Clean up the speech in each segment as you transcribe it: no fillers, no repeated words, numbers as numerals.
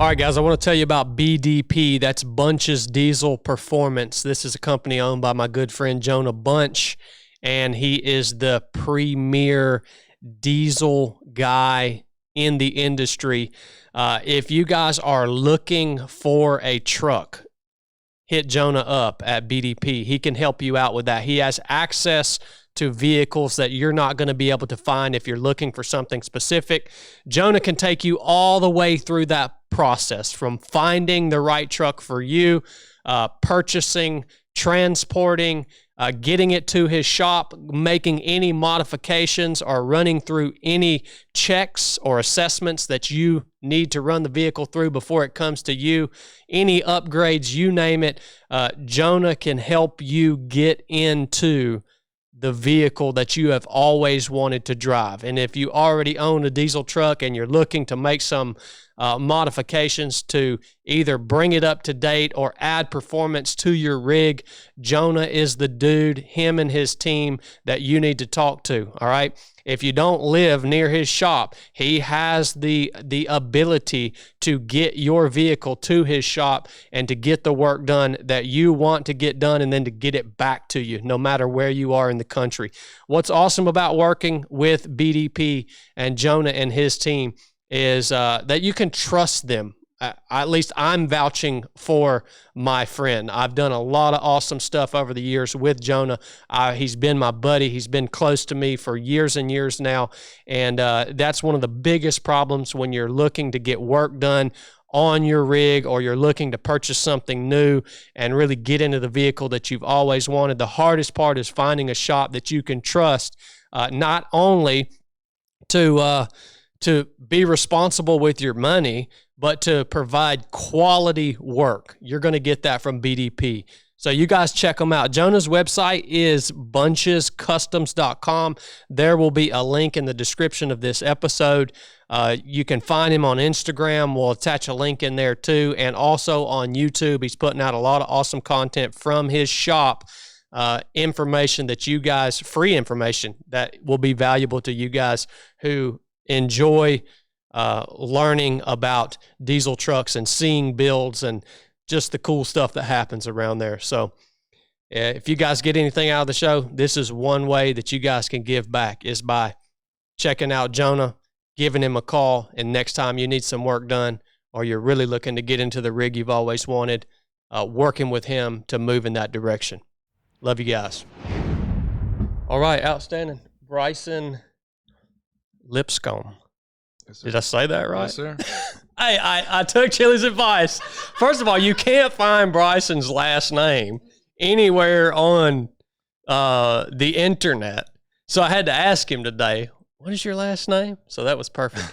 All right, guys, I want to tell you about BDP. That's Bunch's Diesel Performance. This is a company owned by my good friend Jonah Bunch, and he is the premier diesel guy in the industry. If you guys are looking for a truck, hit Jonah up at BDP. He can help you out with that. He has access to vehicles that you're not going to be able to find if you're looking for something specific. Jonah can take you all the way through that process, from finding the right truck for you, purchasing, transporting, getting it to his shop, making any modifications, or running through any checks or assessments that you need to run the vehicle through before it comes to you. Any upgrades, you name it, Jonah can help you get into the vehicle that you have always wanted to drive. And if you already own a diesel truck and you're looking to make some modifications to either bring it up to date or add performance to your rig, Jonah is the dude, him and his team, that you need to talk to, all right? If you don't live near his shop, he has the ability to get your vehicle to his shop and to get the work done that you want to get done, and then to get it back to you, no matter where you are in the country. What's awesome about working with BDP and Jonah and his team is that you can trust them. At least I'm vouching for my friend. I've done a lot of awesome stuff over the years with Jonah. He's been my buddy. He's been close to me for years and years now. And that's one of the biggest problems when you're looking to get work done on your rig, or you're looking to purchase something new and really get into the vehicle that you've always wanted. The hardest part is finding a shop that you can trust, not only to be responsible with your money, but to provide quality work. You're going to get that from BDP. So you guys check them out. Jonah's website is bunchescustoms.com. There will be a link in the description of this episode. You can find him on Instagram. We'll attach a link in there too. And also on YouTube. He's putting out a lot of awesome content from his shop. Information that you guys, free information that will be valuable to you guys who enjoy learning about diesel trucks and seeing builds and just the cool stuff that happens around there. So if you guys get anything out of the show, this is one way that you guys can give back, is by checking out Jonah, giving him a call, and next time you need some work done, or you're really looking to get into the rig you've always wanted, working with him to move in that direction. Love you guys. All right, outstanding. Bryson Lipscomb. Yes, did I say that right? Yes, sir. Hey, I took Chili's advice. First of all, you can't find Bryson's last name anywhere on the internet. So I had to ask him today, what is your last name? So that was perfect.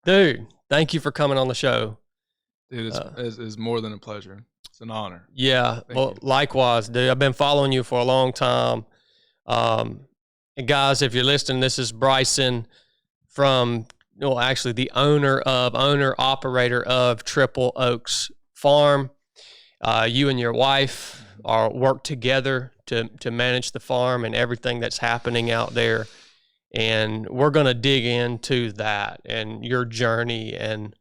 Dude, thank you for coming on the show. Dude, it's more than a pleasure. It's an honor. Yeah, likewise, dude. I've been following you for a long time. And guys, if you're listening, this is Bryson actually the owner-operator of Triple Oaks Farm. You and your wife work together to manage the farm and everything that's happening out there. And we're going to dig into that and your journey and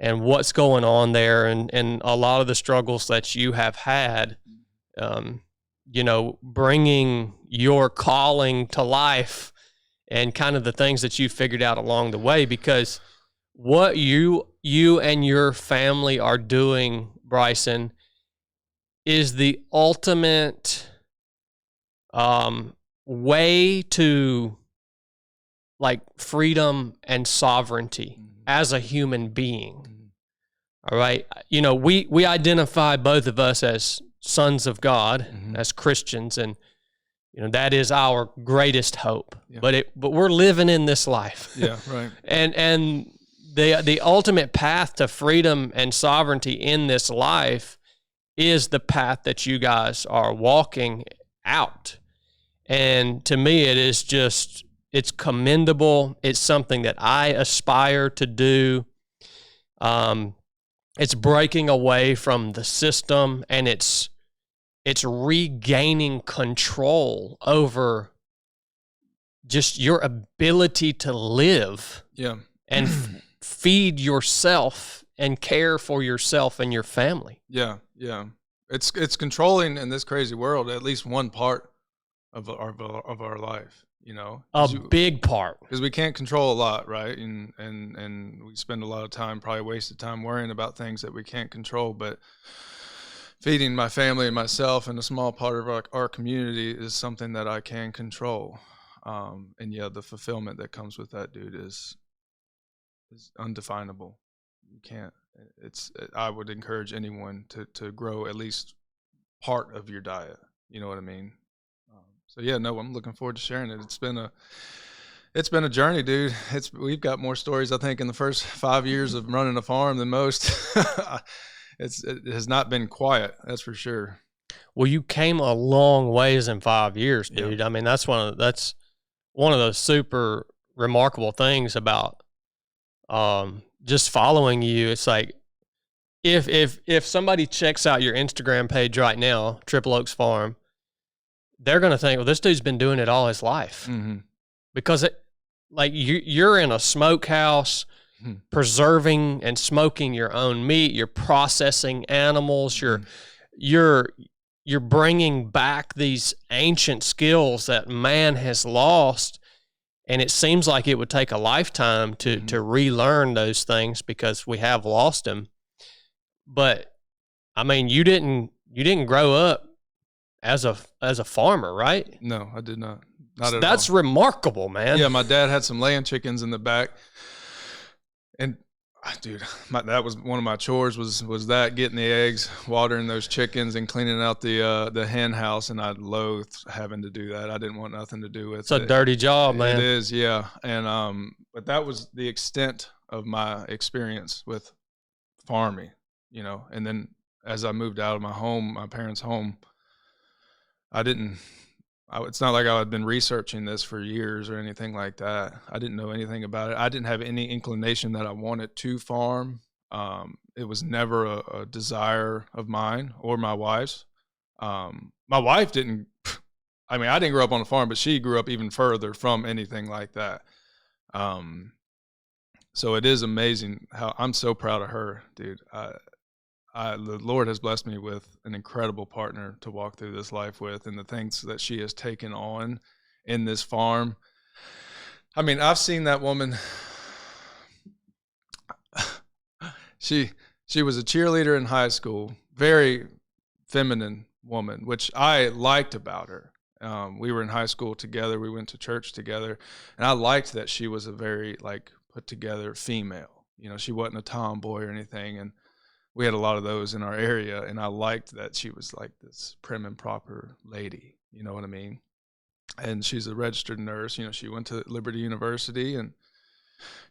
what's going on there and a lot of the struggles that you have had, bringing your calling to life, and kind of the things that you figured out along the way. Because what you and your family are doing, Bryson, is the ultimate way to like freedom and sovereignty as a human being. All right. We identify, both of us, as sons of God, as Christians, and that is our greatest hope. Yeah. But we're living in this life. Yeah, right. and the ultimate path to freedom and sovereignty in this life is the path that you guys are walking out. And to me, it's commendable. It's something that I aspire to do. It's breaking away from the system, and it's regaining control over just your ability to live. Yeah. And feed yourself and care for yourself and your family. Yeah. It's controlling in this crazy world at least one part of our life, you know. Big part. Because we can't control a lot, right? And we spend a lot of time, probably wasted time, worrying about things that we can't control. But feeding my family and myself and a small part of our community is something that I can control. And yeah, the fulfillment that comes with that, dude, is undefinable. You can't. I would encourage anyone to grow at least part of your diet. You know what I mean? So yeah, no, I'm looking forward to sharing it. It's been a journey, dude. We've got more stories, I think, in the first 5 years of running a farm than most. It has not been quiet, that's for sure. Well, you came a long ways in 5 years, dude. Yeah. I mean, that's one of those super remarkable things about just following you. It's like if somebody checks out your Instagram page right now, Triple Oaks Farm, they're gonna think, well, this dude's been doing it all his life. Mm-hmm. Because you're in a smokehouse, preserving and smoking your own meat. You're processing animals. You're bringing back these ancient skills that man has lost. And it seems like it would take a lifetime to relearn those things because we have lost them. But I mean, you didn't grow up as a farmer, right? No, I did not. Not at That's all. Remarkable, man. Yeah, my dad had some laying chickens in the back, and dude, that was one of my chores was that getting the eggs, watering those chickens, and cleaning out the hen house. And I loathed having to do that. I didn't want nothing to do with it. It's a dirty job, man. It is, yeah. And but that was the extent of my experience with farming, you know. And then as I moved out of my parents' home, it's not like I had been researching this for years or anything like that. I didn't know anything about it. I didn't have any inclination that I wanted to farm. It was never a desire of mine or my wife's. My wife didn't, I didn't grow up on a farm, but she grew up even further from anything like that. So it is amazing how I'm so proud of her, dude. The Lord has blessed me with an incredible partner to walk through this life with, and the things that she has taken on in this farm. I mean, I've seen that woman. She was a cheerleader in high school, very feminine woman, which I liked about her. We were in high school together. We went to church together, and I liked that she was a very put together female. You know, she wasn't a tomboy or anything, and we had a lot of those in our area, and I liked that she was like this prim and proper lady, you know what I mean? And she's a registered nurse. You know, she went to Liberty University and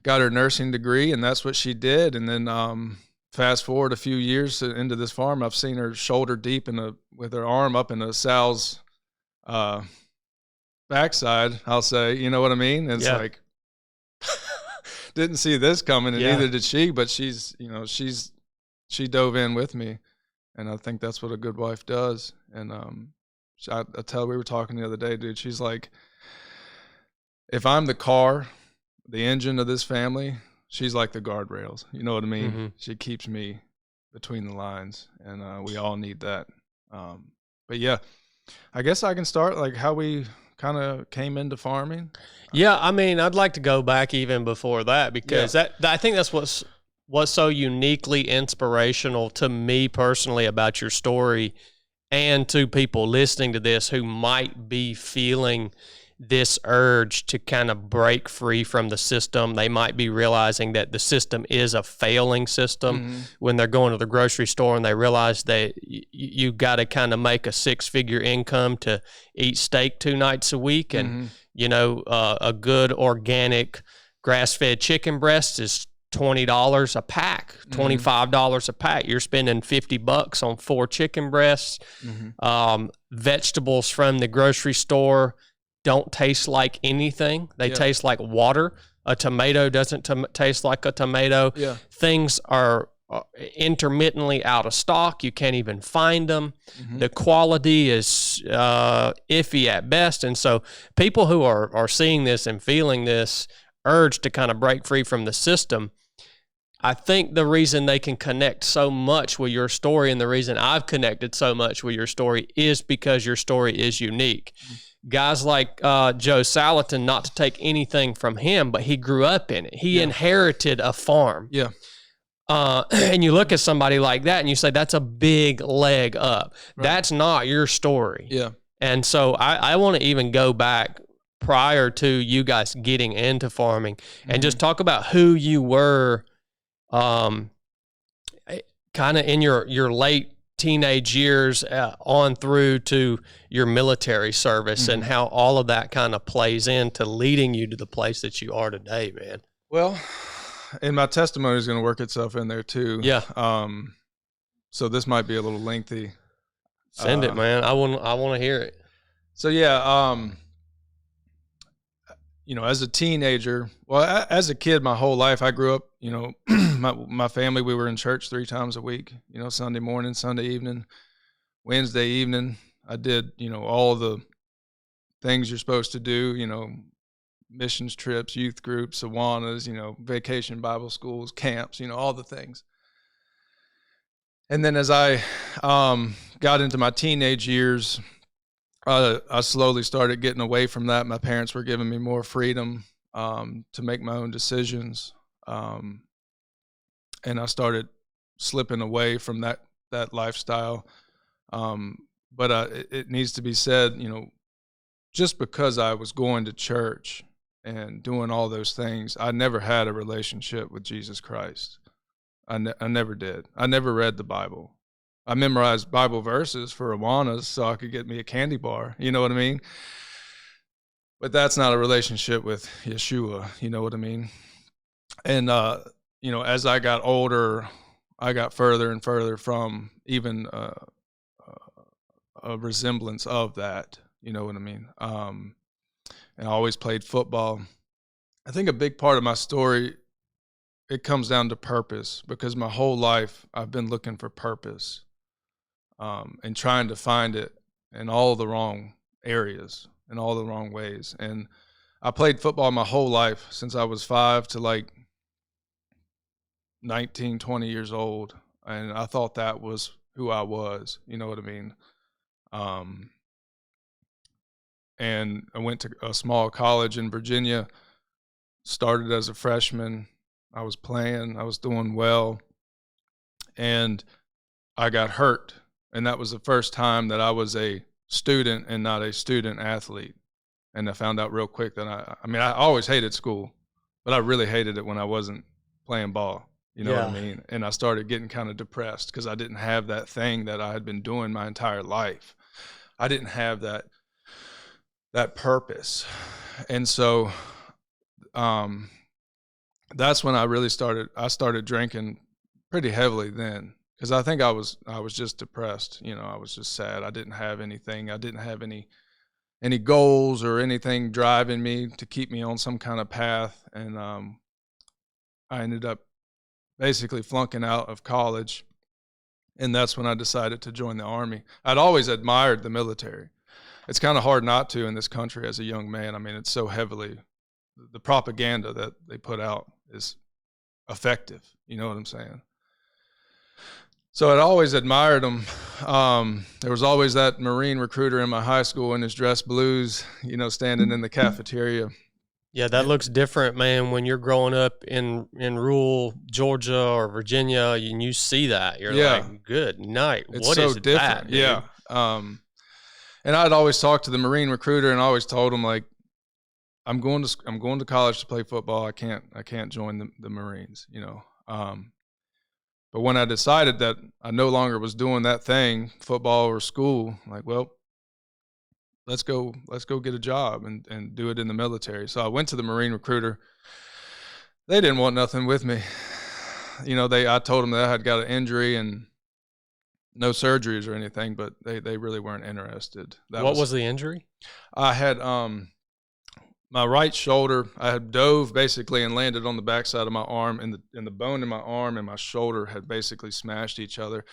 got her nursing degree, and that's what she did. And then fast forward a few years into this farm, I've seen her shoulder deep with her arm up in a sow's backside, I'll say, you know what I mean? And it's didn't see this coming, and neither did she, but she dove in with me, and I think that's what a good wife does. And I tell her, we were talking the other day, dude, she's like, if I'm the car, the engine of this family, she's like the guardrails. You know what I mean? Mm-hmm. She keeps me between the lines, and we all need that. But yeah, I guess I can start how we kind of came into farming. Yeah, I'd like to go back even before that, because I think that's what's so uniquely inspirational to me personally about your story, and to people listening to this who might be feeling this urge to kind of break free from the system. They might be realizing that the system is a failing system when they're going to the grocery store and they realize that you got to kind of make a 6-figure income to eat steak 2 nights a week. And, a good organic grass-fed chicken breast is $20 a pack, $25 a pack. You're spending $50 on 4 chicken breasts. Vegetables from the grocery store don't taste like anything. They taste like water. A tomato doesn't taste like a tomato. Yeah. Things are intermittently out of stock. You can't even find them. The quality is iffy at best. And so people who are seeing this and feeling this urge to kind of break free from the system, I think the reason they can connect so much with your story, and the reason I've connected so much with your story, is because your story is unique. Guys like Joe Salatin, not to take anything from him, but he grew up in it. He inherited a farm. Yeah. And you look at somebody like that and you say, that's a big leg up. Right. That's not your story. Yeah. And so I want to even go back prior to you guys getting into farming and just talk about who you were kind of in your late teenage years on through to your military service and how all of that kind of plays into leading you to the place that you are today, man. Well, and my testimony is going to work itself in there too. Yeah. So this might be a little lengthy. Send it, man. I want to hear it. So yeah, you know, as a teenager, well, as a kid, my whole life, I grew up, you know, my family, we were in church 3 times a week, you know, Sunday morning, Sunday evening, Wednesday evening. I did, you know, all the things you're supposed to do, you know, missions trips, youth groups, Awanas, you know, vacation Bible schools, camps, you know, all the things. And then as I got into my teenage years, I slowly started getting away from that. My parents were giving me more freedom to make my own decisions. And I started slipping away from that lifestyle. But it needs to be said, you know, just because I was going to church and doing all those things, I never had a relationship with Jesus Christ. I never did. I never read the Bible. I memorized Bible verses for Awanas so I could get me a candy bar. You know what I mean? But that's not a relationship with Yeshua. You know what I mean? And, you know, as I got older, I got further and further from even a resemblance of that. You know what I mean? And I always played football. I think a big part of my story, it comes down to purpose, because my whole life I've been looking for purpose. And trying to find it in all the wrong areas, in all the wrong ways. And I played football my whole life since I was 5 to like 19, 20 years old. And I thought that was who I was, you know what I mean? And I went to a small college in Virginia, started as a freshman. I was playing, I was doing well, and I got hurt. And that was the first time that I was a student and not a student athlete. And I found out real quick that I always hated school, but I really hated it when I wasn't playing ball. You know what I mean? And I started getting kind of depressed because I didn't have that thing that I had been doing my entire life. I didn't have that purpose. And so that's when I started drinking pretty heavily then. Because I think I was just depressed, you know. I was just sad. I didn't have anything. I didn't have any goals or anything driving me to keep me on some kind of path. And I ended up basically flunking out of college, and that's when I decided to join the Army. I'd always admired the military. It's kind of hard not to in this country as a young man. I mean, it's so heavily, the propaganda that they put out is effective. You know what I'm saying? So I'd always admired them. There was always that Marine recruiter in my high school in his dress blues, you know, standing in the cafeteria. Yeah, that looks different, man, when you're growing up in rural Georgia or Virginia and you see that. You're like, good night. It's what so is different. that, dude? Yeah. And I'd always talk to the Marine recruiter and always told him, like, I'm going to college to play football. I can't join the Marines, you know. But when I decided that I no longer was doing that thing, football or school, I'm like, well, let's go get a job and do it in the military. So I went to the Marine recruiter. They didn't want nothing with me. You know, I told them that I had got an injury and no surgeries or anything, but they really weren't interested. What was the injury? I had my right shoulder, I had dove basically and landed on the backside of my arm, and the bone in my arm and my shoulder had basically smashed each other.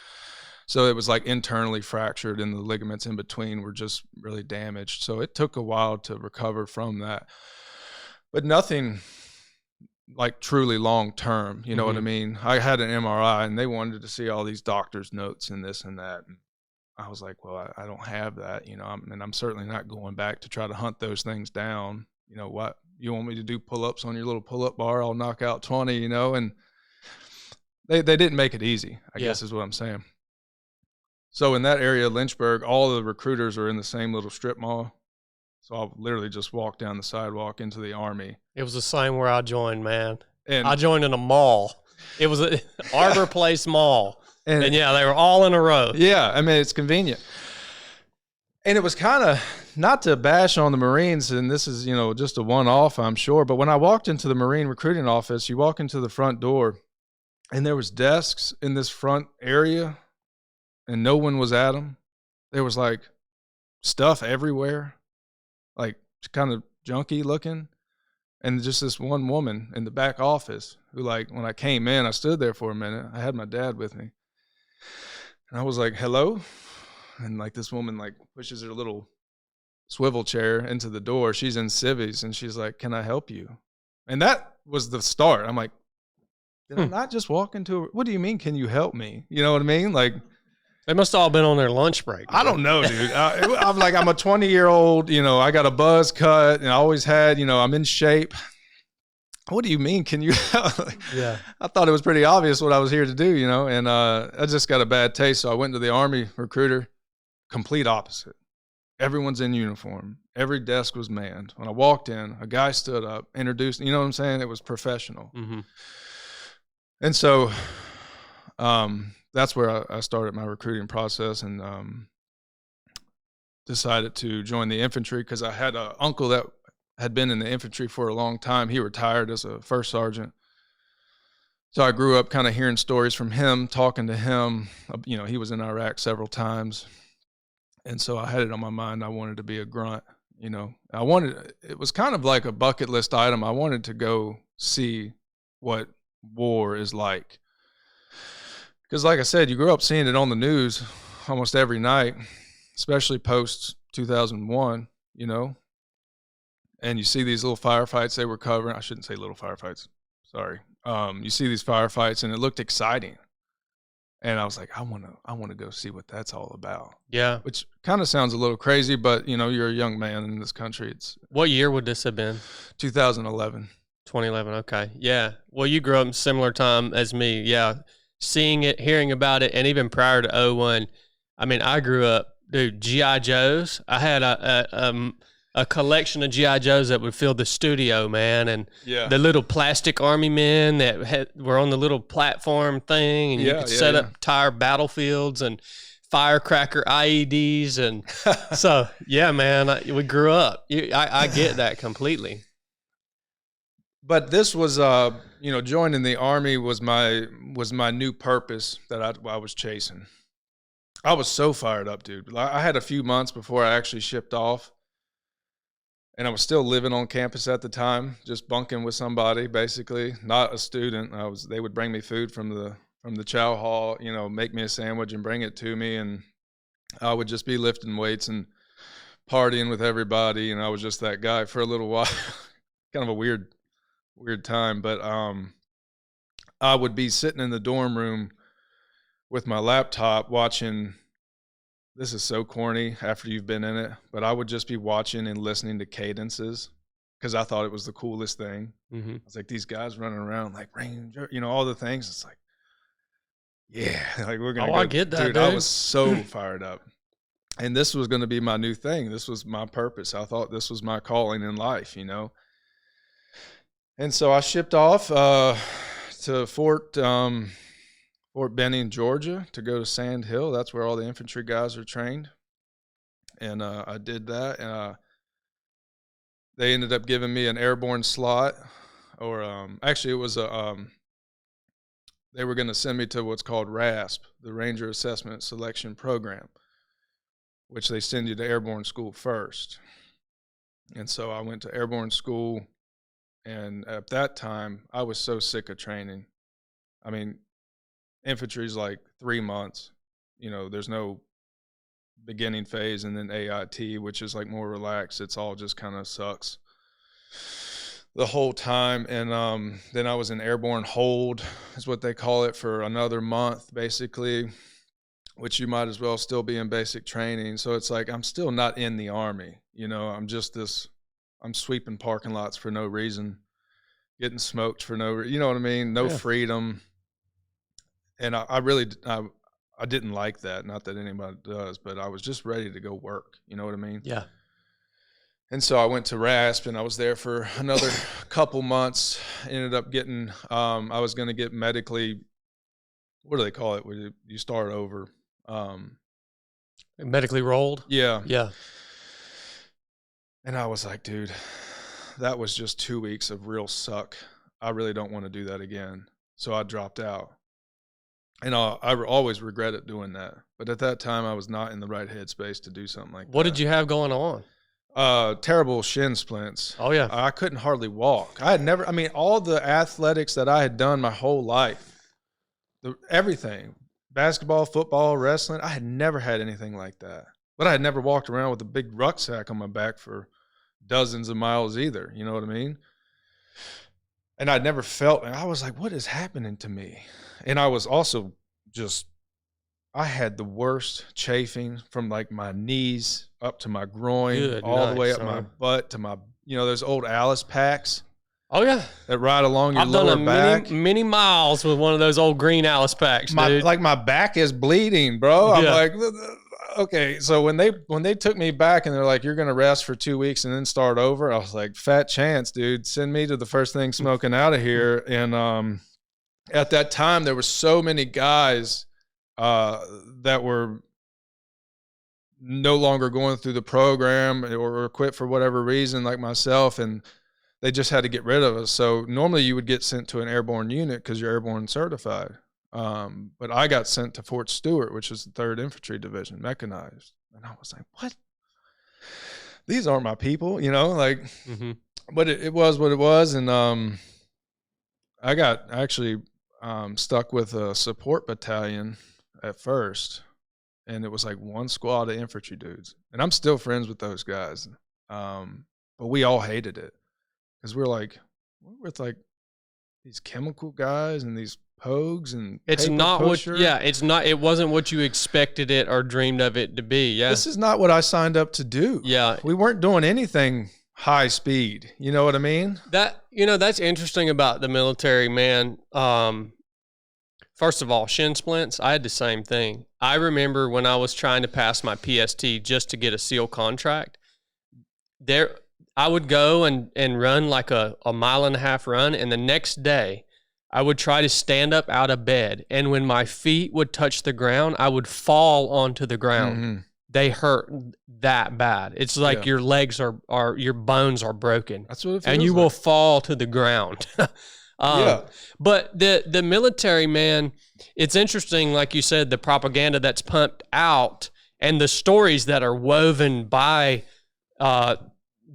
So it was like internally fractured, and the ligaments in between were just really damaged. So it took a while to recover from that. But nothing like truly long term. You know what I Mhm. mean? I had an MRI and they wanted to see all these doctor's notes and this and that. And I was like, well, I don't have that, you know, and I'm certainly not going back to try to hunt those things down. You know what? You want me to do pull-ups on your little pull-up bar? I'll knock out 20, you know, and they didn't make it easy, I Yeah. guess is what I'm saying. So in that area, Lynchburg, all the recruiters are in the same little strip mall. So I'll literally just walk down the sidewalk into the Army. It was the same where I joined, man. And I joined in a mall. It was a Arbor Place Mall. and And yeah, they were all in a row. yeah, I mean, it's convenient. And it was kind of, not to bash on the Marines, and this is, you know, just a one-off, I'm sure, but when I walked into the Marine recruiting office, you walk into the front door, and there was desks in this front area, and no one was at them. There was, like, stuff everywhere, like, kind of junky looking, and just this one woman in the back office who, like, when I came in, I stood there for a minute. I had my dad with me. And I was like, hello? And like this woman like pushes her little swivel chair into the door. She's in civvies and she's like, can I help you? And that was the start. I'm like, did I not just walk into what do you mean, can you help me? You know what I mean? Like, They must have all been on their lunch break. I don't know, dude. I'm like, I'm a 20-year-old, you know, I got a buzz cut and I always had, you know, I'm in shape. What do you mean? Can you help? Yeah. I thought it was pretty obvious what I was here to do, you know, and I just got a bad taste. So I went to the Army recruiter, complete opposite. Everyone's in uniform. Every desk was manned. When I walked in, a guy stood up, introduced, you know what I'm saying? It was professional. Mm-hmm. And so that's where I started my recruiting process and decided to join the infantry because I had an uncle that had been in the infantry for a long time. He retired as a first sergeant. So I grew up kind of hearing stories from him, talking to him. You know, he was in Iraq several times. And so I had it on my mind. I wanted to be a grunt, you know. It was kind of like a bucket list item. I wanted to go see what war is like. Because like I said, you grew up seeing it on the news almost every night, especially post 2001, you know. And you see these little firefights they were covering. I shouldn't say little firefights. Sorry. You see these firefights, and it looked exciting. And I was like, I want to go see what that's all about. Yeah. Which kind of sounds a little crazy, but you know, you're a young man in this country. It's What year would this have been? 2011. 2011. Okay. Yeah. Well, you grew up in a similar time as me. Yeah. Seeing it, hearing about it, and even prior to '01, I mean, I grew up, dude, G.I. Joes. I had a collection of G.I. Joes that would fill the studio, man. And Yeah. the little plastic army men that were on the little platform thing, and you could set up entire battlefields and firecracker IEDs. And so, yeah, man, we grew up. I get that completely. But this was, you know, joining the Army was my new purpose that I was chasing. I was so fired up, dude. I had a few months before I actually shipped off. And I was still living on campus at the time, just bunking with somebody, basically, not a student. They would bring me food from the chow hall, you know, make me a sandwich and bring it to me. And I would just be lifting weights and partying with everybody. And I was just that guy for a little while. Kind of a weird time. But I would be sitting in the dorm room with my laptop watching. This is so corny after you've been in it, but I would just be watching and listening to cadences because I thought it was the coolest thing. Mm-hmm. I was like, these guys running around like Ranger, you know, all the things. It's like, yeah, like we're going to go. I get that, dude. I was so fired up. And this was going to be my new thing. This was my purpose. I thought this was my calling in life, you know. And so I shipped off to Fort Benning, Georgia, to go to Sand Hill. That's where all the infantry guys are trained. And I did that. They ended up giving me an airborne slot, or actually it was they were going to send me to what's called RASP, the Ranger Assessment Selection Program, which they send you to airborne school first. And so I went to airborne school, and at that time, I was so sick of training. I mean, infantry's like 3 months, you know, there's no beginning phase, and then AIT, which is like more relaxed. It's all just kind of sucks. the whole time. And then I was in airborne hold, is what they call it, for another month, basically, which you might as well still be in basic training. So it's like I'm still not in the Army. You know, I'm sweeping parking lots for no reason, getting smoked for no, you know what I mean? No freedom. And I really, I didn't like that. Not that anybody does, but I was just ready to go work. You know what I mean? Yeah. And so I went to RASP, and I was there for another couple months. Ended up getting, I was going to get medically, what do they call it? Where you start over. Medically rolled? Yeah. Yeah. And I was like, dude, that was just 2 weeks of real suck. I really don't want to do that again. So I dropped out. And I always regretted doing that. But at that time, I was not in the right headspace to do something like that. What did you have going on? Terrible shin splints. Oh, yeah. I couldn't hardly walk. All the athletics that I had done my whole life, everything, basketball, football, wrestling, I had never had anything like that. But I had never walked around with a big rucksack on my back for dozens of miles either. You know what I mean? And I'd never felt, and I was like, what is happening to me? And I was also I had the worst chafing from like my knees up to my groin, the way up my butt to my, those old Alice packs. Oh, yeah. That ride along your lower back. I've done many miles with one of those old green Alice packs, dude. Like my back is bleeding, bro. I'm like, okay. So when they took me back and they're like, you're going to rest for 2 weeks and then start over, I was like, fat chance, dude. Send me to the first thing smoking out of here. And at that time, there were so many guys that were no longer going through the program or quit for whatever reason, like myself, and they just had to get rid of us. So normally you would get sent to an airborne unit because you're airborne certified. But I got sent to Fort Stewart, which is the 3rd Infantry Division, mechanized. And I was like, what? These aren't my people, but it was what it was. And I got actually stuck with a support battalion at first. And it was like one squad of infantry dudes. And I'm still friends with those guys. But we all hated it. Because we're with like these chemical guys and these pogues and it's not pusher. It wasn't what you expected it or dreamed of it to be. Yeah. This is not what I signed up to do. Yeah. We weren't doing anything high speed. You know what I mean? That's interesting about the military, man. First of all, shin splints, I had the same thing. I remember when I was trying to pass my PST just to get a SEAL contract, I would go and run like a 1.5 mile run, and the next day I would try to stand up out of bed, and when my feet would touch the ground, I would fall onto the ground. Mm-hmm. They hurt that bad. It's like your legs are your bones are broken. That's what it feels and you like. will fall to the ground. But the military, man, it's interesting, like you said, the propaganda that's pumped out and the stories that are woven by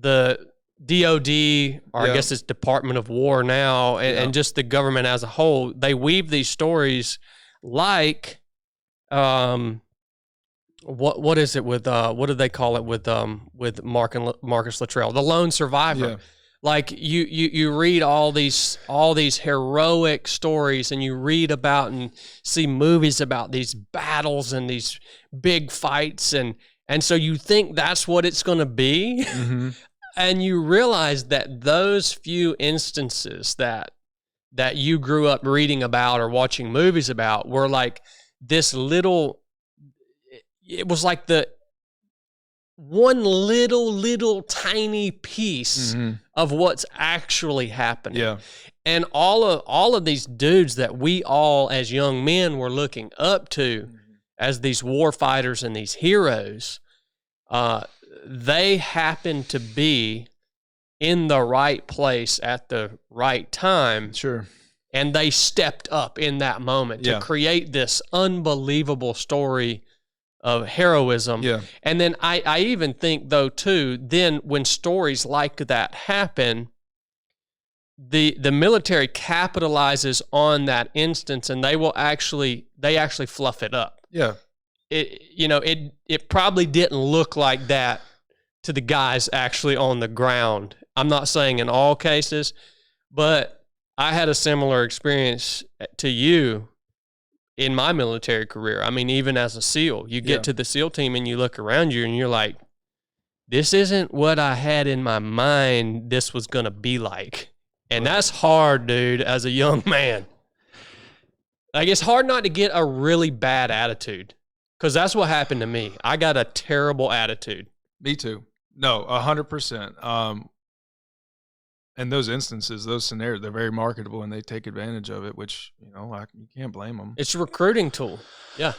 the DOD, or I guess it's Department of War now, and just the government as a whole. They weave these stories like, what is it with what do they call it with Marcus Luttrell, the lone survivor. Yeah. Like you read all these heroic stories, and you read about and see movies about these battles and these big fights, and so you think that's what it's going to be. Mm-hmm. And you realize that those few instances that you grew up reading about or watching movies about were like this little, it was like the one little tiny piece of what's actually happening. Yeah. And all of these dudes that we all as young men were looking up to as these war fighters and these heroes, they happen to be in the right place at the right time. Sure. And they stepped up in that moment to create this unbelievable story of heroism. Yeah. And then I even think, though, too, then when stories like that happen, the military capitalizes on that instance, and they actually fluff it up. Yeah. It probably didn't look like that to the guys actually on the ground. I'm not saying in all cases, but I had a similar experience to you in my military career. I mean, even as a SEAL, you get to the SEAL team and you look around you and you're like, this isn't what I had in my mind this was going to be like. And that's hard, dude, as a young man. Like, it's hard not to get a really bad attitude, because that's what happened to me. I got a terrible attitude. Me too. No, 100%. And those instances, those scenarios, they're very marketable and they take advantage of it, which, you can't blame them. It's a recruiting tool. Yeah.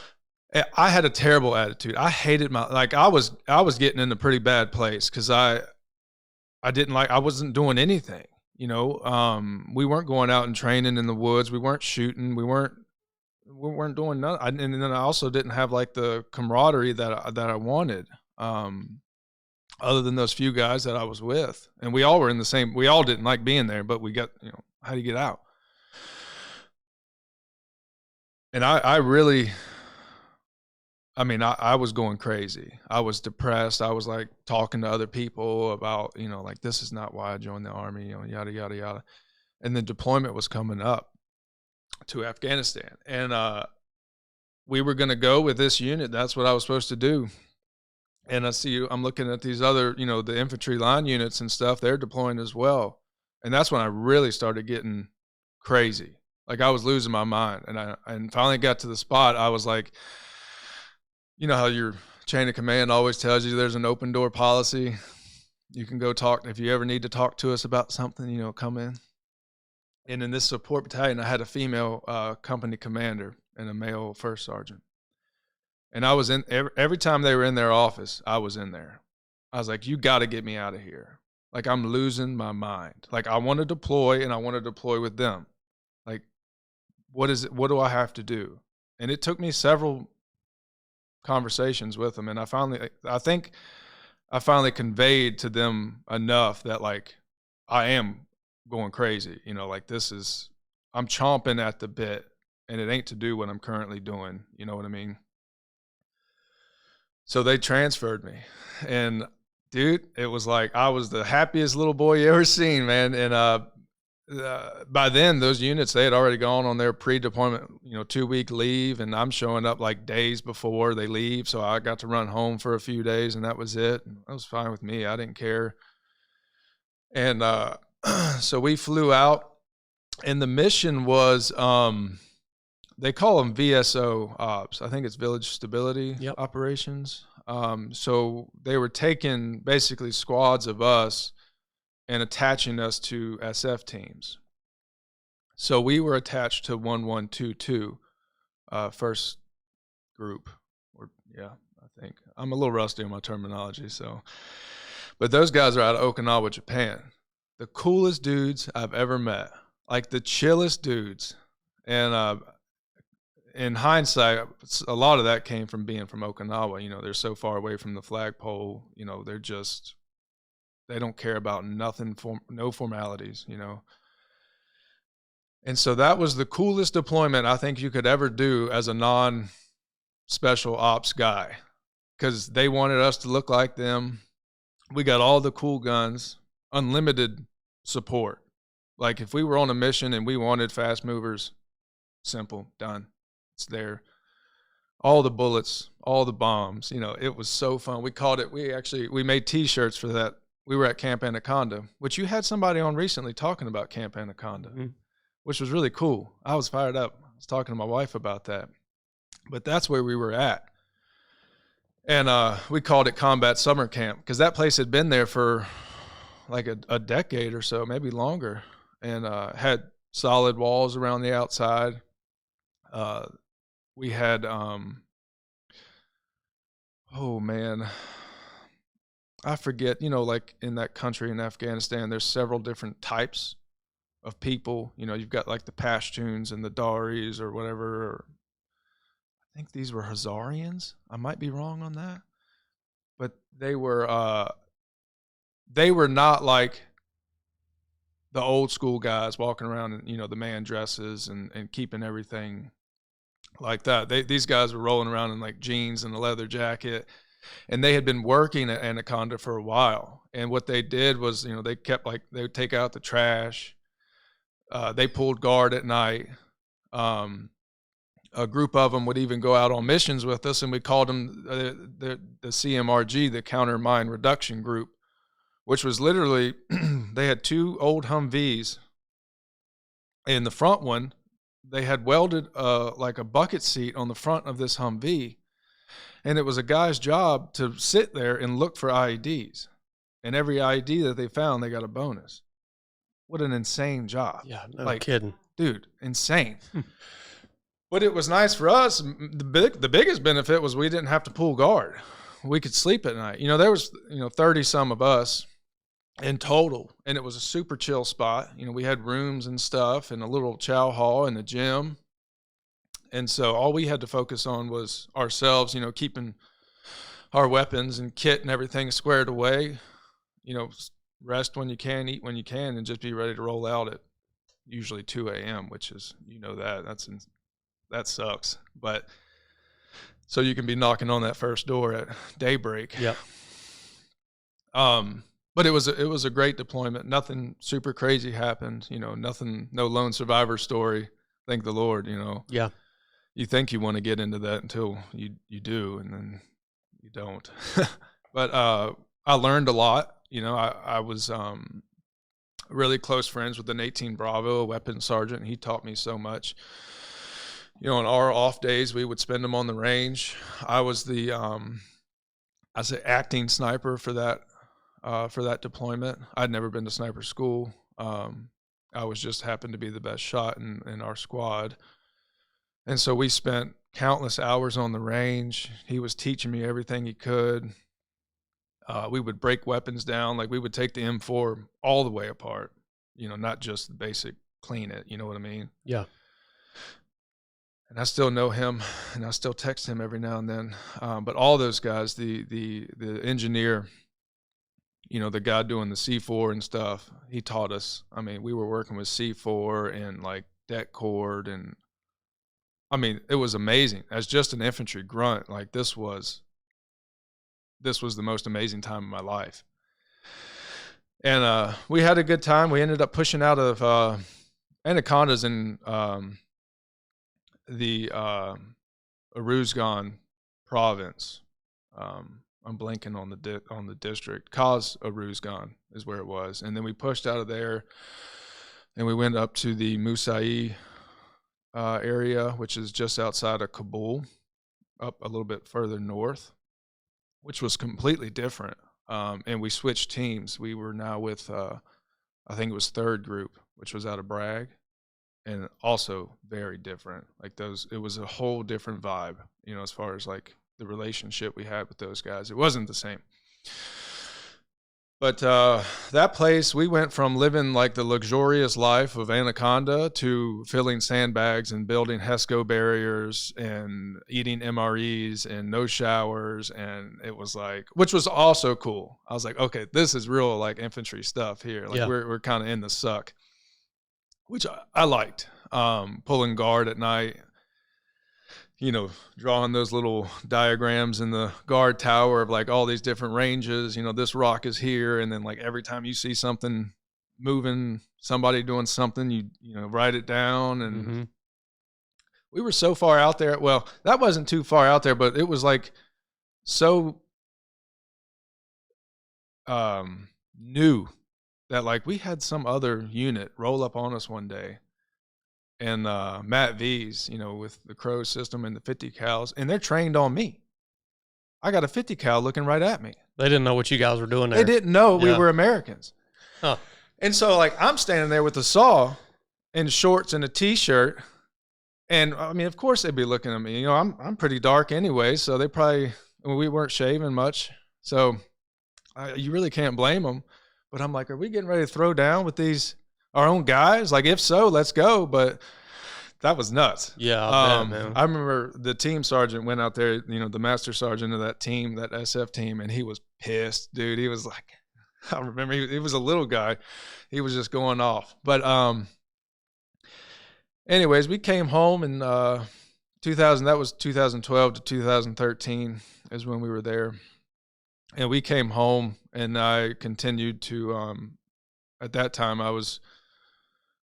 I had a terrible attitude. I hated I was getting in a pretty bad place because I wasn't doing anything. We weren't going out and training in the woods. We weren't shooting. We weren't doing nothing. And then I also didn't have like the camaraderie that I wanted. Other than those few guys that I was with, and we all were in the same. We all didn't like being there, but we got, how do you get out? And I really. I mean, I was going crazy. I was depressed. I was like talking to other people about, like, this is not why I joined the Army, yada, yada, yada. And the deployment was coming up to Afghanistan. And we were going to go with this unit. That's what I was supposed to do. And I'm looking at these other, the infantry line units and stuff, they're deploying as well. And that's when I really started getting crazy. Like, I was losing my mind. And finally got to the spot. I was like, you know how your chain of command always tells you there's an open door policy. You can go talk. If you ever need to talk to us about something, come in. And in this support battalion, I had a female company commander and a male first sergeant. And I was in every time they were in their office, I was in there. I was like, you got to get me out of here. Like, I'm losing my mind. Like, I want to deploy, and I want to deploy with them. Like, what do I have to do? And it took me several conversations with them, and I think I finally conveyed to them enough that, like, I am going crazy, like, I'm chomping at the bit, and it ain't to do what I'm currently doing, you know what I mean? So they transferred me, and dude, it was like I was the happiest little boy you ever seen, man. And by then, those units, they had already gone on their pre-deployment, 2-week leave, and I'm showing up like days before they leave. So I got to run home for a few days, and that was it. And that was fine with me. I didn't care. And so we flew out, and the mission was, they call them VSO ops. I think it's Village Stability Operations. So they were taking basically squads of us and attaching us to SF teams. So we were attached to 1122, first group. I think. I'm a little rusty on my terminology, but those guys are out of Okinawa, Japan. The coolest dudes I've ever met, like the chillest dudes. And in hindsight, a lot of that came from being from Okinawa. They're so far away from the flagpole. They don't care about nothing, no formalities, And so that was the coolest deployment I think you could ever do as a non-special ops guy, because they wanted us to look like them. We got all the cool guns, unlimited support. Like, if we were on a mission and we wanted fast movers, simple, done. It's there. All the bullets, all the bombs, it was so fun. We made T-shirts for that. We were at Camp Anaconda, which you had somebody on recently talking about Camp Anaconda, which was really cool. I was fired up. I was talking to my wife about that. But that's where we were at. And we called it Combat Summer Camp, because that place had been there for like a decade or so, maybe longer, and had solid walls around the outside. We had, I forget, like in that country in Afghanistan, there's several different types of people. You've got like the Pashtuns and the Daris or whatever. Or I think these were Hazarians. I might be wrong on that. But they were not like the old school guys walking around in, the man dresses and keeping everything like that. These guys were rolling around in like jeans and a leather jacket. And they had been working at Anaconda for a while. And what they did was, they kept they would take out the trash. They pulled guard at night. A group of them would even go out on missions with us, and we called them the CMRG, the Counter Mine Reduction Group, which was literally, they had 2 old Humvees. In the front one, they had welded like a bucket seat on the front of this Humvee, and it was a guy's job to sit there and look for IEDs. And every IED that they found, they got a bonus. What an insane job. Yeah, no kidding. Dude, insane. But it was nice for us. The biggest benefit was we didn't have to pull guard. We could sleep at night. There was 30 some of us in total, and it was a super chill spot. We had rooms and stuff and a little chow hall and a gym. And so all we had to focus on was ourselves, keeping our weapons and kit and everything squared away. Rest when you can, eat when you can, and just be ready to roll out at usually 2 a.m., which is, that sucks. But so you can be knocking on that first door at daybreak. Yep. But it was a great deployment. Nothing super crazy happened. Nothing, no lone survivor story. Thank the Lord. Yeah. You think you want to get into that until you do, and then you don't. But I learned a lot. I was really close friends with an 18 Bravo, a weapons sergeant. He taught me so much. On our off days, we would spend them on the range. I was the acting sniper for that deployment. I'd never been to sniper school. I was just happened to be the best shot in our squad. And so we spent countless hours on the range. He was teaching me everything he could. We would break weapons down. Like, we would take the M4 all the way apart, not just the basic clean it. You know what I mean? Yeah. And I still know him, and I still text him every now and then. But all those guys, the engineer, the guy doing the C4 and stuff, he taught us. I mean, we were working with C4 and like deck cord, and I mean, it was amazing. As just an infantry grunt, like this was the most amazing time of my life. And we had a good time. We ended up pushing out of Anaconda's in the Aruzgan province. I'm blanking on the district. Kaz Aruzgan is where it was. And then we pushed out of there, and we went up to the Musai area, which is just outside of Kabul, up a little bit further north, which was completely different. And we switched teams. We were now with, I think it was 3rd Group, which was out of Bragg, and also very different. Like it was a whole different vibe, as far as like the relationship we had with those guys. It wasn't the same. But that place, we went from living like the luxurious life of Anaconda to filling sandbags and building HESCO barriers and eating MREs and no showers. And it was like, which was also cool. I was like, okay, this is real like infantry stuff here. Like we're kind of in the suck, which I liked. Pulling guard at night, drawing those little diagrams in the guard tower of like all these different ranges. This rock is here, and then like every time you see something moving, somebody doing something, you write it down. And we were so far out there. Well, that wasn't too far out there, but it was like so new that like we had some other unit roll up on us one day. And Matt V's, with the Crow system and the 50 cals, and they're trained on me. I got a 50 cal looking right at me. They didn't know what you guys were doing there. They didn't know we were Americans. Huh. And so, like, I'm standing there with a saw and shorts and a T-shirt, and I mean, of course they'd be looking at me. I'm pretty dark anyway, so we weren't shaving much, so you really can't blame them. But I'm like, are we getting ready to throw down with our own guys? Like, if so, let's go. But that was nuts. Yeah, I bet, man. I remember the team sergeant went out there, the master sergeant of that team, that SF team, and he was pissed, dude. He was like, I remember he was a little guy. He was just going off. But anyways, we came home in 2000. That was 2012 to 2013 is when we were there. And we came home, and I continued to, at that time I was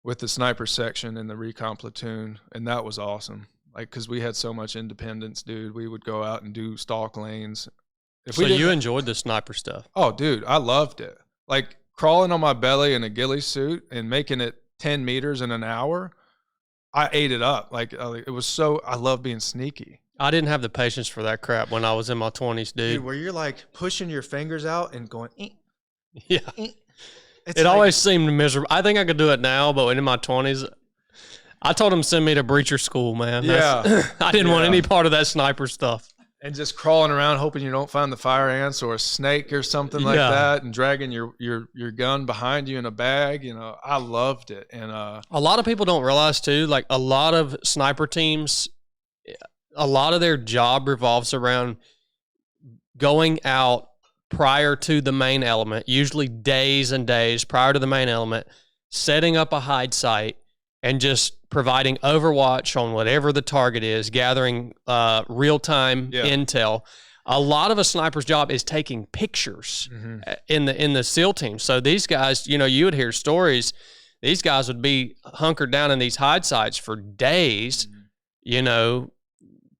with the sniper section in the recon platoon, and that was awesome. Like, cause we had so much independence, dude. We would go out and do stalk lanes. If So we you enjoyed the sniper stuff? Oh, dude, I loved it. Like crawling on my belly in a ghillie suit and making it 10 meters in an hour. I ate it up. Like it was so, I love being sneaky. I didn't have the patience for that crap when I was in my 20s, dude. Where you're like pushing your fingers out and going, Yeah. It's It like, always seemed miserable. I think I could do it now, but in my 20s, I told him send me to breacher school, man. Yeah. I didn't want any part of that sniper stuff. And just crawling around hoping you don't find the fire ants or a snake or something like that, and dragging your gun behind you in a bag. You know, I loved it. And a lot of people don't realize too, like a lot of sniper teams, a lot of their job revolves around going out prior to the main element, usually days and days prior to the main element, setting up a hide site and just providing overwatch on whatever the target is, gathering real-time intel. A lot of a sniper's job is taking pictures in the SEAL team. So these guys, you know, you would hear stories. These guys would be hunkered down in these hide sites for days, you know,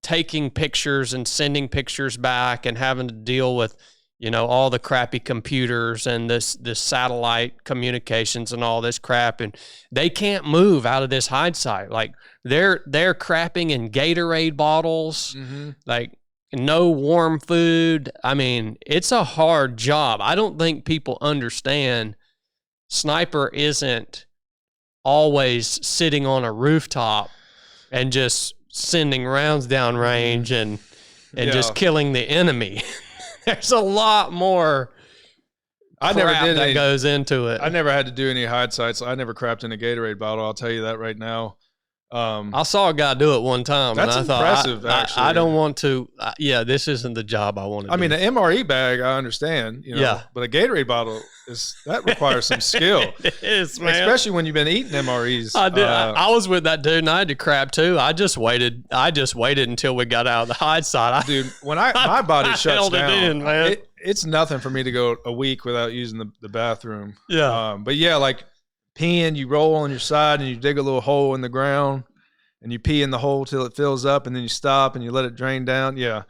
taking pictures and sending pictures back and having to deal with, you know, all the crappy computers and this satellite communications and all this crap. And they can't move out of this hide site. Like they're crapping in Gatorade bottles, like no warm food. I mean, it's a hard job. I don't think people understand sniper isn't always sitting on a rooftop and just sending rounds down range and just killing the enemy. There's a lot more that goes into it. I never had to do any hide sites. I never crapped in a Gatorade bottle. I'll tell you that right now. I saw a guy do it one time. That's and impressive, I actually. I don't want to. This isn't the job I want to do. I mean, an MRE bag, I understand. You know, but a Gatorade bottle that requires some skill. It is, man. Especially when you've been eating MREs. I did. I was with that dude, and I had to crap too. I just waited until we got out of the hide side. Dude, when my body shuts down, man. It's nothing for me to go a week without using the bathroom. Yeah. But yeah, like peeing, you roll on your side and you dig a little hole in the ground and you pee in the hole till it fills up and then you stop and you let it drain down. Yeah.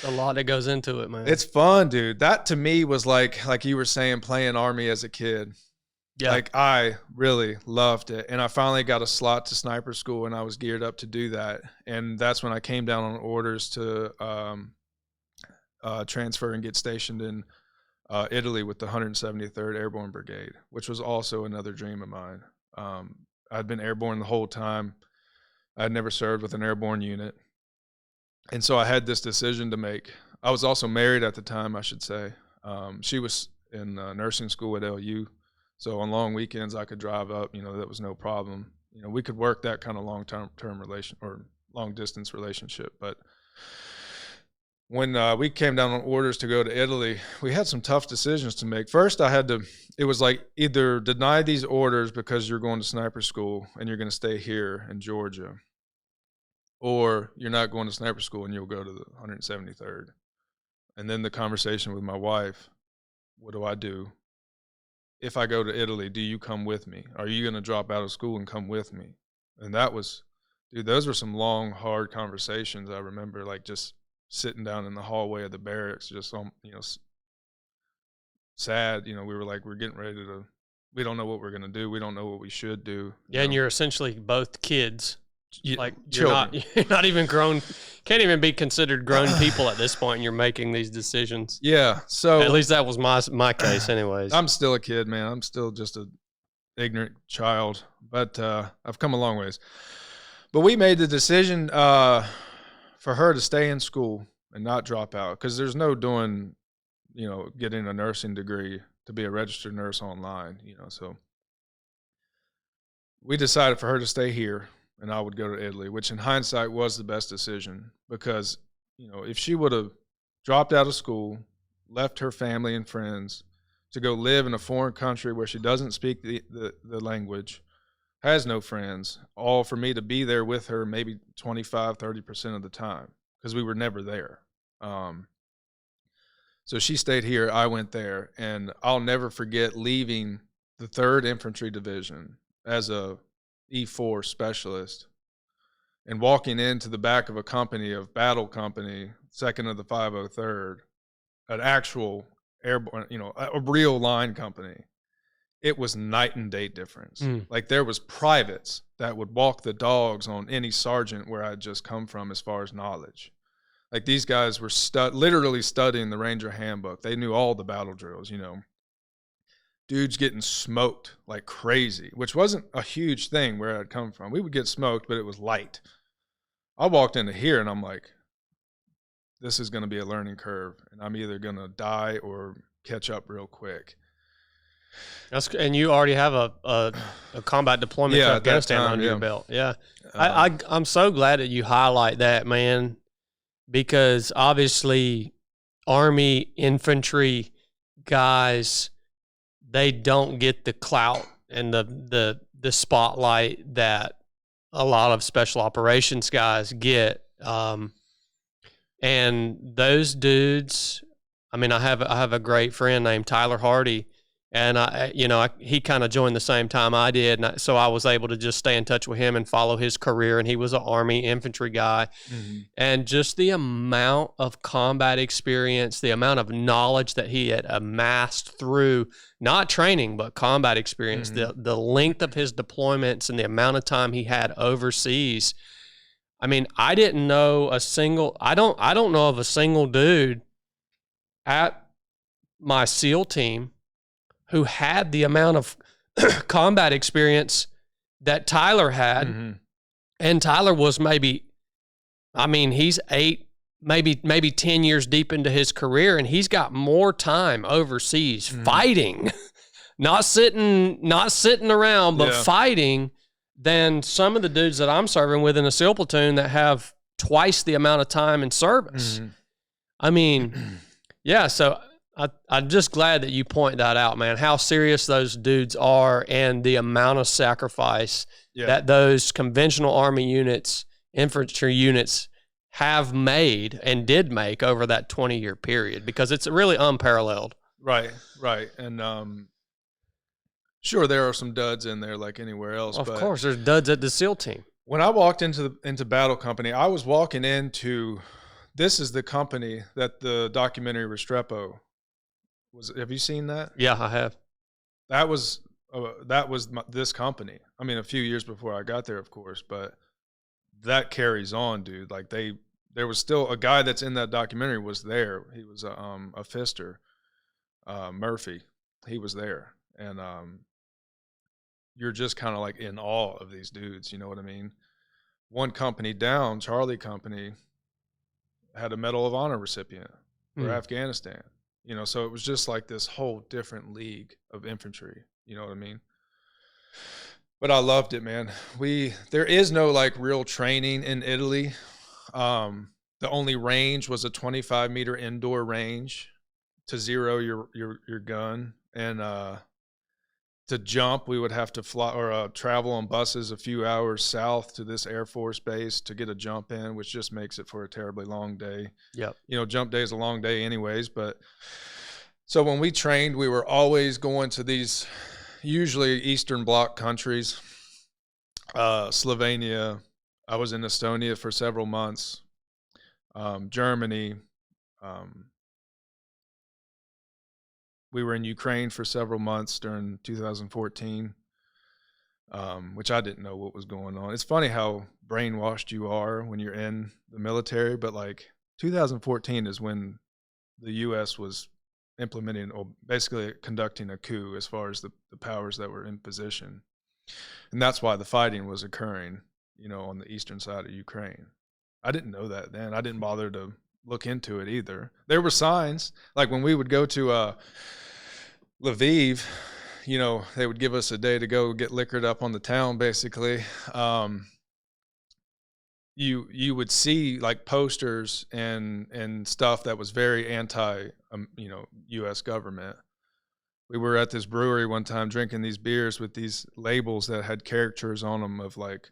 A lot that goes into it, man. It's fun, dude. That to me was like you were saying, playing Army as a kid. Yeah. Like I really loved it. And I finally got a slot to sniper school and I was geared up to do that. And that's when I came down on orders to transfer and get stationed in Italy with the 173rd Airborne Brigade, which was also another dream of mine. I'd been airborne the whole time. I'd never served with an airborne unit. And so I had this decision to make. I was also married at the time, I should say. She was in nursing school at LU. So on long weekends, I could drive up, you know, that was no problem. You know, we could work that kind of long-term relation or long-distance relationship. But when we came down on orders to go to Italy, we had some tough decisions to make. First, it was like either deny these orders because you're going to sniper school and you're going to stay here in Georgia, or you're not going to sniper school and you'll go to the 173rd. And then the conversation with my wife, what do I do? If I go to Italy, do you come with me? Are you going to drop out of school and come with me? And that was, dude, those were some long, hard conversations. I remember like just sitting down in the hallway of the barracks, just, you know, sad. You know, we were like, we don't know what we're going to do. We don't know what we should do. Yeah. And you're essentially both kids. Like you're children. you're not even grown, can't even be considered grown people at this point. And you're making these decisions. Yeah. So at least that was my case anyways. I'm still a kid, man. I'm still just a ignorant child, but I've come a long ways. But we made the decision for her to stay in school and not drop out, because there's no doing, you know, getting a nursing degree to be a registered nurse online, you know. So we decided for her to stay here and I would go to Italy, which in hindsight was the best decision, because, you know, if she would have dropped out of school, left her family and friends to go live in a foreign country where she doesn't speak the language, has no friends, all for me to be there with her maybe 25, 30% of the time, because we were never there. So she stayed here. I went there, and I'll never forget leaving the 3rd Infantry Division as a E4 specialist and walking into the back of a company, of battle company, 2nd of the 503rd, an actual airborne, a real line company. It was night and day difference. Like there was privates that would walk the dogs on any sergeant where I'd just come from as far as knowledge. Like these guys were literally studying the Ranger Handbook. They knew all the battle drills, Dudes getting smoked like crazy, which wasn't a huge thing where I'd come from. We would get smoked, but it was light. I walked into here and I'm like, this is going to be a learning curve, and I'm either going to die or catch up real quick. And you already have a combat deployment to Afghanistan under your belt. Yeah. I'm so glad that you highlight that, man, because obviously Army infantry guys, they don't get the clout and the spotlight that a lot of special operations guys get. And those dudes, I mean, I have a great friend named Tyler Hardy, and he kind of joined the same time I did, and so I was able to just stay in touch with him and follow his career. And he was an Army infantry guy, and just the amount of combat experience, the amount of knowledge that he had amassed through not training but combat experience, the length of his deployments, and the amount of time he had overseas. I mean, I didn't know I don't know of a single dude at my SEAL team who had the amount of combat experience that Tyler had. And Tyler was he's 8, maybe 10 years deep into his career, and he's got more time overseas fighting, not sitting around, but fighting, than some of the dudes that I'm serving with in a SEAL platoon that have twice the amount of time in service. I mean, yeah, so I'm just glad that you point that out, man, how serious those dudes are and the amount of sacrifice that those conventional Army units, infantry units have made and did make over that 20-year period, because it's really unparalleled. Right. And sure, there are some duds in there like anywhere else. Of course, there's duds at the SEAL team. When I walked into Battle Company, I was walking into, this is the company that the documentary Restrepo was. Have you seen that? Yeah, I have. That was this company. I mean, a few years before I got there, of course, but that carries on, dude. Like there was still a guy that's in that documentary was there. He was a fister, Murphy. He was there, and you're just kind of like in awe of these dudes. You know what I mean? One company down, Charlie Company, had a Medal of Honor recipient for Afghanistan. So it was just like this whole different league of infantry. You know what I mean? But I loved it, man. There is no like real training in Italy. The only range was a 25-meter indoor range to zero your gun, and to jump, we would have to fly or travel on buses a few hours south to this Air Force base to get a jump in, which just makes it for a terribly long day. Yep. Jump day is a long day anyways. But so when we trained, we were always going to these usually Eastern Bloc countries, Slovenia. I was in Estonia for several months, Germany. We were in Ukraine for several months during 2014, which I didn't know what was going on. It's funny how brainwashed you are when you're in the military, but like 2014 is when the U.S. was implementing or basically conducting a coup as far as the powers that were in position. And that's why the fighting was occurring, on the eastern side of Ukraine. I didn't know that then. I didn't bother to look into it either. There were signs, like when we would go to Lviv, they would give us a day to go get liquored up on the town, basically. You would see like posters and stuff that was very anti, U.S. government. We were at this brewery one time drinking these beers with these labels that had caricatures on them of like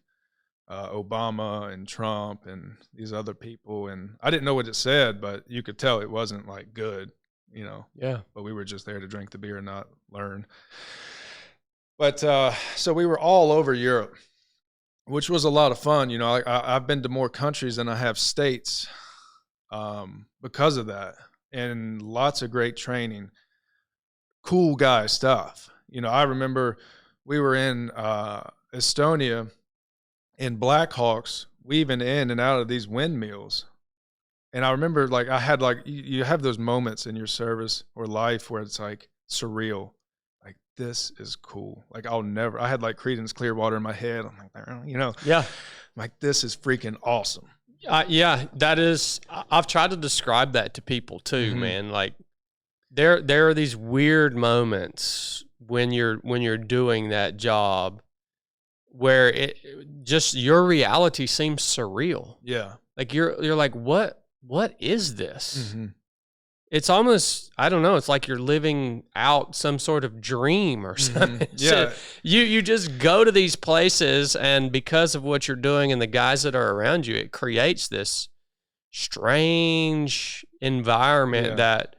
Obama and Trump and these other people. And I didn't know what it said, but you could tell it wasn't like good. you know. Yeah. But we were just there to drink the beer and not learn. But so we were all over Europe, which was a lot of fun. You know, I've been to more countries than I have states because of that, and lots of great training, cool guy stuff. You know, I remember we were in Estonia in Blackhawks, weaving in and out of these windmills. And I remember, like, I had, like, you have those moments in your service or life where it's like surreal. Like, this is cool. Like, I had like Creedence Clearwater in my head. I'm like, you know, Yeah. I'm like, this is freaking awesome. Yeah, that is, I've tried to describe that to people too, man. Like, there are these weird moments when you're doing that job where it just, your reality seems surreal. Yeah. Like you're like, what is this? It's almost, I don't know, it's like you're living out some sort of dream or something. Yeah. So you just go to these places, and because of what you're doing and the guys that are around you, it creates this strange environment that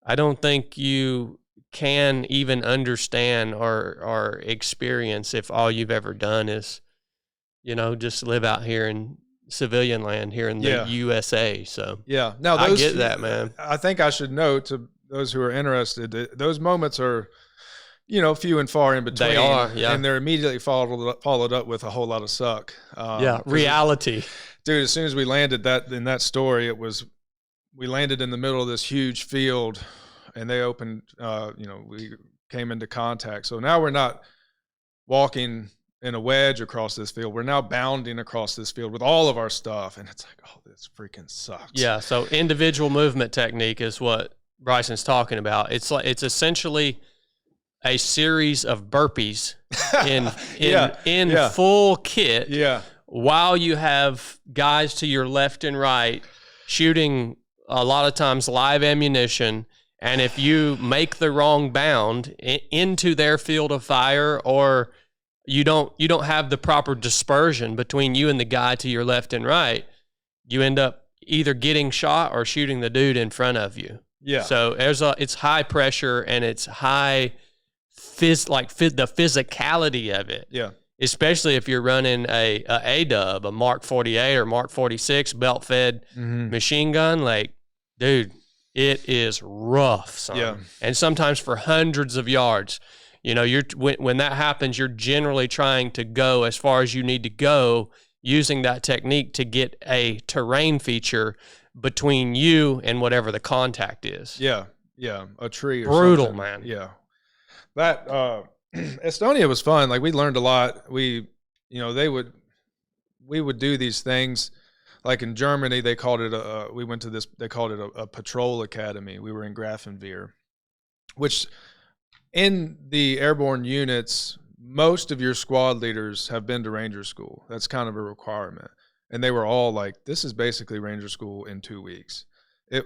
I don't think you can even understand or experience if all you've ever done is, you know, just live out here in civilian land here in the USA. So yeah, now I get that, man. I think I should note to those who are interested that those moments are, you know, few and far in between. They are, yeah, and they're immediately followed up with a whole lot of suck. Reality, dude. As soon as we landed in that story, we landed in the middle of this huge field, and they opened. You know, we came into contact. So now we're not walking in a wedge across this field. We're now bounding across this field with all of our stuff. And it's like, oh, this freaking sucks. Yeah. So individual movement technique is what Bryson's talking about. It's like, it's essentially a series of burpees in full kit. Yeah. While you have guys to your left and right shooting a lot of times live ammunition. And if you make the wrong bound into their field of fire, or you don't have the proper dispersion between you and the guy to your left and right, you end up either getting shot or shooting the dude in front of you. Yeah. So it's high pressure, and it's high the physicality of it. Yeah. Especially if you're running a dub, a Mark 48 or Mark 46 belt fed machine gun, like, dude, it is rough, son. Yeah. And sometimes for hundreds of yards. You know, when that happens, you're generally trying to go as far as you need to go using that technique to get a terrain feature between you and whatever the contact is. Yeah. Yeah. A tree or brutal, something. Man. Yeah. That Estonia was fun. Like, we learned a lot. We would do these things. Like in Germany, they called it they called it a patrol academy. We were in Grafenwehr, which in the airborne units, most of your squad leaders have been to Ranger School. That's kind of a requirement. And they were all like, this is basically Ranger School in 2 weeks. It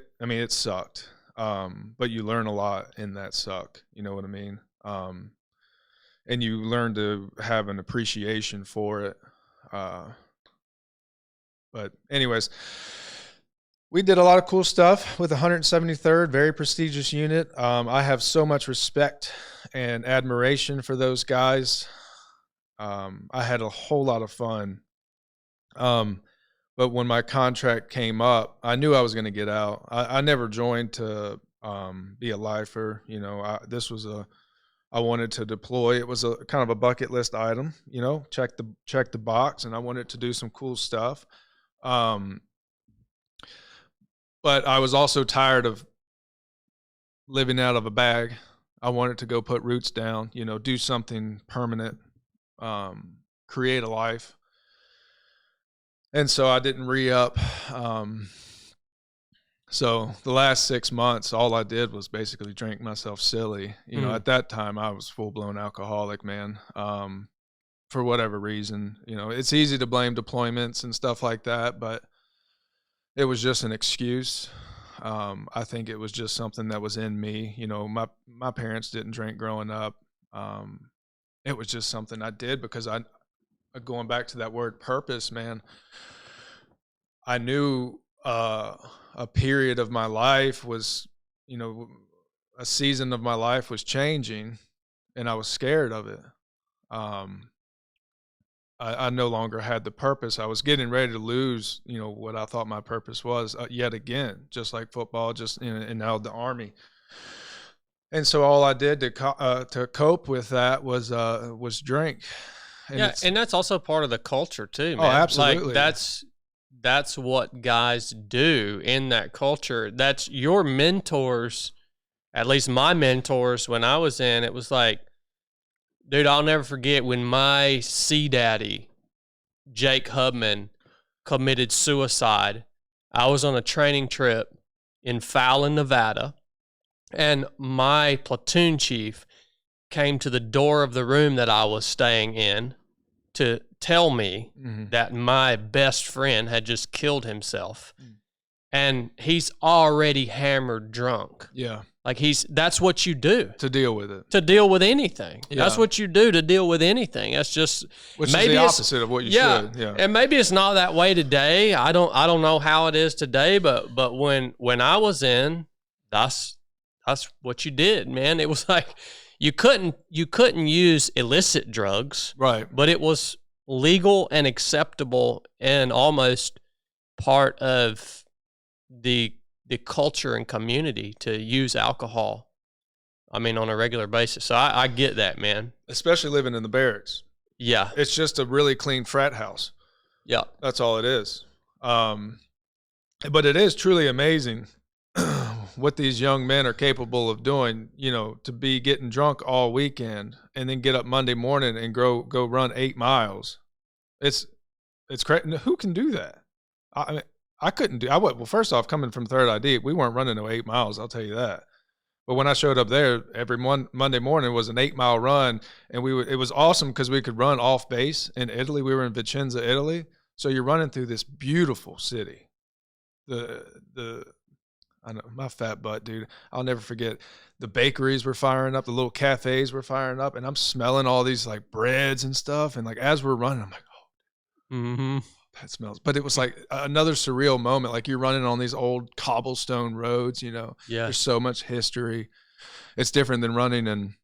sucked. But you learn a lot in that suck. You know what I mean? And you learn to have an appreciation for it. But anyways, we did a lot of cool stuff with the 173rd, very prestigious unit. I have so much respect and admiration for those guys. I had a whole lot of fun. But when my contract came up, I knew I was going to get out. I never joined to be a lifer. You know, I wanted to deploy. It was a kind of a bucket list item, you know, check the box, and I wanted to do some cool stuff. But I was also tired of living out of a bag. I wanted to go put roots down, you know, do something permanent, create a life. And so I didn't re-up. So the last 6 months, all I did was basically drink myself silly. You know, at that time I was full-blown alcoholic, man. For whatever reason, you know, it's easy to blame deployments and stuff like that, but it was just an excuse. I think it was just something that was in me. You know, my parents didn't drink growing up. It was just something I did because going back to that word purpose, man, I knew a period of my life was you know, a season of my life was changing and I was scared of it. I no longer had the purpose. I was getting ready to lose, you know, what I thought my purpose was yet again, just like football, and now the Army. And so all I did to cope with that was drink. And and that's also part of the culture too, man. Oh, absolutely. Like that's what guys do in that culture. That's your mentors, at least my mentors when I was in, it was like, dude, I'll never forget when my sea daddy, Jake Hubman, committed suicide. I was on a training trip in Fallon, Nevada, and my platoon chief came to the door of the room that I was staying in to tell me that my best friend had just killed himself. And he's already hammered drunk. Yeah. Like that's what you do. To deal with it. To deal with anything. Yeah. That's what you do to deal with anything. That's just which is the opposite of what you should. Yeah. And maybe it's not that way today. I don't know how it is today, but when I was in, that's what you did, man. It was like you couldn't use illicit drugs. Right. But it was legal and acceptable and almost part of the culture and community to use alcohol, I mean, on a regular basis. So I get that, man. Especially living in the barracks. Yeah. It's just a really clean frat house. Yeah. That's all it is. But it is truly amazing what these young men are capable of doing, you know, to be getting drunk all weekend and then get up Monday morning and go run 8 miles. It's crazy. Who can do that? I mean, I couldn't do. Well, first off, coming from Third ID, we weren't running no 8 miles. I'll tell you that. But when I showed up there, every Monday morning was an 8 mile run, and it was awesome because we could run off base in Italy. We were in Vicenza, Italy, so you're running through this beautiful city. I know my fat butt, dude. I'll never forget. The bakeries were firing up, the little cafes were firing up, and I'm smelling all these like breads and stuff. And like as we're running, I'm like, oh. That smells. But it was like another surreal moment. Like you're running on these old cobblestone roads, you know. Yeah. There's so much history. It's different than running in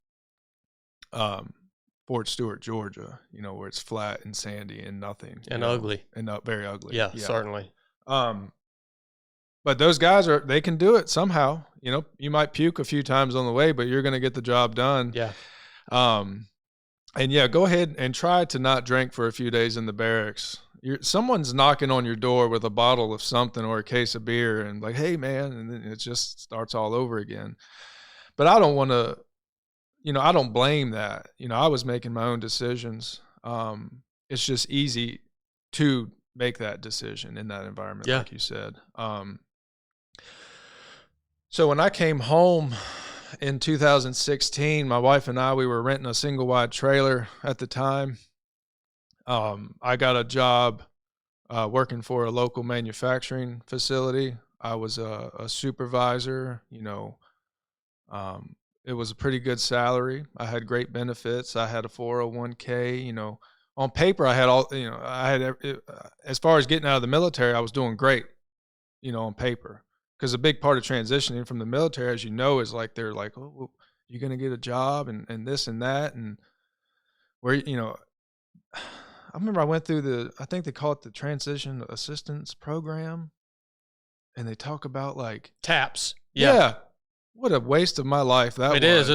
Fort Stewart, Georgia, you know, where it's flat and sandy and nothing. And ugly. And very ugly. Yeah, certainly. But those guys they can do it somehow. You know, you might puke a few times on the way, but you're going to get the job done. Yeah. And yeah, go ahead and try to not drink for a few days in the barracks. Someone's knocking on your door with a bottle of something or a case of beer and like, hey, man, and then it just starts all over again. But I don't want to, you know, I don't blame that. You know, I was making my own decisions. It's just easy to make that decision in that environment, like you said. So when I came home in 2016, my wife and I, we were renting a single wide trailer at the time. I got a job working for a local manufacturing facility. I was a supervisor, you know. It was a pretty good salary. I had great benefits. I had a 401k, you know. On paper, I had all, you know, as far as getting out of the military, I was doing great, you know, on paper. Because a big part of transitioning from the military, as you know, is like they're like, oh, well, you're going to get a job and this and that. And where, you know, I remember I went through I think they call it the Transition Assistance Program. And they talk about like TAPS. Yeah. What a waste of my life that was. It is.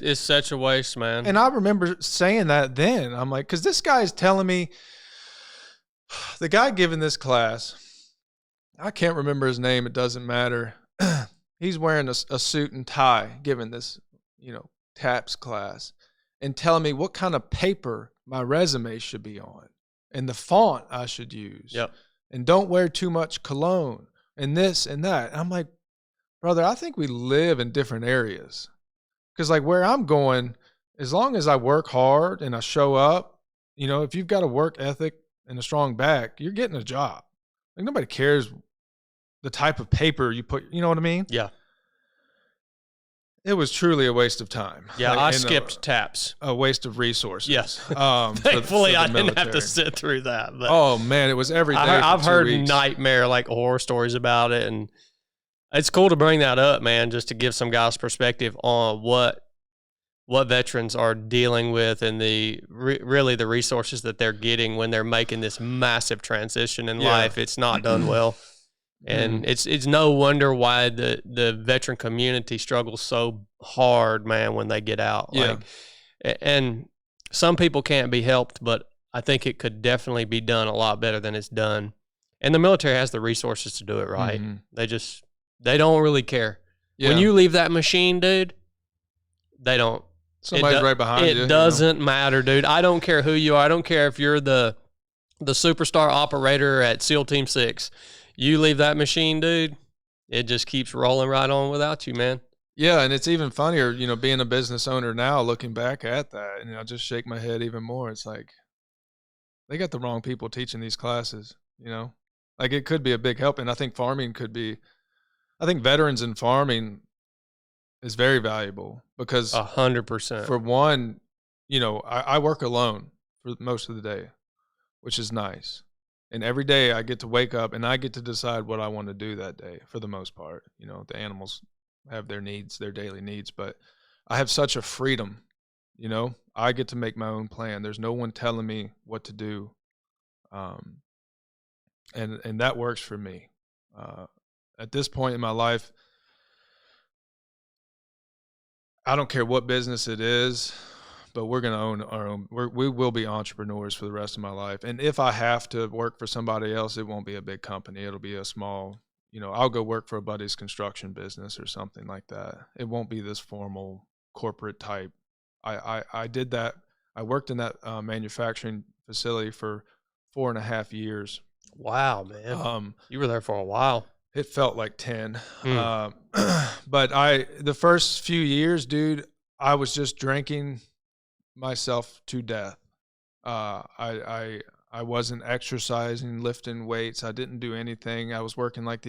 It's such a waste, man. And I remember saying that then. I'm like, because this guy is telling me, the guy giving this class, I can't remember his name. It doesn't matter. He's wearing a suit and tie giving this, you know, TAPS class and telling me what kind of paper my resume should be on and the font I should use. Yep. And don't wear too much cologne and this and that. And I'm like, brother, I think we live in different areas. Because like where I'm going, as long as I work hard and I show up, you know, if you've got a work ethic and a strong back, you're getting a job. Like nobody cares the type of paper you put, you know what I mean? Yeah. It was truly a waste of time. Yeah, I skipped TAPS. A waste of resources. Yes. Thankfully, I didn't have to sit through that. But oh, man, it was every day. I've heard weeks. nightmare, like horror stories about it. And It's cool to bring that up, man, just to give some guys perspective on what veterans are dealing with and really the resources that they're getting when they're making this massive transition in life. It's not done well. And it's no wonder why the veteran community struggles so hard, man, when they get out. Yeah. And some people can't be helped, but I think it could definitely be done a lot better than it's done. And the military has the resources to do it right. They don't really care. When you leave that machine, dude, they don't. Somebody's right behind you. It doesn't matter, dude. I don't care who you are. I don't care if you're the superstar operator at SEAL Team 6. You leave that machine, dude, it just keeps rolling right on without you, man. Yeah, and it's even funnier, being a business owner now, looking back at that, and I just shake my head even more. It's like, they got the wrong people teaching these classes, Like, it could be a big help, and I think farming could be – I think veterans in farming is very valuable because 100%. For one, I work alone for most of the day, which is nice. And every day I get to wake up and I get to decide what I want to do that day for the most part. The animals have their needs, their daily needs, but I have such a freedom, I get to make my own plan. There's no one telling me what to do. And that works for me. At this point in my life, I don't care what business it is, but we're going to own our own. We will be entrepreneurs for the rest of my life. And if I have to work for somebody else, it won't be a big company. It'll be a small, I'll go work for a buddy's construction business or something like that. It won't be this formal corporate type. I did that. I worked in that manufacturing facility for 4.5 years. Wow, man. You were there for a while. It felt like 10. But the first few years, dude, I was just drinking myself to death. I wasn't exercising, lifting weights. I didn't do anything. I was working like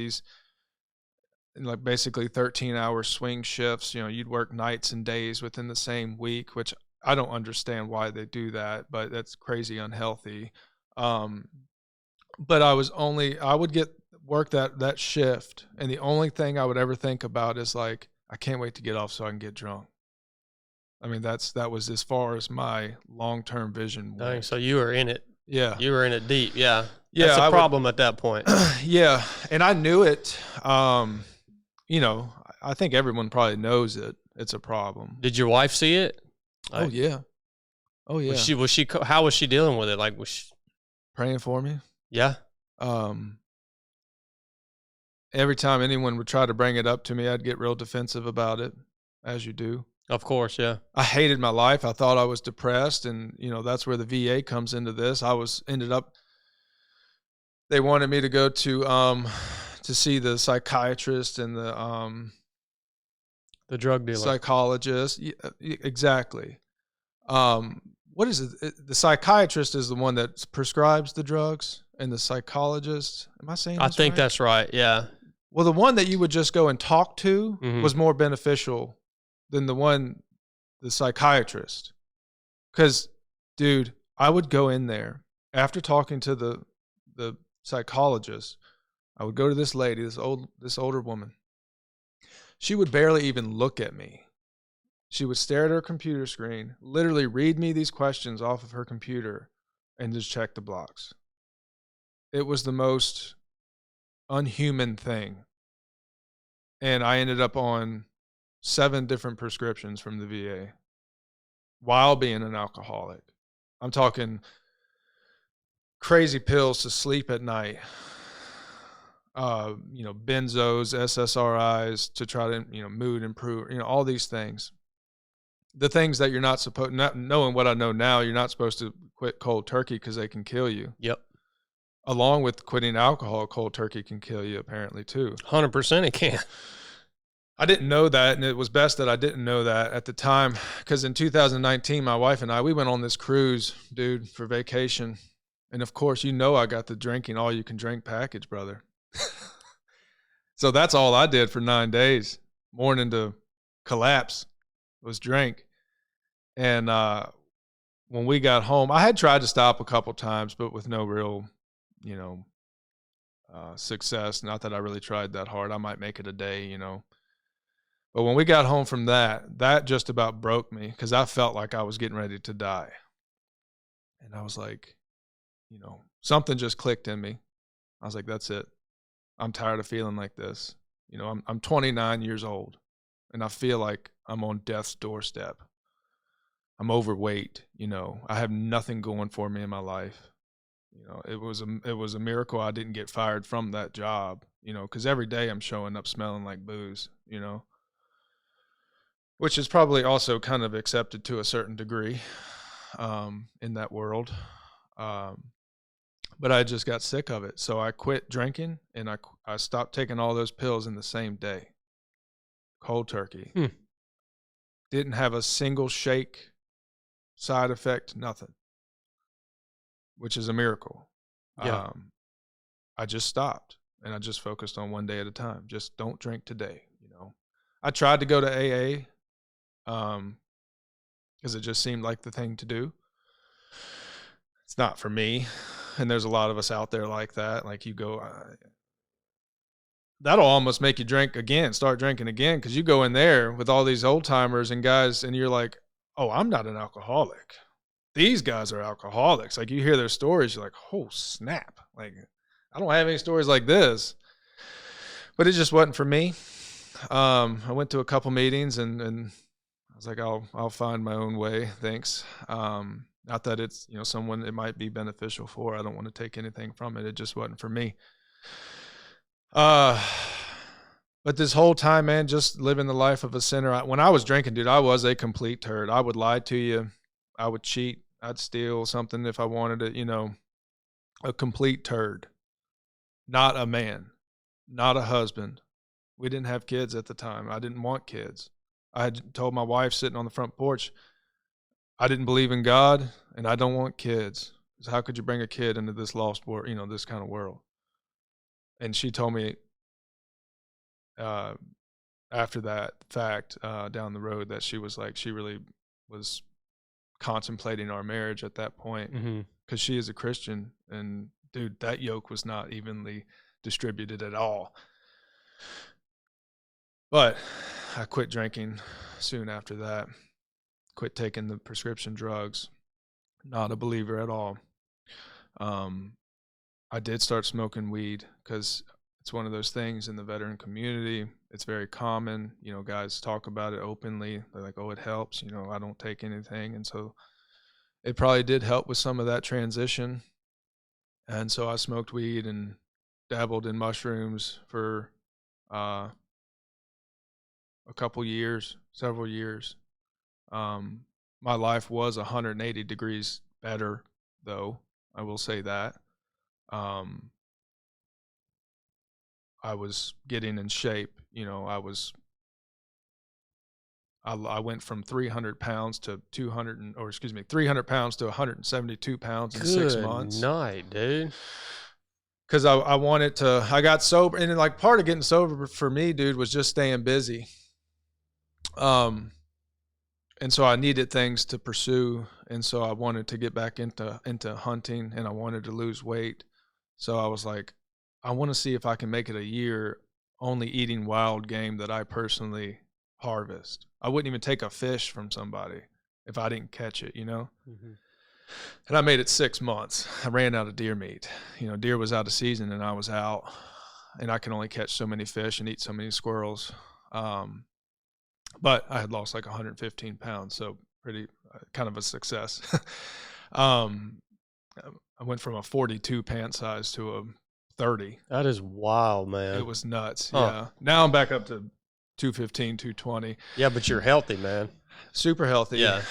basically 13-hour swing shifts. You'd work nights and days within the same week, which I don't understand why they do that, but that's crazy unhealthy. But I would get work that shift, and the only thing I would ever think about is like, I can't wait to get off so I can get drunk. I mean, that was as far as my long-term vision went. Dang, so you were in it. Yeah. You were in it deep. Yeah. Yeah. That's a problem at that point. Yeah. And I knew it. I think everyone probably knows it. It's a problem. Did your wife see it? Oh, yeah. Oh, yeah. How was she dealing with it? Like, was she praying for me? Yeah. Every time anyone would try to bring it up to me, I'd get real defensive about it, as you do. Of course, yeah. I hated my life. I thought I was depressed, and that's where the VA comes into this. They wanted me to go to see the psychiatrist and the drug dealer, psychologist. Yeah, exactly. What is it? The psychiatrist is the one that prescribes the drugs, and the psychologist. Am I saying? I think that's right. Yeah. Well, the one that you would just go and talk to was more beneficial than the psychiatrist. Because, dude, I would go in there after talking to the psychologist. I would go to this lady, this older woman. She would barely even look at me. She would stare at her computer screen, literally read me these questions off of her computer, and just check the blocks. It was the most unhuman thing. And I ended up on 7 different prescriptions from the VA while being an alcoholic. I'm talking crazy pills to sleep at night, benzos, SSRIs to try to, mood improve, all these things. The things that you're not supposed, not knowing what I know now, you're not supposed to quit cold turkey because they can kill you. Yep. Along with quitting alcohol, cold turkey can kill you apparently too. 100% it can. I didn't know that, and it was best that I didn't know that at the time, because in 2019, my wife and we went on this cruise, dude, for vacation. And of course, I got the drinking all you can drink package, brother. So that's all I did for 9 days. Morning to collapse was drink. And when we got home, I had tried to stop a couple times, but with no real, success. Not that I really tried that hard. I might make it a day, you know. But when we got home from that just about broke me, because I felt like I was getting ready to die. And I was like, you know, something just clicked in me. I was like, that's it. I'm tired of feeling like this. You know, I'm 29 years old, and I feel like I'm on death's doorstep. I'm overweight, you know. I have nothing going for me in my life. You know, it was a miracle I didn't get fired from that job, you know, because every day I'm showing up smelling like booze, you know, which is probably also kind of accepted to a certain degree in that world. But I just got sick of it. So I quit drinking, and I stopped taking all those pills in the same day. Cold turkey. Didn't have a single shake, side effect, nothing, which is a miracle. Yeah. I just stopped, and I just focused on one day at a time. Just don't drink today, you know. I tried to go to AA because it just seemed like the thing to do. It's not for me. And there's a lot of us out there like that. Like you go, that'll almost make you drink again, start drinking again, because you go in there with all these old timers and guys, and you're like, oh, I'm not an alcoholic. These guys are alcoholics. Like you hear their stories, you're like, oh, snap. Like I don't have any stories like this. But it just wasn't for me. I went to a couple meetings and I was like, I'll find my own way. Thanks. Not that it's, you know, someone it might be beneficial for. I don't want to take anything from it. It just wasn't for me. But this whole time, man, just living the life of a sinner. When I was drinking, dude, I was a complete turd. I would lie to you. I would cheat. I'd steal something if I wanted it, you know, a complete turd. Not a man, not a husband. We didn't have kids at the time. I didn't want kids. I had told my wife sitting on the front porch, I didn't believe in God, and I don't want kids. So how could you bring a kid into this lost world, you know, this kind of world? And she told me after that fact down the road that she was like, she really was contemplating our marriage at that point because she is a Christian. And, dude, that yoke was not evenly distributed at all. But I quit drinking soon after that. Quit taking the prescription drugs. Not a believer at all. I did start smoking weed because it's one of those things in the veteran community. It's very common. You know, guys talk about it openly. They're like, oh, it helps. You know, I don't take anything. And so it probably did help with some of that transition. And so I smoked weed and dabbled in mushrooms for a couple years, several years. My life was 180 degrees better, though. I will say that. I was getting in shape. You know, I went from 300 pounds to 300 pounds to 172 pounds in 6 months. Good night, dude. Because I wanted to, I got sober. And like part of getting sober for me, dude, was just staying busy. And so I needed things to pursue, and so I wanted to get back into hunting, and I wanted to lose weight. So I was like, I want to see if I can make it a year only eating wild game that I personally harvest. I wouldn't even take a fish from somebody if I didn't catch it, you know? And I made it 6 months. I ran out of deer meat. You know, deer was out of season, and I was out, and I can only catch so many fish and eat so many squirrels. But I had lost like 115 pounds, so pretty kind of a success. I went from a 42 pant size to a 30. That is wild, man. It was nuts. Yeah. Now I'm back up to 215, 220. Yeah, but you're healthy, man. Super healthy. Yeah.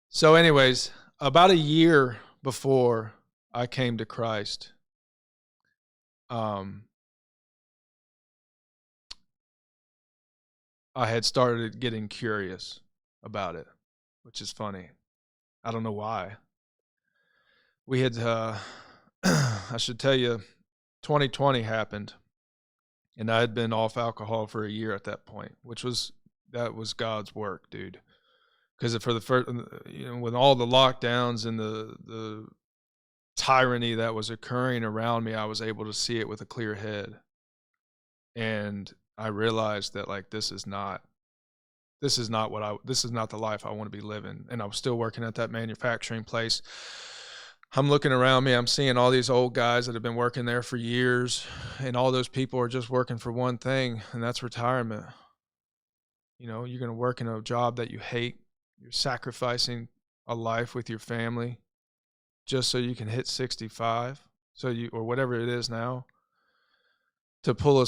So anyways, about a year before I came to Christ, I had started getting curious about it, which is funny. I don't know why. We had, I should tell you, 2020 happened, and I had been off alcohol for a year at that point, that was God's work, dude. Because for the first, you know, with all the lockdowns and the tyranny that was occurring around me, I was able to see it with a clear head. And I realized that like this is not the life I want to be living. And I was still working at that manufacturing place. I'm looking around me, I'm seeing all these old guys that have been working there for years, and all those people are just working for one thing, and that's retirement. You know, you're going to work in a job that you hate. You're sacrificing a life with your family just so you can hit 65, or whatever it is now, to pull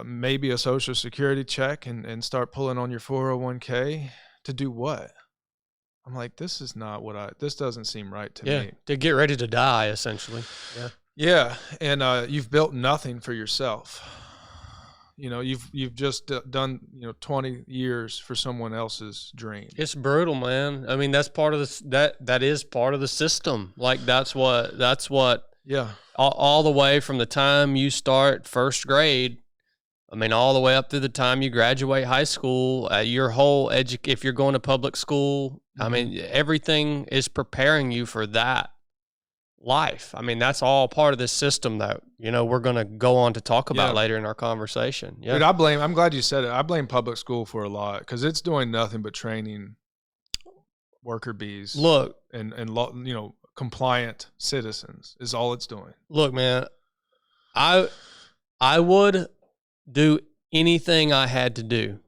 maybe a Social Security check and start pulling on your 401k to do what? I'm like, this doesn't seem right to me. To get ready to die, essentially. Yeah, and you've built nothing for yourself. You know, you've just done 20 years for someone else's dream. It's brutal, man. I mean, that's part of that is part of the system. Like that's what. Yeah. All the way from the time you start first grade, I mean, all the way up through the time you graduate high school, your whole if you're going to public school, I mean, everything is preparing you for that life. I mean, that's all part of this system that, we're going to go on to talk about later in our conversation. Yeah. Dude, I'm glad you said it. I blame public school for a lot because it's doing nothing but training worker bees. Look, and compliant citizens is all it's doing. Look, man, I would do anything I had to do.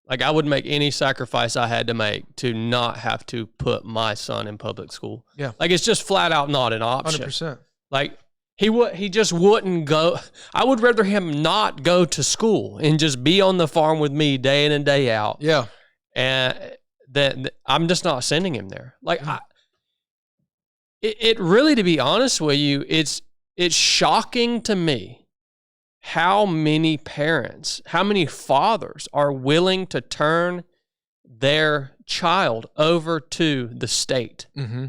Like I would make any sacrifice I had to make to not have to put my son in public school. Yeah. Like it's just flat out not an option. 100%. Like he just wouldn't go. I would rather him not go to school and just be on the farm with me day in and day out. Yeah. And then I'm just not sending him there. Like it really, to be honest with you, it's shocking to me how many parents, how many fathers are willing to turn their child over to the state. Mm-hmm.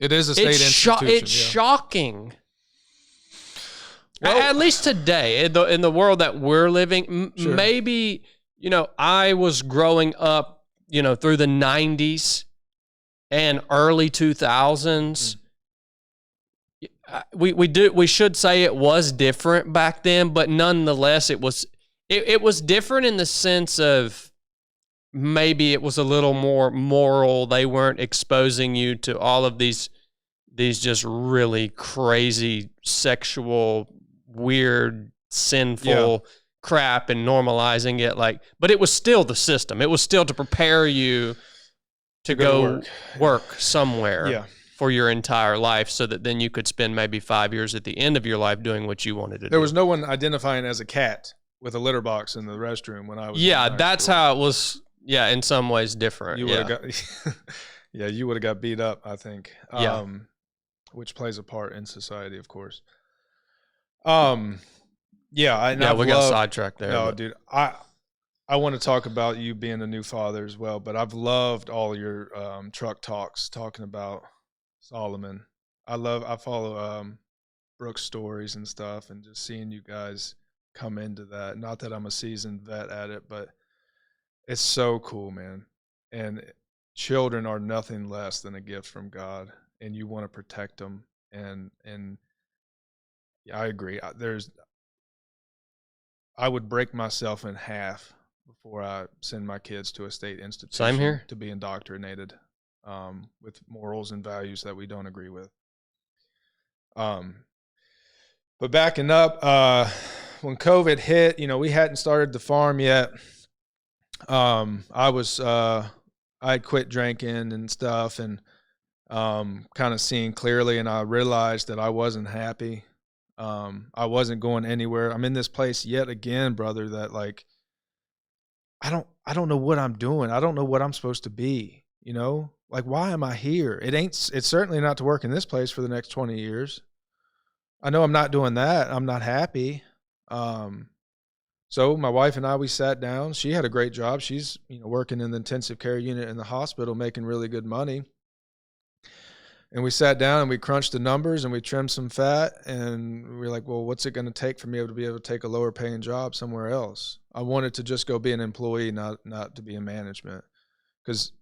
It is a state institution. It's shocking. Well, at least today, in the world that we're living, sure. Maybe, I was growing up, through the 90s and early 2000s. We should say it was different back then, but nonetheless, it was different in the sense of maybe it was a little more moral. They weren't exposing you to all of these just really crazy sexual, weird, sinful crap and normalizing it. But it was still the system. It was still to prepare you to go work somewhere. Yeah. For your entire life, so that then you could spend maybe 5 years at the end of your life doing what you wanted to do. There was no one identifying as a cat with a litter box in the restroom when I was. Yeah, that's how it was. Yeah, in some ways different. You would have got. You would have got beat up, I think. Which plays a part in society, of course. We got sidetracked there. No, dude, I want to talk about you being a new father as well, but I've loved all your truck talks talking about Solomon. I follow Brooks stories and stuff, and just seeing you guys come into that. Not that I'm a seasoned vet at it, but it's so cool, man. And children are nothing less than a gift from God, and you want to protect them. And I agree. I would break myself in half before I send my kids to a state institution. Same here. To be indoctrinated. With morals and values that we don't agree with. But backing up, when COVID hit, we hadn't started the farm yet. I had quit drinking and stuff, and kind of seeing clearly, and I realized that I wasn't happy. I wasn't going anywhere. I'm in this place yet again, brother, that like I don't know what I'm doing. I don't know what I'm supposed to be, Like, why am I here? It's certainly not to work in this place for the next 20 years. I know I'm not doing that. I'm not happy. So my wife and I, we sat down. She had a great job. She's, working in the intensive care unit in the hospital, making really good money. And we sat down and we crunched the numbers and we trimmed some fat. And we were like, well, what's it going to take for me to be able to take a lower paying job somewhere else? I wanted to just go be an employee, not to be in management. Because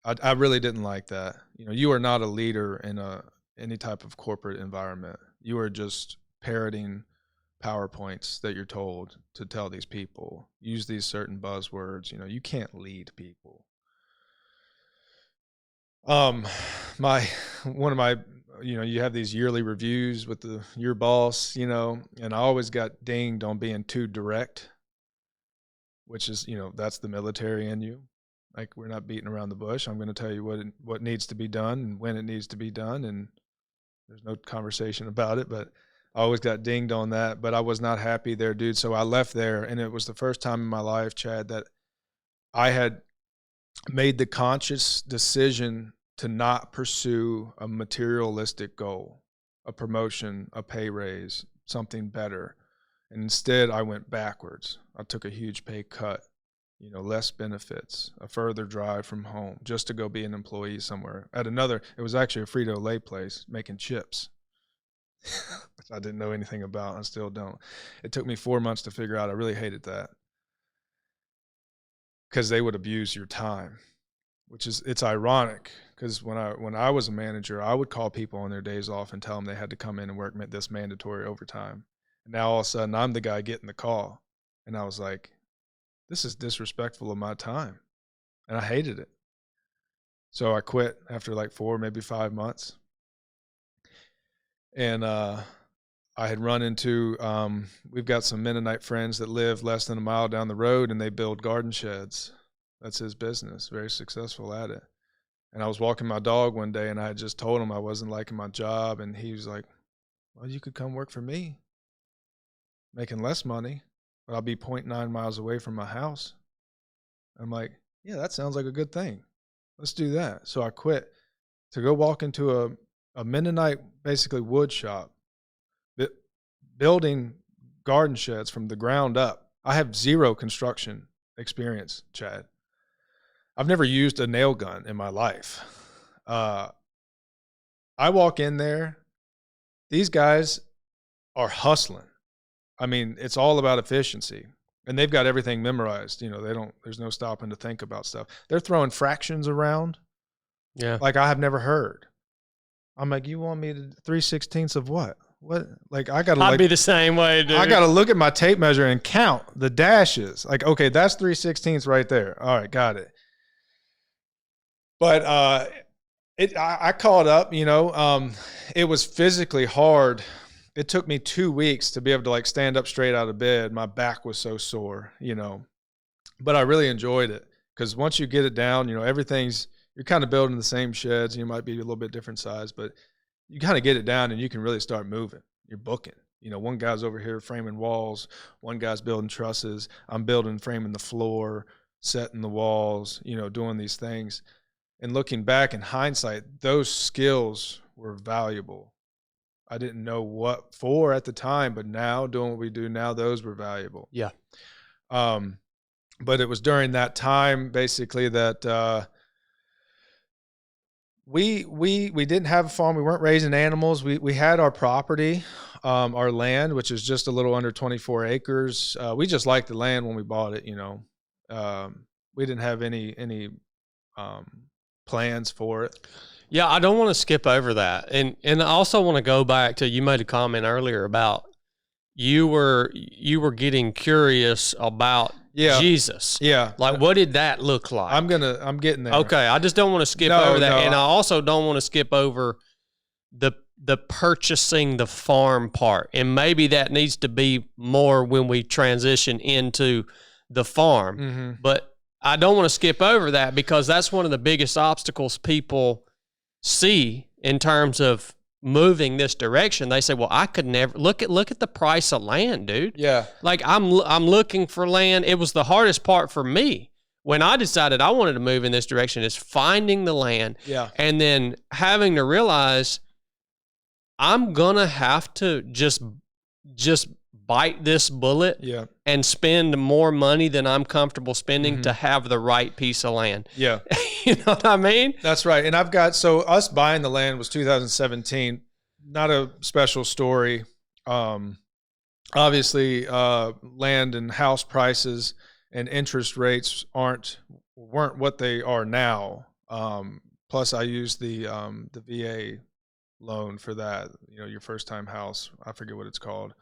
I really didn't like that. You are not a leader in a any type of corporate environment. You are just parroting PowerPoints that you're told to tell these people. Use these certain buzzwords. You know, you can't lead people. One of my, you know, you have these yearly reviews with your boss, you know, and I always got dinged on being too direct, which is, you know, that's the military in you. Like, we're not beating around the bush. I'm going to tell you what needs to be done and when it needs to be done, and there's no conversation about it. But I always got dinged on that. But I was not happy there, dude. So I left there, and it was the first time in my life, Chad, that I had made the conscious decision to not pursue a materialistic goal, a promotion, a pay raise, something better. And instead, I went backwards. I took a huge pay cut, you know, less benefits, a further drive from home just to go be an employee somewhere. It was actually a Frito-Lay place making chips, which I didn't know anything about. I still don't. It took me 4 months to figure out I really hated that, because they would abuse your time, it's ironic, because when I was a manager, I would call people on their days off and tell them they had to come in and work this mandatory overtime. And now all of a sudden I'm the guy getting the call. And I was like, this is disrespectful of my time. And I hated it. So I quit after like 4, maybe 5 months. And I had run into, we've got some Mennonite friends that live less than a mile down the road, and they build garden sheds. That's his business, very successful at it. And I was walking my dog one day, and I had just told him I wasn't liking my job. And he was like, well, you could come work for me, making less money, but I'll be 0.9 miles away from my house. I'm like, yeah, that sounds like a good thing. Let's do that. So I quit to go walk into a Mennonite, basically wood shop, building garden sheds from the ground up. I have zero construction experience, Chad. I've never used a nail gun in my life. I walk in there, these guys are hustling. I mean, it's all about efficiency, and they've got everything memorized. You know, there's no stopping to think about stuff. They're throwing fractions around. Yeah. Like I have never heard. I'm like, you want me to 3/16 of what? What? Like I'd be the same way, dude. I got to look at my tape measure and count the dashes. Like, okay, that's 3/16 right there. All right, got it. But I caught up, you know. It was physically hard. It took me 2 weeks to be able to like stand up straight out of bed. My back was so sore, you know. But I really enjoyed it, because once you get it down, you know, you're kind of building the same sheds. You might be a little bit different size, but you kind of get it down and you can really start moving. You're booking. You know, one guy's over here framing walls. One guy's building trusses. I'm framing the floor, setting the walls, you know, doing these things. And looking back in hindsight, those skills were valuable. I didn't know what for at the time, but now doing what we do now, those were valuable. Yeah. But it was during that time basically that we didn't have a farm. We weren't raising animals. We had our property, our land, which is just a little under 24 acres. We just liked the land when we bought it, you know. We didn't have any plans for it. Yeah, I don't want to skip over that. And I also want to go back to, you made a comment earlier about you were getting curious about Jesus. Yeah. Like, what did that look like? I'm getting there. Okay. I just don't want to skip over that. And I also don't want to skip over the purchasing the farm part. And maybe that needs to be more when we transition into the farm. Mm-hmm. But I don't want to skip over that, because that's one of the biggest obstacles people see in terms of moving this direction. They say, well, I could never look at the price of land, dude. Yeah. Like I'm looking for land. It was the hardest part for me when I decided I wanted to move in this direction, is finding the land. Yeah. And then having to realize I'm going to have to just bite this bullet and spend more money than I'm comfortable spending to have the right piece of land. Yeah. You know what I mean? That's right. And us buying the land was 2017, not a special story. Obviously, land and house prices and interest rates weren't what they are now. Plus I used the VA loan for that, your first time house. I forget what it's called.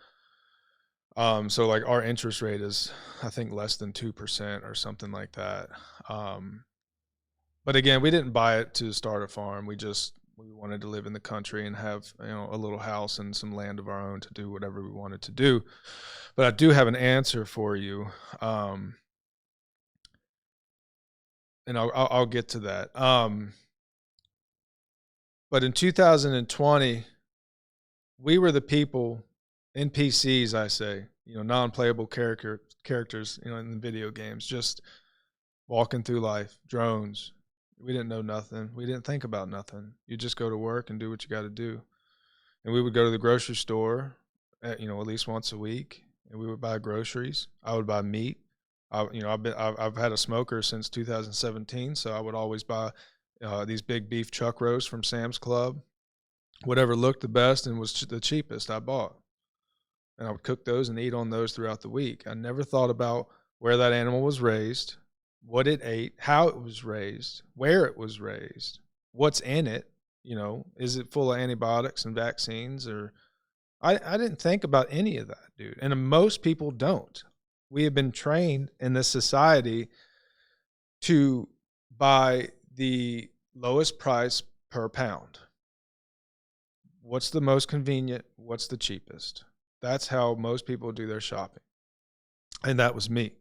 So like our interest rate is, I think, less than 2% or something like that. But again, we didn't buy it to start a farm. We wanted to live in the country and have, a little house and some land of our own to do whatever we wanted to do. But I do have an answer for you. And I'll get to that. But in 2020, we were the people, NPCs, I say, non-playable characters, in the video games, just walking through life, drones. We didn't know nothing. We didn't think about nothing. You just go to work and do what you got to do. And we would go to the grocery store, at least once a week, and we would buy groceries. I would buy meat. I've had a smoker since 2017, so I would always buy these big beef chuck roasts from Sam's Club. Whatever looked the best and was the cheapest, I bought. And I would cook those and eat on those throughout the week. I never thought about where that animal was raised, what it ate, how it was raised, where it was raised, what's in it. Is it full of antibiotics and vaccines? Or I didn't think about any of that, dude. And most people don't. We have been trained in this society to buy the lowest price per pound. What's the most convenient? What's the cheapest? That's how most people do their shopping. And that was me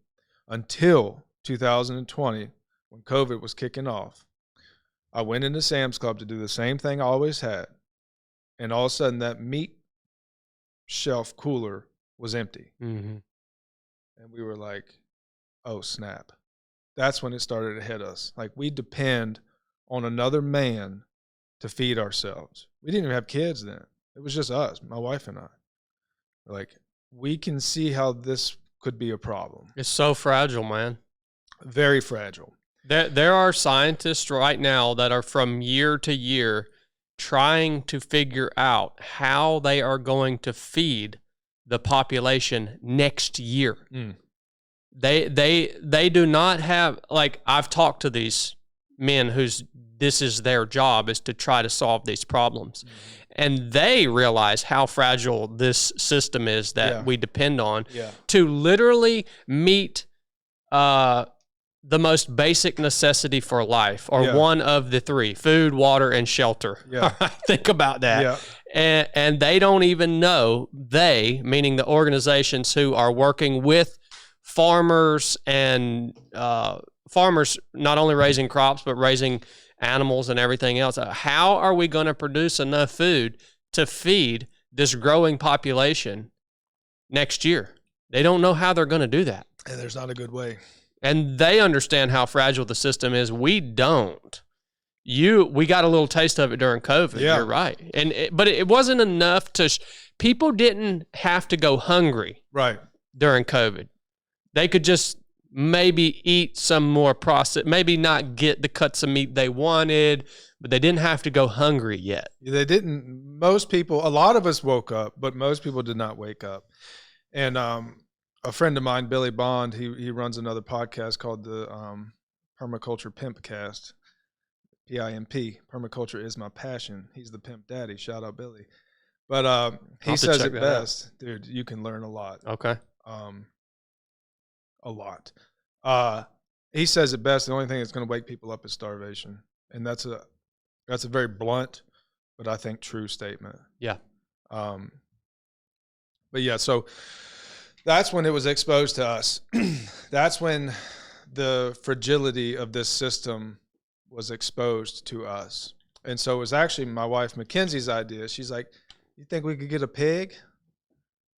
until 2020, when COVID was kicking off. I went into Sam's Club to do the same thing I always had. And all of a sudden that meat shelf cooler was empty. Mm-hmm. And we were like, oh, snap. That's when it started to hit us. Like, we depend on another man to feed ourselves. We didn't even have kids then. It was just us, my wife and I. Like, we can see how this could be a problem. It's so fragile, man. Very fragile. There are scientists right now that are from year to year trying to figure out how they are going to feed the population next year. Mm. They do not have, like, I've talked to these men this is their job, is to try to solve these problems. Mm-hmm. And they realize how fragile this system is that we depend on to literally meet the most basic necessity for life, or one of the three: food, water, and shelter. Yeah. Think about that. Yeah. And they don't even know, they, meaning the organizations who are working with farmers and farmers not only raising crops, but raising animals and everything else. How are we going to produce enough food to feed this growing population next year? They don't know how they're going to do that. And there's not a good way. And they understand how fragile the system is. We don't. We got a little taste of it during COVID. Yeah. You're right. But it wasn't enough people didn't have to go hungry during COVID. They could just maybe eat some more processed, maybe not get the cuts of meat they wanted, but they didn't have to go hungry yet. They didn't. Most people, a lot of us woke up, but most people did not wake up. And a friend of mine, Billy Bond, he runs another podcast called the Permaculture Pimpcast, PIMP. Permaculture is my passion. He's the pimp daddy. Shout out Billy. But he says it best. Dude, you can learn a lot. Okay. A lot. He says it best. The only thing that's going to wake people up is starvation. And that's a very blunt, but I think true statement. Yeah. But yeah, so that's when it was exposed to us. That's when the fragility of this system was exposed to us. And so it was actually my wife Mackenzie's idea. She's like, you think we could get a pig,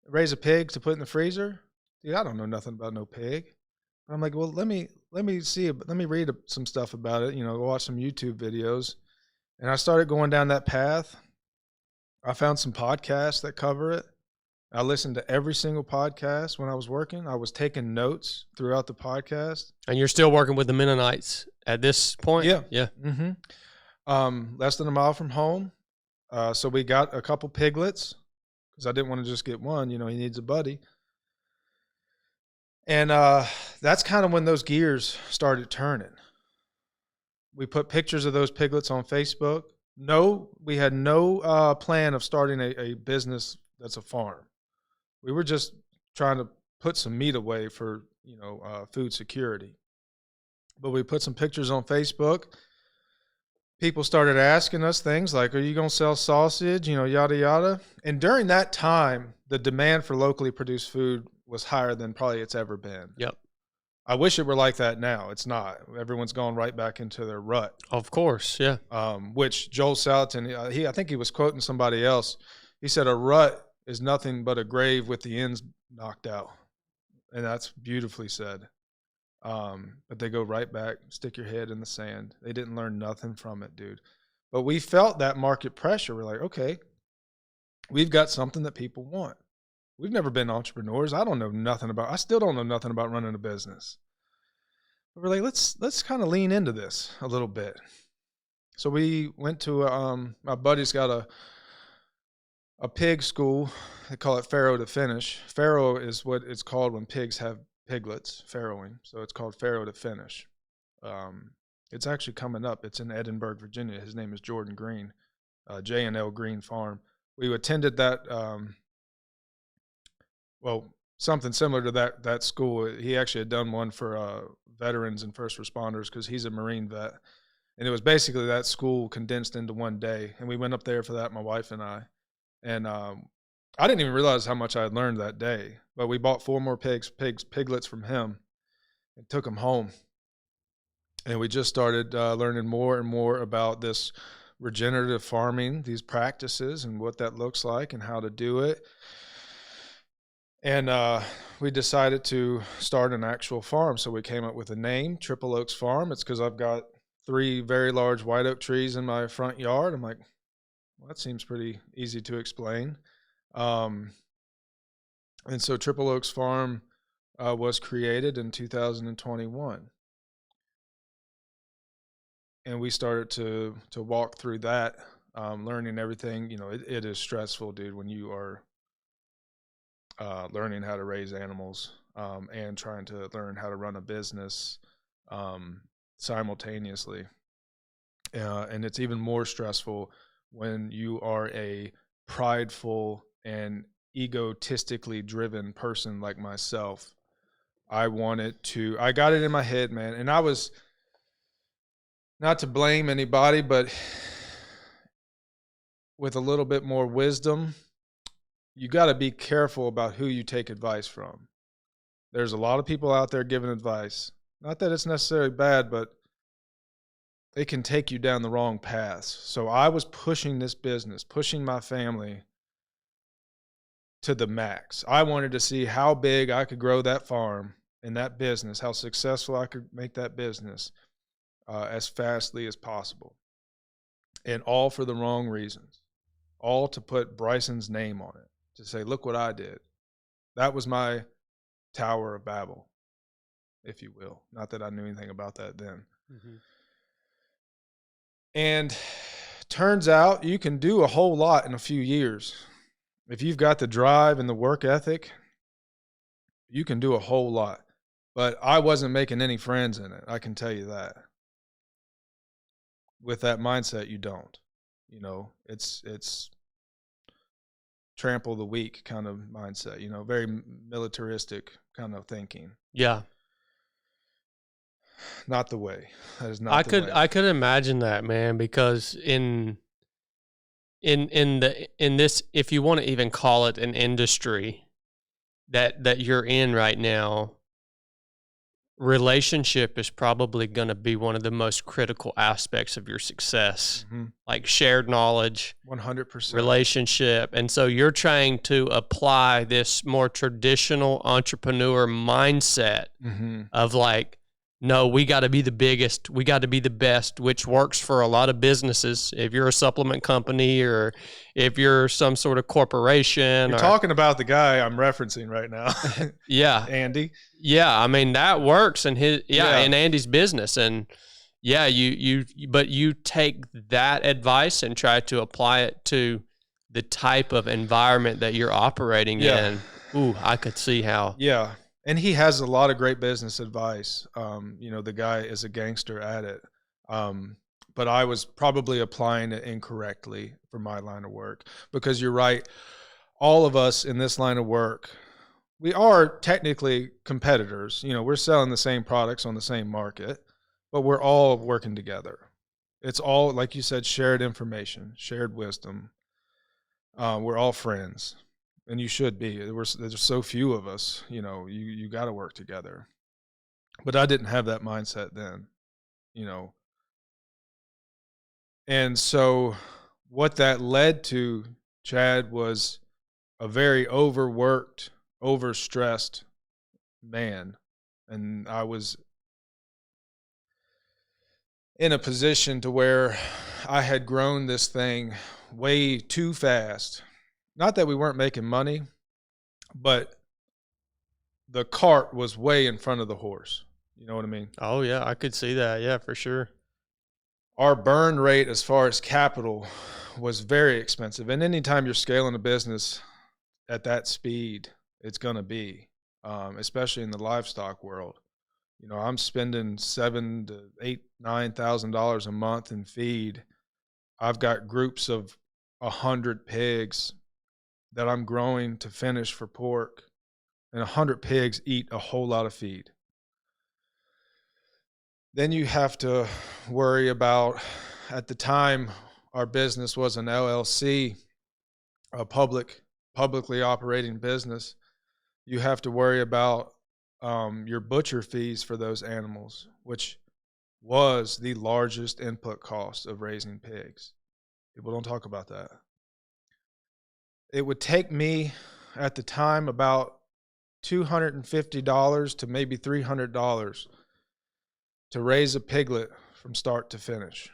raise a pig to put in the freezer? Dude, I don't know nothing about no pig. But I'm like, well, let me read some stuff about it, watch some YouTube videos. And I started going down that path. I found some podcasts that cover it. I listened to every single podcast when I was working. I was taking notes throughout the podcast. And you're still working with the Mennonites at this point? Yeah. Yeah. Mm-hmm. Less than a mile from home. So we got a couple piglets because I didn't want to just get one. He needs a buddy. And that's kind of when those gears started turning. We put pictures of those piglets on Facebook. No, we had no plan of starting a business that's a farm. We were just trying to put some meat away for, food security. But we put some pictures on Facebook. People started asking us things like, are you going to sell sausage, yada, yada. And during that time, the demand for locally produced food was higher than probably it's ever been. Yep. I wish it were like that now. It's not. Everyone's gone right back into their rut. Of course, yeah. Which Joel Salatin, I think he was quoting somebody else. He said, a rut is nothing but a grave with the ends knocked out. And that's beautifully said. But they go right back, stick your head in the sand. They didn't learn nothing from it, dude. But we felt that market pressure. We're like, okay, we've got something that people want. We've never been entrepreneurs. I still don't know nothing about running a business. But we're like, let's kind of lean into this a little bit. So we went to, my buddy's got a pig school. They call it farrow to finish. Farrow is what it's called when pigs have piglets, farrowing. So it's called farrow to finish. It's actually coming up. It's in Edinburgh, Virginia. His name is Jordan Green, J&L Green Farm. We attended that, something similar to that school. He actually had done one for veterans and first responders because he's a Marine vet. And it was basically that school condensed into one day. And we went up there for that, my wife and I. And I didn't even realize how much I had learned that day. But we bought 4 more piglets from him and took them home. And we just started learning more and more about this regenerative farming, these practices and what that looks like and how to do it. And we decided to start an actual farm. So we came up with a name, Triple Oaks Farm. It's because I've got 3 very large white oak trees in my front yard. I'm like, well, that seems pretty easy to explain. And so Triple Oaks Farm was created in 2021. And we started to walk through that, learning everything. It is stressful, dude, when you are learning how to raise animals and trying to learn how to run a business simultaneously. And it's even more stressful when you are a prideful and egotistically driven person like myself. I got it in my head, man. And I was, not to blame anybody, but with a little bit more wisdom, you got to be careful about who you take advice from. There's a lot of people out there giving advice. Not that it's necessarily bad, but it can take you down the wrong paths. So I was pushing this business, pushing my family to the max. I wanted to see how big I could grow that farm and that business, how successful I could make that business as fastly as possible. And all for the wrong reasons. All to put Bryson's name on it. To say, look what I did. That was my Tower of Babel, if you will. Not that I knew anything about that then. Mm-hmm. And turns out you can do a whole lot in a few years. If you've got the drive and the work ethic, you can do a whole lot. But I wasn't making any friends in it, I can tell you that. With that mindset, you don't. It's trample the weak kind of mindset, very militaristic kind of thinking. Yeah. Not the way. That is not the way. I could imagine that, man, because in this, if you want to even call it an industry that you're in right now, relationship is probably going to be one of the most critical aspects of your success. Mm-hmm. Like shared knowledge, 100% relationship. And so you're trying to apply this more traditional entrepreneur mindset mm-hmm. of like, no, we got to be the biggest, we got to be the best, which works for a lot of businesses. If you're a supplement company or if you're some sort of corporation. You're talking about the guy I'm referencing right now. Yeah. Andy. Yeah. I mean, that works in in Andy's business. And yeah, but you take that advice and try to apply it to the type of environment that you're operating in. Ooh, I could see how. Yeah. And he has a lot of great business advice. The guy is a gangster at it. but I was probably applying it incorrectly for my line of work, because you're right. All of us in this line of work, we are technically competitors. You know, we're selling the same products on the same market, but we're all working together. It's all, like you said, shared information, shared wisdom. We're all friends, and you should be. There's so few of us, you know, you got to work together. But I didn't have that mindset then, you know. And so what that led to, Chad, was a very overworked, overstressed man. And I was in a position to where I had grown this thing way too fast. Not that we weren't making money, but the cart was way in front of the horse. You know what I mean? Oh, yeah, I could see that. Yeah, for sure. Our burn rate as far as capital was very expensive. And anytime you're scaling a business at that speed, it's going to be, especially in the livestock world. You know, I'm spending $7,000 to $8,000, $9,000 a month in feed. I've got groups of 100 pigs that I'm growing to finish for pork, and 100 pigs eat a whole lot of feed. Then you have to worry about, at the time, our business was an LLC, a publicly operating business. You have to worry about your butcher fees for those animals, which was the largest input cost of raising pigs. People don't talk about that. It would take me at the time about $250 to maybe $300 to raise a piglet from start to finish.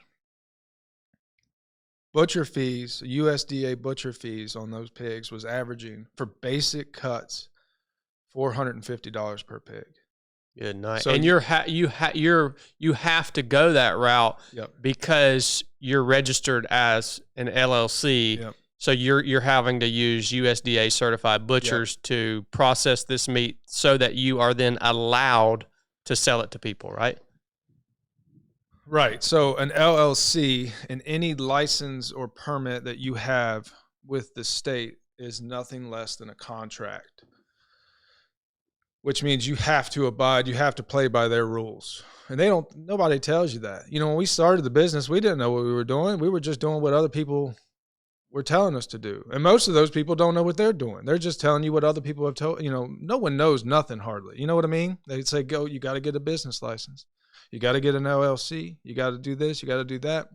Butcher fees, USDA butcher fees on those pigs was averaging, for basic cuts, $450 per pig. Good night. So and you have to go that route. Yep. Because you're registered as an LLC. Yep. So you're having to use USDA certified butchers to process this meat so that you are then allowed to sell it to people, right? Right. So an LLC, and any license or permit that you have with the state, is nothing less than a contract, which means you have to abide, you have to play by their rules. And nobody tells you that. You know, when we started the business, we didn't know what we were doing. We were just doing what other people were telling us to do. And most of those people don't know what they're doing. They're just telling you what other people have told. You know, no one knows nothing hardly. You know what I mean? They say, go, you got to get a business license. You got to get an LLC. You got to do this. You got to do that.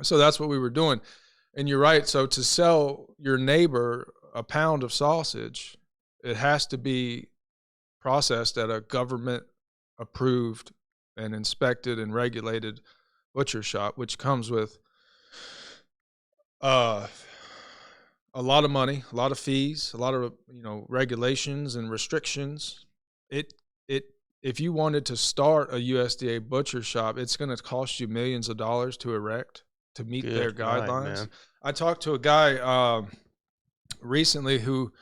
So that's what we were doing. And you're right. So to sell your neighbor a pound of sausage, it has to be processed at a government approved and inspected and regulated butcher shop, which comes with a lot of money, a lot of fees, a lot of, you know, regulations and restrictions. If you wanted to start a USDA butcher shop, it's going to cost you millions of dollars to erect, to meet their guidelines. Right, I talked to a guy recently who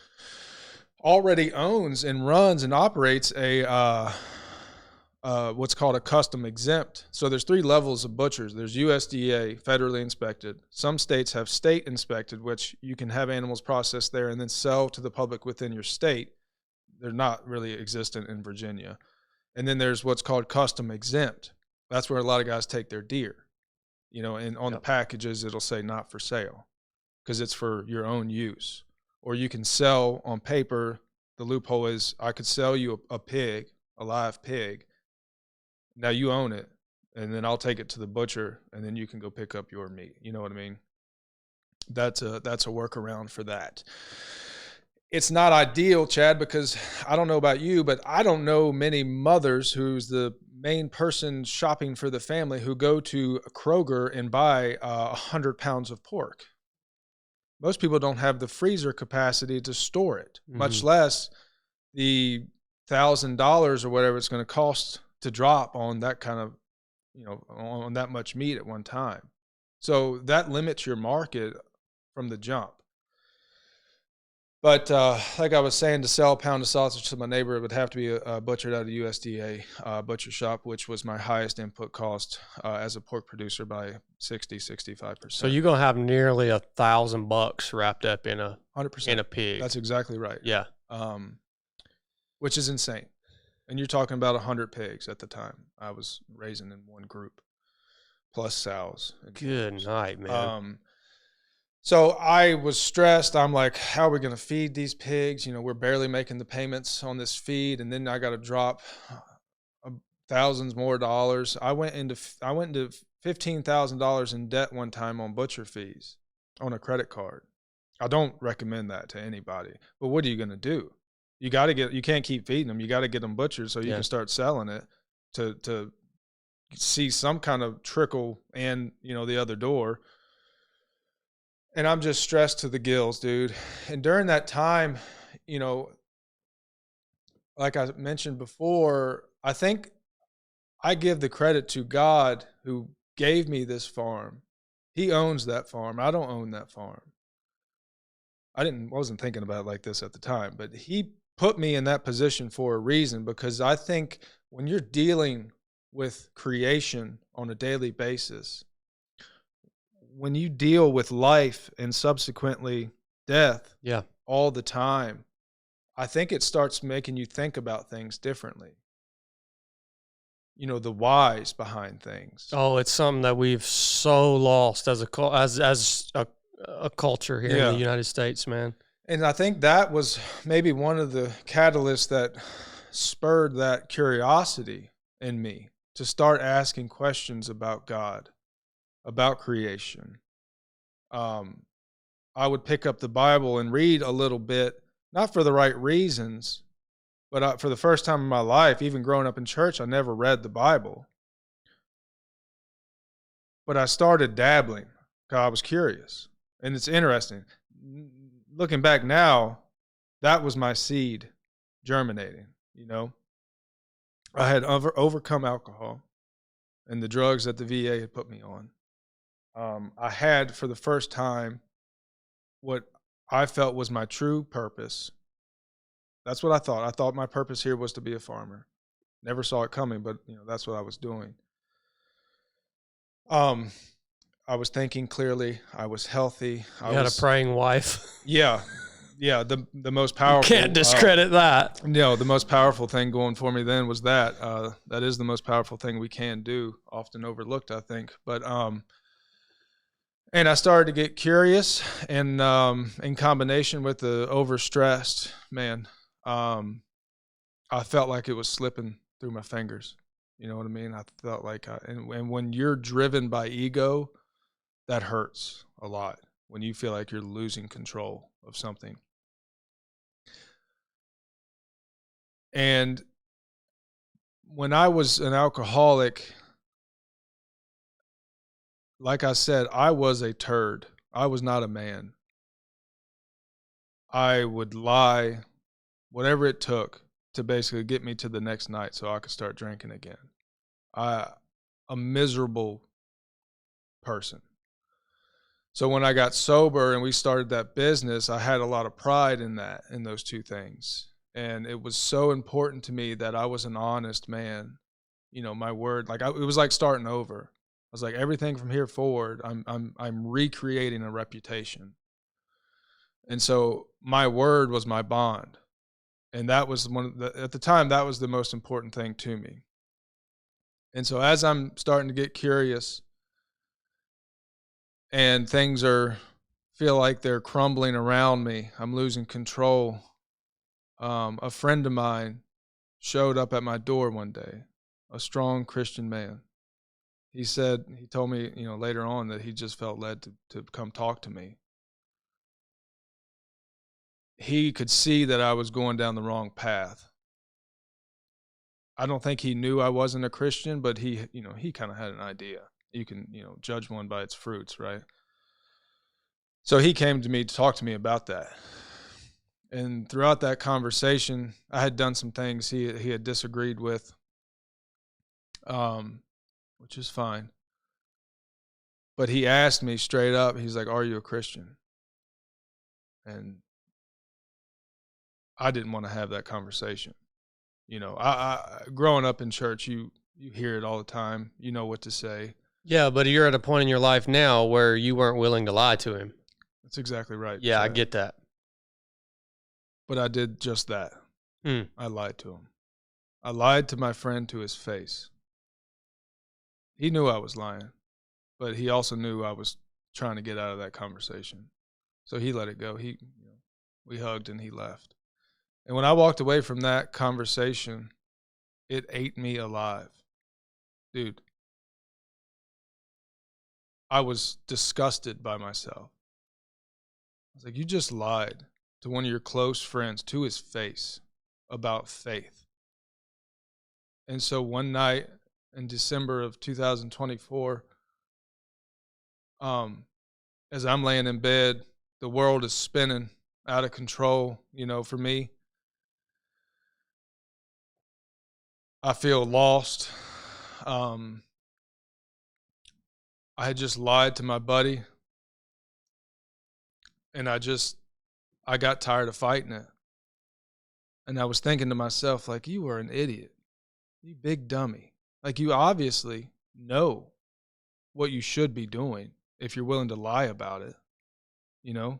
already owns and runs and operates a what's called a custom exempt. So there's 3 levels of butchers. There's USDA, federally inspected. Some states have state inspected, which you can have animals processed there and then sell to the public within your state. They're not really existent in Virginia. And then there's what's called custom exempt. That's where a lot of guys take their deer. You know, and on the packages, it'll say not for sale because it's for your own use. Or you can sell on paper. The loophole is I could sell you a pig, a live pig. Now you own it, and then I'll take it to the butcher, and then you can go pick up your meat. You know what I mean? That's a workaround for that. It's not ideal, Chad, because I don't know about you, but I don't know many mothers who's the main person shopping for the family who go to a Kroger and buy 100 pounds of pork. Most people don't have the freezer capacity to store it, much less the $1,000 or whatever it's going to cost to drop on that kind of, you know, on that much meat at one time. So that limits your market from the jump. But like I was saying, to sell a pound of sausage to my neighbor, it would have to be butchered at a USDA butcher shop, which was my highest input cost as a pork producer by 65%. So you're gonna have nearly $1,000 wrapped up in a 100%. in a pig. That's exactly right. Yeah. Which is insane. And you're talking about 100 pigs at the time I was raising in one group, plus sows. Good night, man. So I was stressed. I'm like, how are we going to feed these pigs? You know, we're barely making the payments on this feed, and then I got to drop thousands more dollars. I went into $15,000 in debt one time on butcher fees on a credit card. I don't recommend that to anybody. But what are you going to do? You can't keep feeding them. You got to get them butchered so you can start selling it to see some kind of trickle in, the other door. And I'm just stressed to the gills, dude. And during that time, like I mentioned before, I think I give the credit to God who gave me this farm. He owns that farm. I don't own that farm. I wasn't thinking about it like this at the time, but he put me in that position for a reason, because I think when you're dealing with creation on a daily basis, when you deal with life and subsequently death all the time, I think it starts making you think about things differently. The whys behind things. Oh, it's something that we've so lost as a culture here in the United States, man. And I think that was maybe one of the catalysts that spurred that curiosity in me to start asking questions about God, about creation. I would pick up the Bible and read a little bit, not for the right reasons, but for the first time in my life, even growing up in church, I never read the Bible. But I started dabbling because I was curious. And it's interesting. Looking back now, that was my seed germinating, I had overcome alcohol and the drugs that the VA had put me on. I had, for the first time, what I felt was my true purpose. That's what I thought. I thought my purpose here was to be a farmer. Never saw it coming, but that's what I was doing. I was thinking clearly. I was healthy. You had a praying wife. Yeah. The most powerful. You can't discredit that. The most powerful thing going for me then was that. That is the most powerful thing we can do. Often overlooked, I think. But and I started to get curious, and in combination with the overstressed, man, I felt like it was slipping through my fingers. You know what I mean? I felt like, and when you're driven by ego, that hurts a lot. When you feel like you're losing control of something. And when I was an alcoholic, like I said, I was a turd. I was not a man. I would lie, whatever it took, to basically get me to the next night so I could start drinking again. A miserable person. So when I got sober and we started that business, I had a lot of pride in those two things. And it was so important to me that I was an honest man. My word, it was like starting over. I was like, everything from here forward, I'm recreating a reputation. And so my word was my bond. And that was at the time, that was the most important thing to me. And so as I'm starting to get curious and things feel like they're crumbling around me, I'm losing control. A friend of mine showed up at my door one day, a strong Christian man. He told me, later on that he just felt led to come talk to me. He could see that I was going down the wrong path. I don't think he knew I wasn't a Christian, but he kind of had an idea. You can, judge one by its fruits, right? So he came to me to talk to me about that. And throughout that conversation, I had done some things he had disagreed with, which is fine. But he asked me straight up, he's like, "Are you a Christian?" And I didn't want to have that conversation. You know, I growing up in church, you hear it all the time. You know what to say. Yeah, but you're at a point in your life now where you weren't willing to lie to him. That's exactly right. Yeah, I Chad. get that. But I did just that. Hmm. I lied to him. I lied to my friend to his face. He knew I was lying, but he also knew I was trying to get out of that conversation. So he let it go. We hugged and he left. And when I walked away from that conversation, it ate me alive. Dude, I was disgusted by myself. I was like, you just lied to one of your close friends to his face about faith. And so one night in December of 2024, as I'm laying in bed, the world is spinning out of control, you know, for me. I feel lost. I had just lied to my buddy, and I got tired of fighting it. And I was thinking to myself, like, you are an idiot. You big dummy. Like, you obviously know what you should be doing if you're willing to lie about it, you know?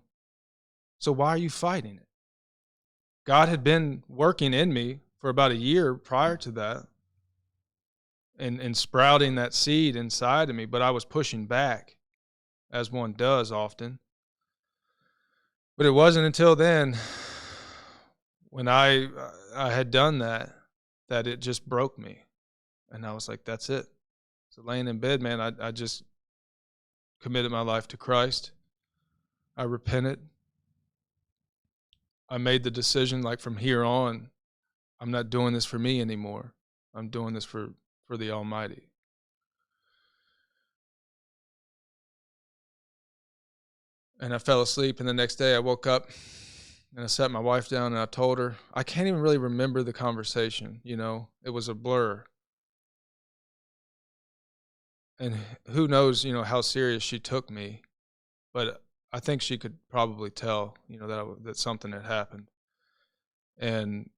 So why are you fighting it? God had been working in me for about a year prior to that and sprouting that seed inside of me, but I was pushing back, as one does often. But it wasn't until then, when I had done that it just broke me. And I was like, that's it. So laying in bed, man, I just committed my life to Christ. I repented. I made the decision, like, from here on, I'm not doing this for me anymore. I'm doing this for the Almighty. And I fell asleep, and the next day I woke up and I sat my wife down and I told her, I can't even really remember the conversation, you know, it was a blur. And who knows, you know, how serious she took me, but I think she could probably tell, you know, that something had happened. And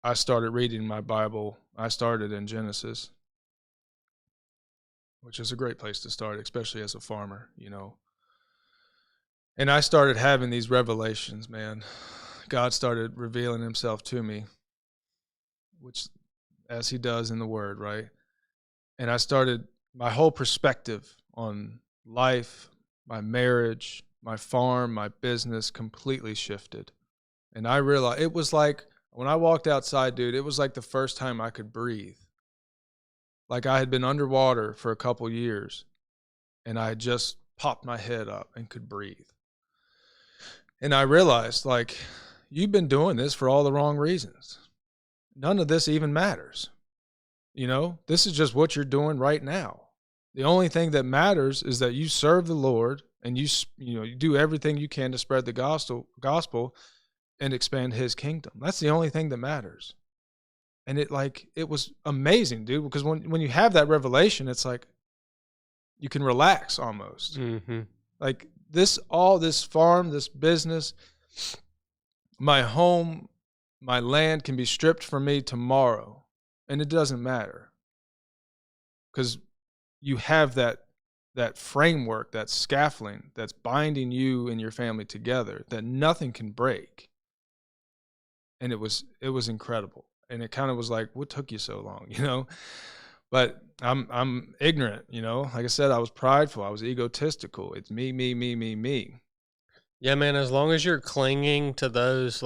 I started reading my Bible. I started in Genesis, which is a great place to start, especially as a farmer, you know. And I started having these revelations, man. God started revealing himself to me, which, as he does in the Word, right? And I started, my whole perspective on life, my marriage, my farm, my business completely shifted. And I realized, it was like, when I walked outside, dude, it was like the first time I could breathe. Like I had been underwater for a couple years, and I had just popped my head up and could breathe. And I realized, like, you've been doing this for all the wrong reasons. None of this even matters. You know, this is just what you're doing right now. The only thing that matters is that you serve the Lord and you do everything you can to spread the gospel and expand his kingdom. That's the only thing that matters. And it was amazing, dude, because when you have that revelation, it's like you can relax almost. Mm-hmm. Like this farm, this business, my home, my land can be stripped from me tomorrow, and it doesn't matter because you have that framework, that scaffolding that's binding you and your family together that nothing can break. And it was incredible. And it kind of was like, what took you so long, you know? But I'm ignorant, you know? Like I said, I was prideful. I was egotistical. It's me, me, me, me, me. Yeah, man, as long as you're clinging to those,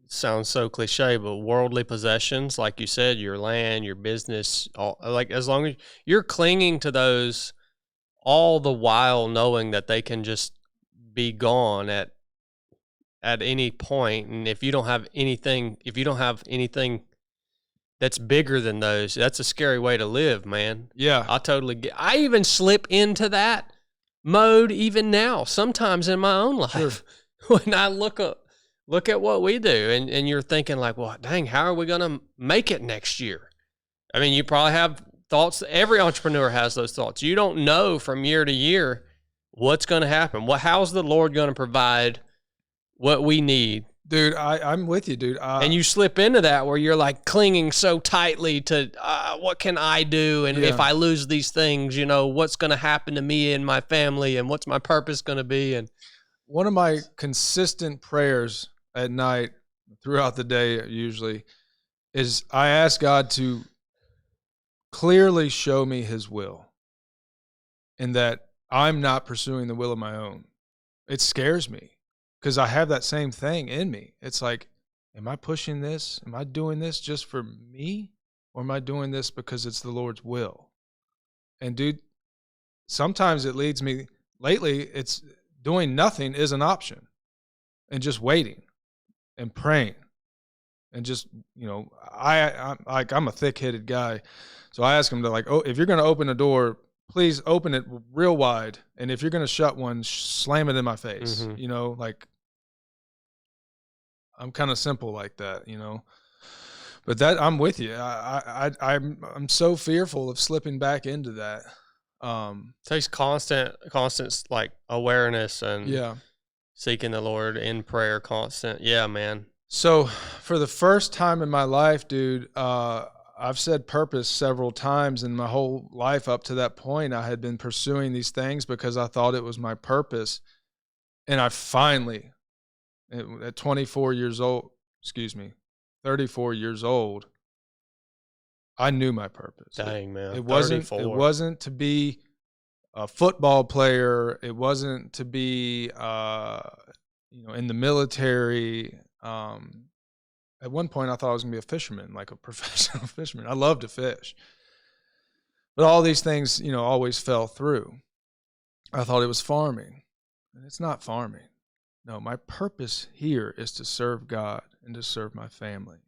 sounds so cliche, but worldly possessions, like you said, your land, your business, as long as you're clinging to those all the while knowing that they can just be gone at any point. And if you don't have anything that's bigger than those, that's a scary way to live, man. Yeah. I even slip into that mode even now, sometimes in my own life. Sure. When I look at what we do and you're thinking like, well, dang, how are we going to make it next year? I mean, you probably have thoughts. Every entrepreneur has those thoughts. You don't know from year to year what's going to happen? How's the Lord going to provide what we need? Dude, I'm with you, dude. And you slip into that where you're like clinging so tightly to what can I do? And if I lose these things, what's going to happen to me and my family, and what's my purpose going to be? And one of my consistent prayers at night throughout the day usually is I ask God to clearly show me his will, and that I'm not pursuing the will of my own. It scares me because I have that same thing in me. It's like, am I pushing this? Am I doing this just for me? Or am I doing this because it's the Lord's will? And dude, sometimes it leads me, lately it's doing nothing is an option, and just waiting and praying. And just, I'm a thick-headed guy. So I ask him to if you're going to open a door, please open it real wide. And if you're going to shut one, slam it in my face. Mm-hmm. I'm kind of simple like that, But that, I'm with you. I'm so fearful of slipping back into that. Takes constant like awareness and seeking the Lord in prayer, constant. Yeah, man. So for the first time in my life, dude, I've said purpose several times in my whole life up to that point. I had been pursuing these things because I thought it was my purpose. And I finally, at 34 years old, 34 years old, I knew my purpose. Dang, man. It wasn't to be a football player. It wasn't to be, in the military. At one point I thought I was gonna be a fisherman, like a professional fisherman. I love to fish. But all these things, always fell through. I thought it was farming, and it's not farming. No, my purpose here is to serve God and to serve my family.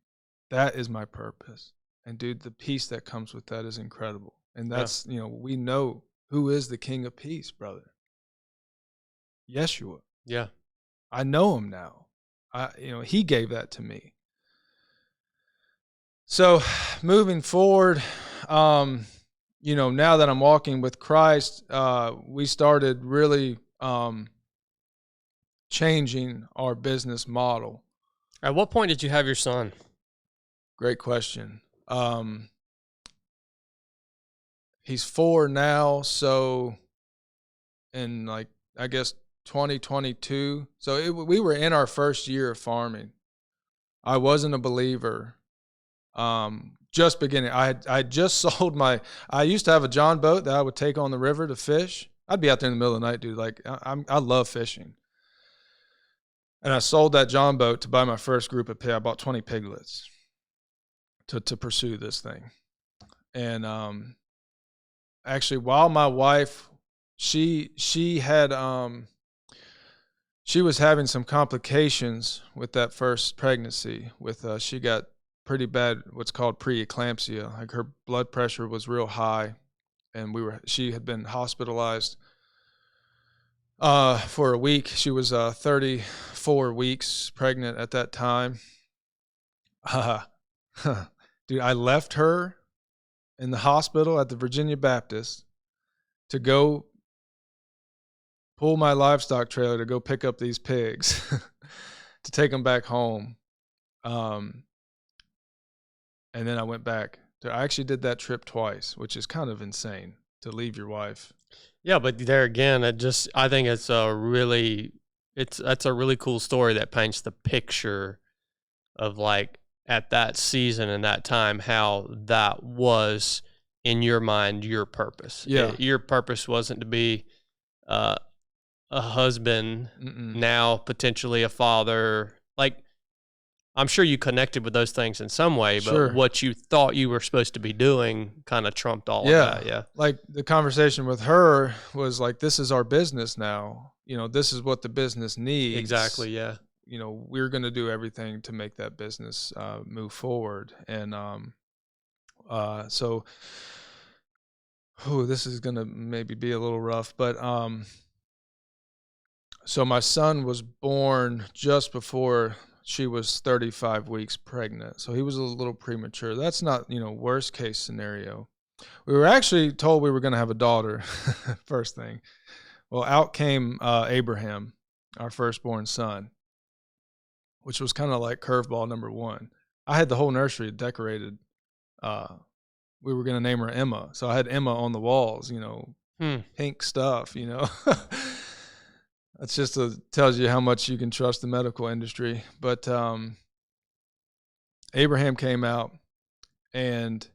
That is my purpose. And dude, the peace that comes with that is incredible. And that's, we know who is the King of Peace, brother. Yeshua. Yeah. I know him now. He gave that to me. So moving forward, now that I'm walking with Christ, we started really changing our business model. At what point did you have your son? Great question. He's 4 now, so in I guess 2022. So we were in our first year of farming. I wasn't a believer. Just beginning. I just sold I used to have a John boat that I would take on the river to fish. I'd be out there in the middle of the night, dude. I love fishing. And I sold that John boat to buy my first group of pigs. I bought 20 piglets to pursue this thing. And actually, while my wife, she was having some complications with that first pregnancy. She got pretty bad, what's called preeclampsia. Like her blood pressure was real high, and she had been hospitalized for a week. She was 34 weeks pregnant at that time. Dude, I left her in the hospital at the Virginia Baptist to go pull my livestock trailer to go pick up these pigs to take them back home. And then I went back. I actually did that trip twice, which is kind of insane to leave your wife. Yeah, but there again, I think that's a really cool story that paints the picture of at that season and that time, how that was in your mind, your purpose. Yeah. Your purpose wasn't to be a husband, now potentially a father. I'm sure you connected with those things in some way, but what you thought you were supposed to be doing kind of trumped all of that. Yeah. Like the conversation with her was this is our business now. This is what the business needs. Exactly. Yeah. We're going to do everything to make that business move forward. And so this is going to maybe be a little rough, but so my son was born just before she was 35 weeks pregnant. So he was a little premature. That's not, worst case scenario. We were actually told we were going to have a daughter, first thing. Well, out came Abraham, our firstborn son, which was kind of like curveball number one. I had the whole nursery decorated. We were going to name her Emma. So I had Emma on the walls, pink stuff, That's just tells you how much you can trust the medical industry. But Abraham came out, and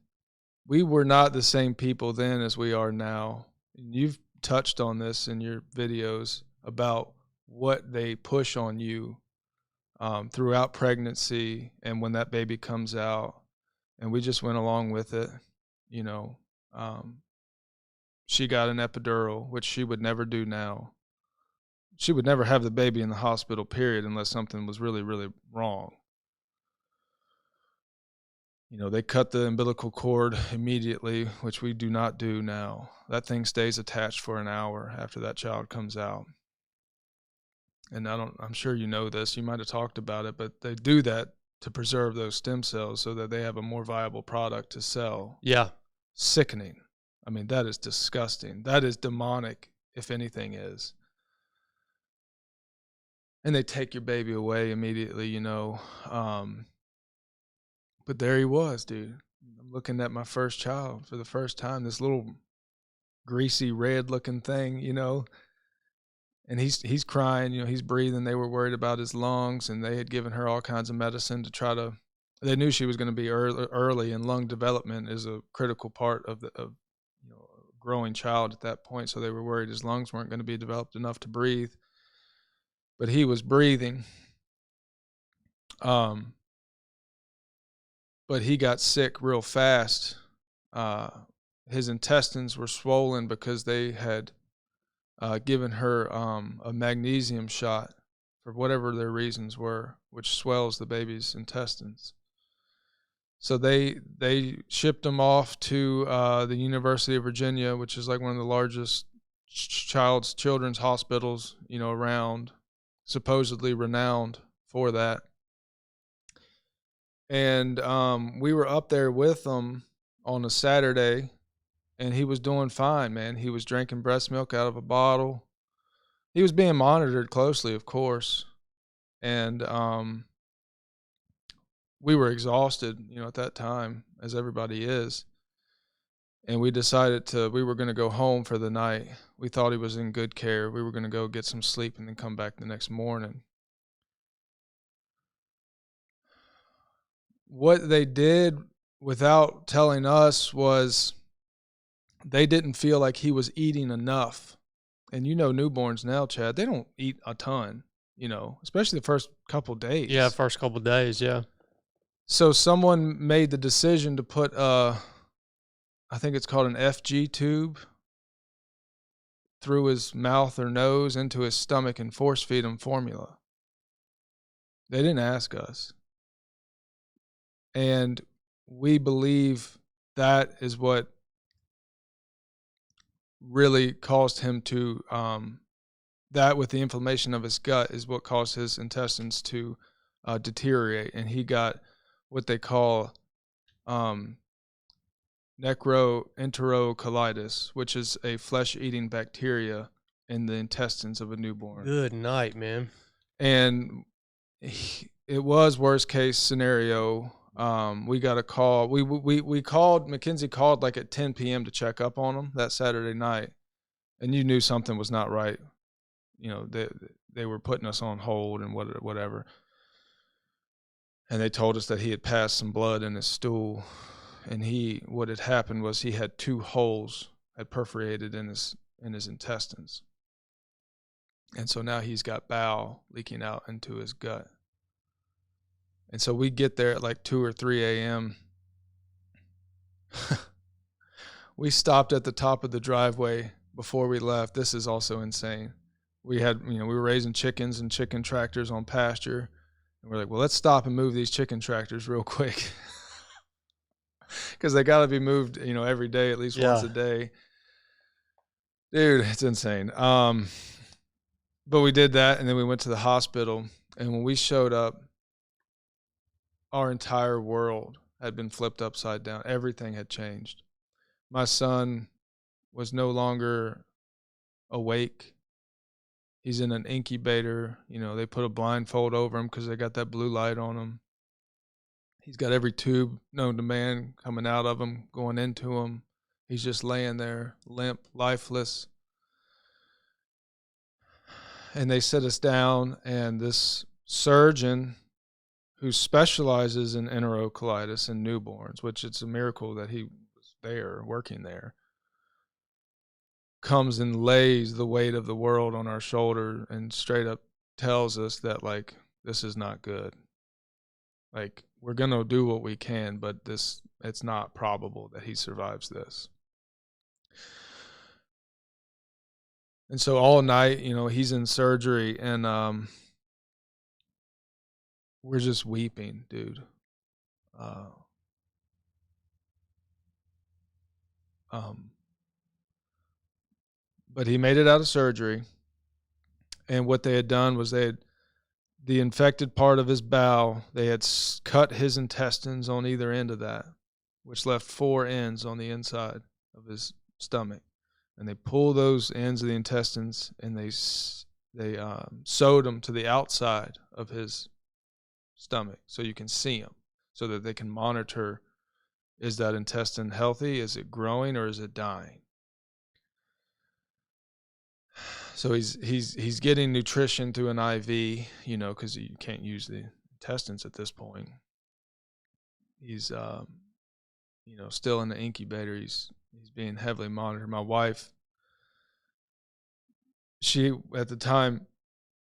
we were not the same people then as we are now. You've touched on this in your videos about what they push on you throughout pregnancy and when that baby comes out. And we just went along with it. She got an epidural, which she would never do now. She would never have the baby in the hospital, period, unless something was really, really wrong. They cut the umbilical cord immediately, which we do not do now. That thing stays attached for an hour after that child comes out. And I'm sure you know this, you might have talked about it, but they do that to preserve those stem cells so that they have a more viable product to sell. Yeah. Sickening. I mean, that is disgusting. That is demonic, if anything is. And they take your baby away immediately, But there he was, dude. I'm looking at my first child for the first time, this little greasy red-looking thing, And he's crying, he's breathing. They were worried about his lungs, and they had given her all kinds of medicine to try to. They knew she was going to be early, and lung development is a critical part of a growing child at that point. So they were worried his lungs weren't going to be developed enough to breathe, but he was breathing. But he got sick real fast. His intestines were swollen because they had given her a magnesium shot for whatever their reasons were, which swells the baby's intestines. So they shipped him off to the University of Virginia, which is like one of the largest children's hospitals, around, supposedly renowned for that. And we were up there with him on a Saturday, and he was doing fine, man. He was drinking breast milk out of a bottle. He was being monitored closely, of course. And we were exhausted, at that time, as everybody is. And we decided we were going to go home for the night. We thought he was in good care. We were going to go get some sleep and then come back the next morning. What they did without telling us was they didn't feel like he was eating enough. And newborns now, Chad, they don't eat a ton, especially the first couple days. Yeah, first couple days, yeah. So someone made the decision to put, I think it's called an FG tube, through his mouth or nose into his stomach and force feed him formula. They didn't ask us. And we believe that is what really caused him to, that with the inflammation of his gut is what caused his intestines to deteriorate. And he got what they call necroenterocolitis, which is a flesh-eating bacteria in the intestines of a newborn. Good night, man. And it was worst case scenario. We got a call. We called. Mackenzie called like at 10 p.m. to check up on him that Saturday night, and you knew something was not right. They were putting us on hold and whatever. And they told us that he had passed some blood in his stool, and what had happened was he had 2 holes had perforated in his intestines, and so now he's got bowel leaking out into his gut. And so we get there at like 2 or 3 a.m. We stopped at the top of the driveway before we left. This is also insane. We were raising chickens and chicken tractors on pasture. And we're like, well, let's stop and move these chicken tractors real quick. Because they got to be moved, every day, at least once a day. Dude, it's insane. But we did that, and then we went to the hospital. And when we showed up, our entire world had been flipped upside down. Everything had changed. My son was no longer awake. He's in an incubator. They put a blindfold over him because they got that blue light on him. He's got every tube known to man coming out of him, going into him. He's just laying there, limp, lifeless. And they sit us down, and this surgeon who specializes in enterocolitis in newborns, which it's a miracle that he was there, working there, comes and lays the weight of the world on our shoulder and straight up tells us that, like, this is not good. Like, we're going to do what we can, but it's not probable that he survives this. And so all night, he's in surgery, and we're just weeping, dude. But he made it out of surgery, and what they had done was the infected part of his bowel, they had cut his intestines on either end of that, which left 4 ends on the inside of his stomach. And they pull those ends of the intestines, and they sewed them to the outside of his stomach so you can see them, so that they can monitor, is that intestine healthy, is it growing, or is it dying? So he's getting nutrition through an IV, because you can't use the intestines at this point. He's still in the incubator. He's being heavily monitored. My wife, she at the time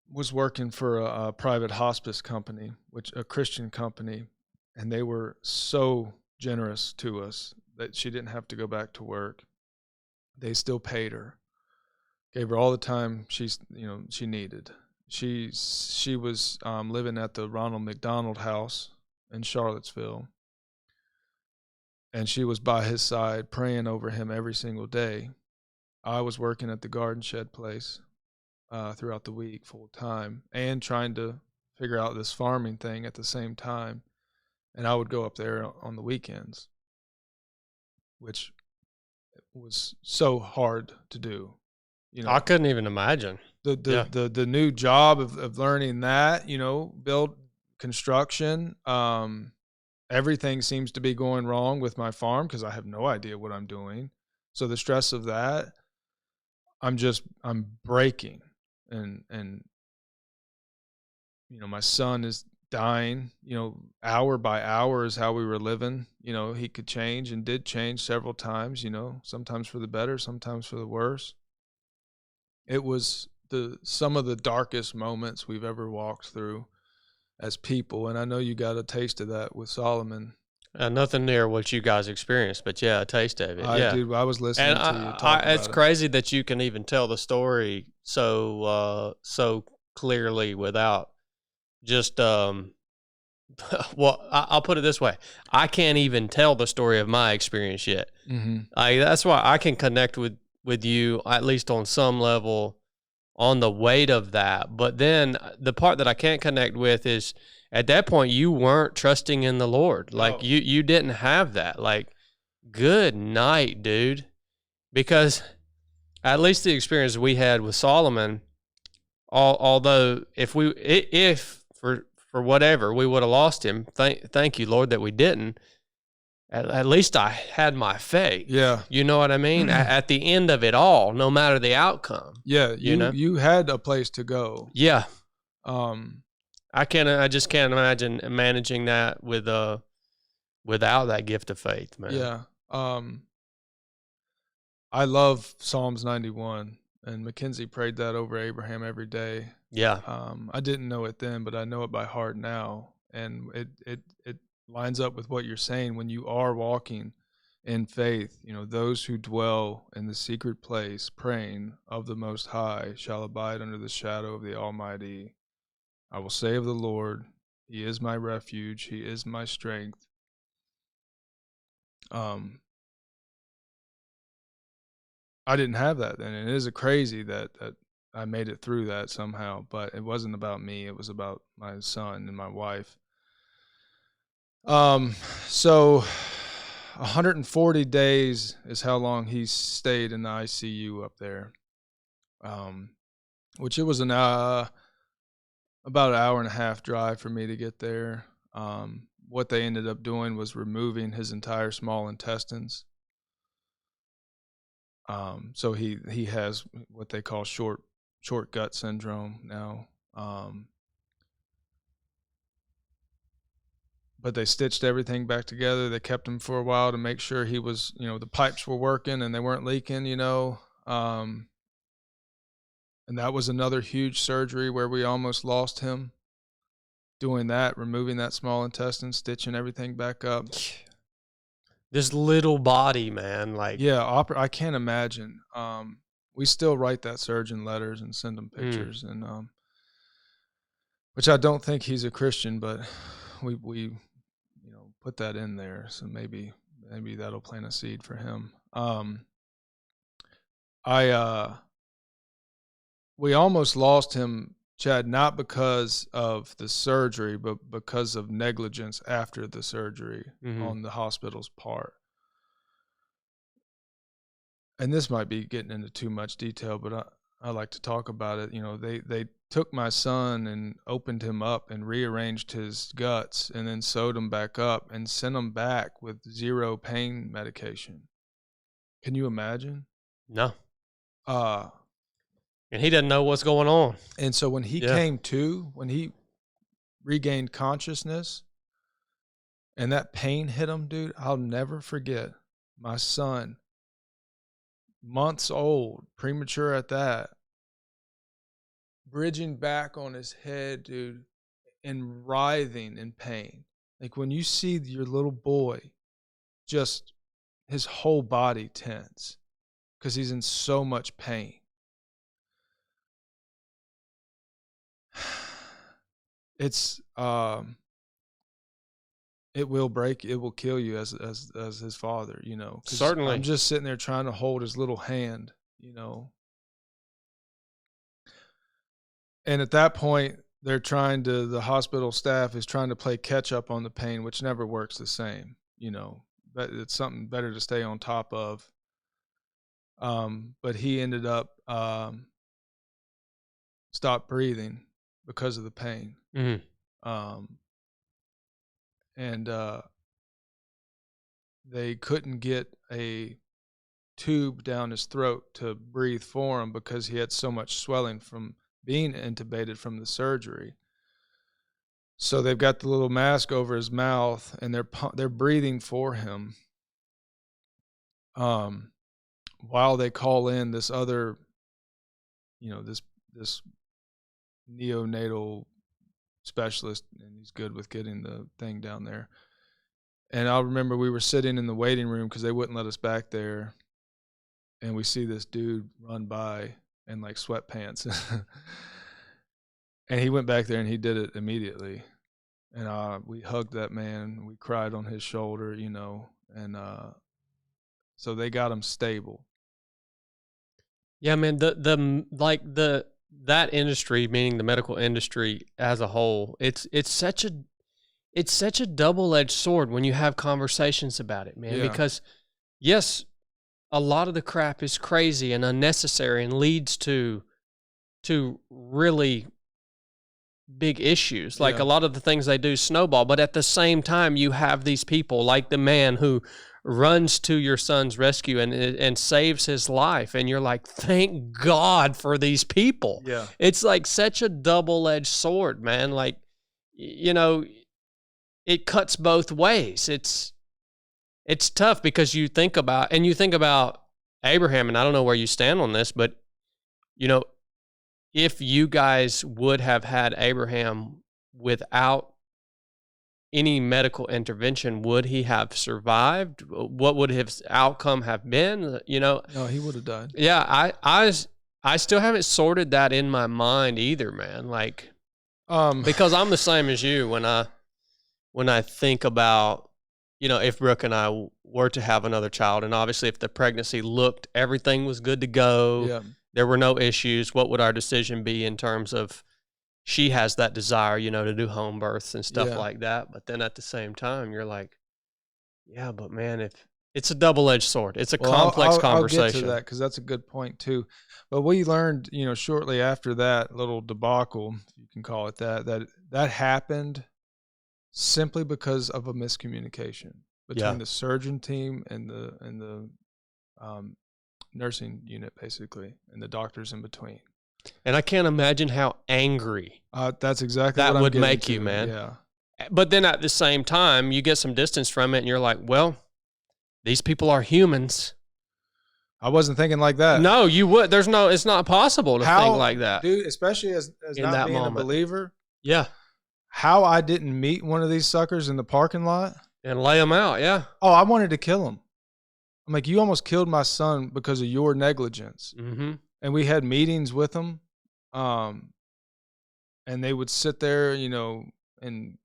was working for a private hospice company, a Christian company, and they were so generous to us that she didn't have to go back to work. They still paid her, gave her all the time she needed. She was living at the Ronald McDonald House in Charlottesville, and she was by his side praying over him every single day. I was working at the garden shed place throughout the week full time, and trying to figure out this farming thing at the same time. And I would go up there on the weekends, which was so hard to do. I couldn't even imagine. The new job of learning that, build construction, everything seems to be going wrong with my farm because I have no idea what I'm doing. So the stress of that, I'm breaking, and my son is dying, hour by hour is how we were living. He could change and did change several times, sometimes for the better, sometimes for the worse. It was some of the darkest moments we've ever walked through as people. And I know you got a taste of that with Solomon. Nothing near what you guys experienced, but yeah, a taste of it. Dude, I was listening to you talk about it's crazy that you can even tell the story so clearly without just well, I'll put it this way: I can't even tell the story of my experience yet. Mm-hmm. That's why I can connect with you at least on some level on the weight of that. But then the part that I can't connect with is, at that point, you weren't trusting in the Lord. Like, you didn't have that. Like, good night, dude. Because at least the experience we had with Solomon, although if for whatever we would have lost him, thank you, Lord, that we didn't. At least I had my faith. Yeah. You know what I mean? At the end of it all, no matter the outcome. Yeah. You had a place to go. Yeah. I just can't imagine managing that without that gift of faith, man. Yeah. I love Psalms 91, and Mackenzie prayed that over Abraham every day. Yeah. I didn't know it then, but I know it by heart now. And it lines up with what you're saying. When you are walking in faith, those who dwell in the secret place, praying of the Most High, shall abide under the shadow of the Almighty. I will say of the Lord, He is my refuge, He is my strength. I didn't have that then, and it is crazy that I made it through that somehow, but it wasn't about me, it was about my son and my wife. So 140 days is how long he stayed in the ICU up there. which it was about an hour and a half drive for me to get there. What they ended up doing was removing his entire small intestines. So he has what they call short gut syndrome now. But they stitched everything back together. They kept him for a while to make sure he was, the pipes were working and they weren't leaking, and that was another huge surgery where we almost lost him. Doing that, removing that small intestine, stitching everything back up. This little body, man, like yeah, I can't imagine. We still write that surgeon letters and send them pictures, and which I don't think he's a Christian, but we put that in there, so maybe that'll plant a seed for him. We almost lost him, Chad, not because of the surgery, but because of negligence after the surgery on the hospital's part. And this might be getting into too much detail, but I like to talk about it. They took my son and opened him up and rearranged his guts and then sewed him back up and sent him back with 0 pain medication. Can you imagine? No. And he doesn't know what's going on. And so when he came to, when he regained consciousness and that pain hit him, dude, I'll never forget my son, months old, premature at that, bridging back on his head, dude, and writhing in pain. Like when you see your little boy, just his whole body tense because he's in so much pain. It's it will kill you as his father, Certainly. I'm just sitting there trying to hold his little hand, and at that point the hospital staff is trying to play catch up on the pain, which never works the same, but it's something better to stay on top of. But he ended up stopped breathing because of the pain. And they couldn't get a tube down his throat to breathe for him because he had so much swelling from being intubated from the surgery. So they've got the little mask over his mouth and they're breathing for him while they call in this other, this neonatal specialist, and he's good with getting the thing down there. And I'll remember we were sitting in the waiting room because they wouldn't let us back there, and we see this dude run by in like sweatpants. And he went back there and he did it immediately, and we hugged that man, we cried on his shoulder, and so they got him stable. Yeah, man, that industry, meaning the medical industry as a whole, it's such a double-edged sword when you have conversations about it, man. Yeah. Because yes, a lot of the crap is crazy and unnecessary and leads to really big issues. Like a lot of the things they do snowball, but at the same time, you have these people like the man who runs to your son's rescue and saves his life, and you're like, thank God for these people. Yeah, it's like such a double-edged sword, man. Like, it cuts both ways. It's tough because you think about Abraham, and I don't know where you stand on this, but if you guys would have had Abraham without any medical intervention, would he have survived? What would his outcome have been? No, he would have died. Yeah, I still haven't sorted that in my mind either, man. Like, because I'm the same as you when I think about, if Brooke and I were to have another child, and obviously if the pregnancy looked, everything was good to go, there were no issues, what would our decision be in terms of she has that desire, to do home births and stuff like that. But then at the same time, you're like, yeah, but man, It's a double-edged sword. It's a Well, complex I'll conversation. get to that because that's a good point too. But we learned, shortly after that little debacle, if you can call it that happened simply because of a miscommunication between the surgeon team and the nursing unit, basically, and the doctors in between. And I can't imagine how angry that's exactly that what would I'm make getting you, to. man. Yeah. But then at the same time, you get some distance from it, and you're like, well, these people are humans. I wasn't thinking like that. No, you would. It's not possible to think like that. Dude, especially as in not that being moment. a believer. Yeah. How I didn't meet one of these suckers in the parking lot. And lay them out, yeah. Oh, I wanted to kill him. I'm like, you almost killed my son because of your negligence. Mm-hmm. And we had meetings with them. And they would sit there, and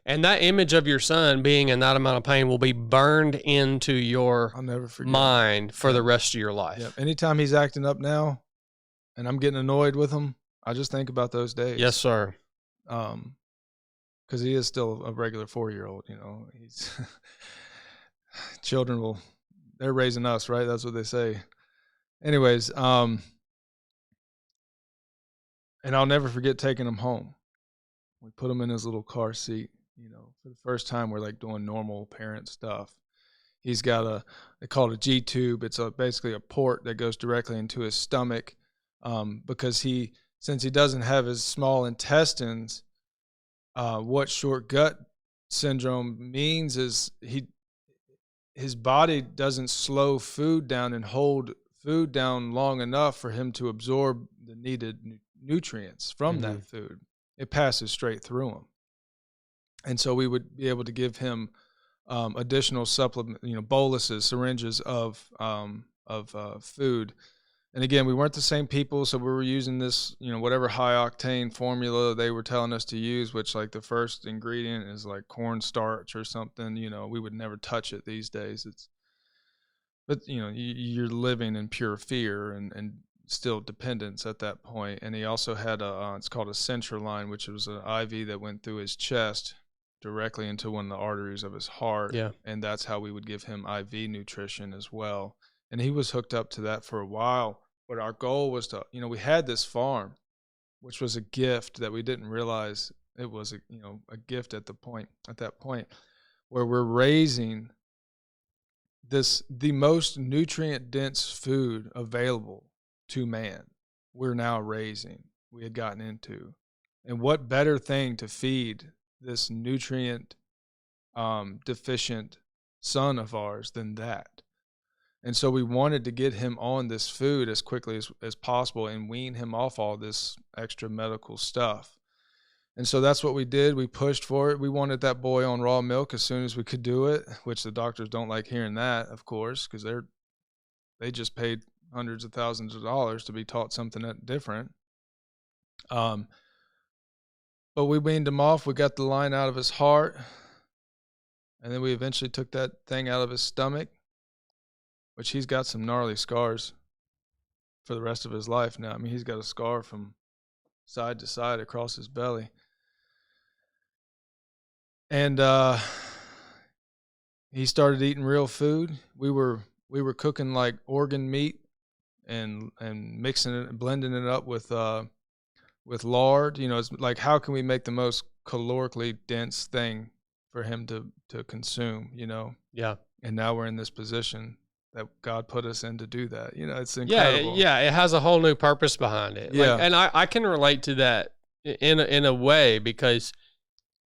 that image of your son being in that amount of pain will be burned into your I'll never forget mind for the rest of your life. Yep. Anytime he's acting up now and I'm getting annoyed with him, I just think about those days. Yes, sir. Because he is still a regular 4-year-old, he's children they're raising us, right? That's what they say. Anyways, and I'll never forget taking him home. We put him in his little car seat, for the first time we're like doing normal parent stuff. He's got they call it a G tube. It's basically a port that goes directly into his stomach, because since he doesn't have his small intestines, what short gut syndrome means is his body doesn't slow food down and hold food down long enough for him to absorb the needed nutrients from that food. It passes straight through him. And so we would be able to give him additional supplement, boluses, syringes of food. And again, we weren't the same people, so we were using this, whatever high octane formula they were telling us to use, which like the first ingredient is like cornstarch or something. We would never touch it these days. But you're living in pure fear and still dependence at that point. And he also had it's called a Centraline, which was an IV that went through his chest directly into one of the arteries of his heart. Yeah. And that's how we would give him IV nutrition as well. And he was hooked up to that for a while. But our goal was to, we had this farm, which was a gift that we didn't realize it was a gift at that point where we're raising the most nutrient dense food available to man. We're now raising, we had gotten into. And what better thing to feed this nutrient deficient son of ours than that? And so we wanted to get him on this food as quickly as possible and wean him off all this extra medical stuff. And so that's what we did. We pushed for it. We wanted that boy on raw milk as soon as we could do it, which the doctors don't like hearing that, of course, because they just paid hundreds of thousands of dollars to be taught something different. But we weaned him off. We got the line out of his heart. And then we eventually took that thing out of his stomach, which he's got some gnarly scars for the rest of his life now. I mean, he's got a scar from side to side across his belly. And he started eating real food. We were cooking like organ meat and mixing it and blending it up with lard. It's like, how can we make the most calorically dense thing for him to consume, Yeah. And now we're in this position that God put us in to do that. It's incredible. Yeah, it has a whole new purpose behind it. Yeah. And I can relate to that in a way because,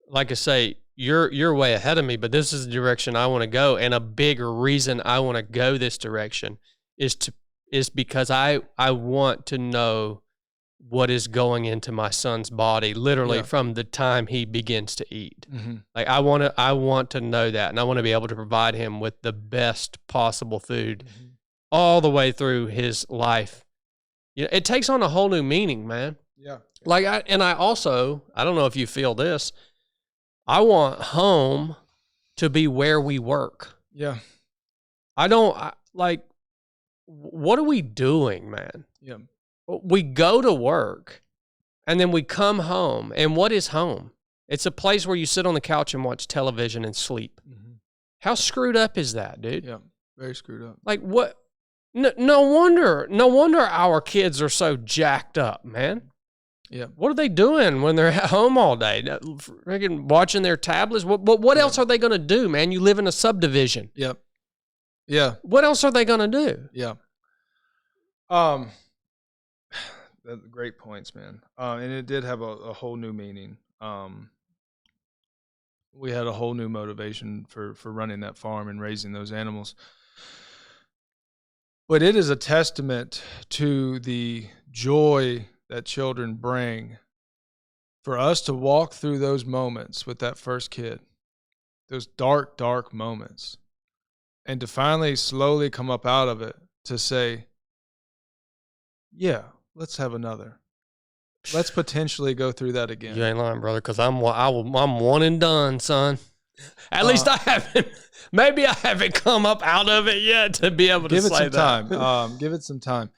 like I say, you're way ahead of me, but this is the direction I want to go. And a big reason I want to go this direction is because I want to know what is going into my son's body, literally from the time he begins to eat. Mm-hmm. Like I want to know that, and I want to be able to provide him with the best possible food all the way through his life. It takes on a whole new meaning, man. Yeah. Like I don't know if you feel this. I want home to be where we work. Yeah. What are we doing, man? Yeah. We go to work and then we come home. And what is home? It's a place where you sit on the couch and watch television and sleep. Mm-hmm. How screwed up is that, dude? Yeah, very screwed up. Like what? No wonder our kids are so jacked up, man. Yeah. What are they doing when they're at home all day? Freaking watching their tablets? What else are they going to do, man? You live in a subdivision. Yep. Yeah. What else are they going to do? Yeah. Great points, man. And it did have a whole new meaning. We had a whole new motivation for running that farm and raising those animals. But it is a testament to the joy that children bring for us to walk through those moments with that first kid, those dark, dark moments, and to finally slowly come up out of it to say, yeah, let's have another. Let's potentially go through that again. You ain't lying, brother, because I'm one and done, son. At least I haven't. Maybe I haven't come up out of it yet to be able to give it say some that. time. Give it some time.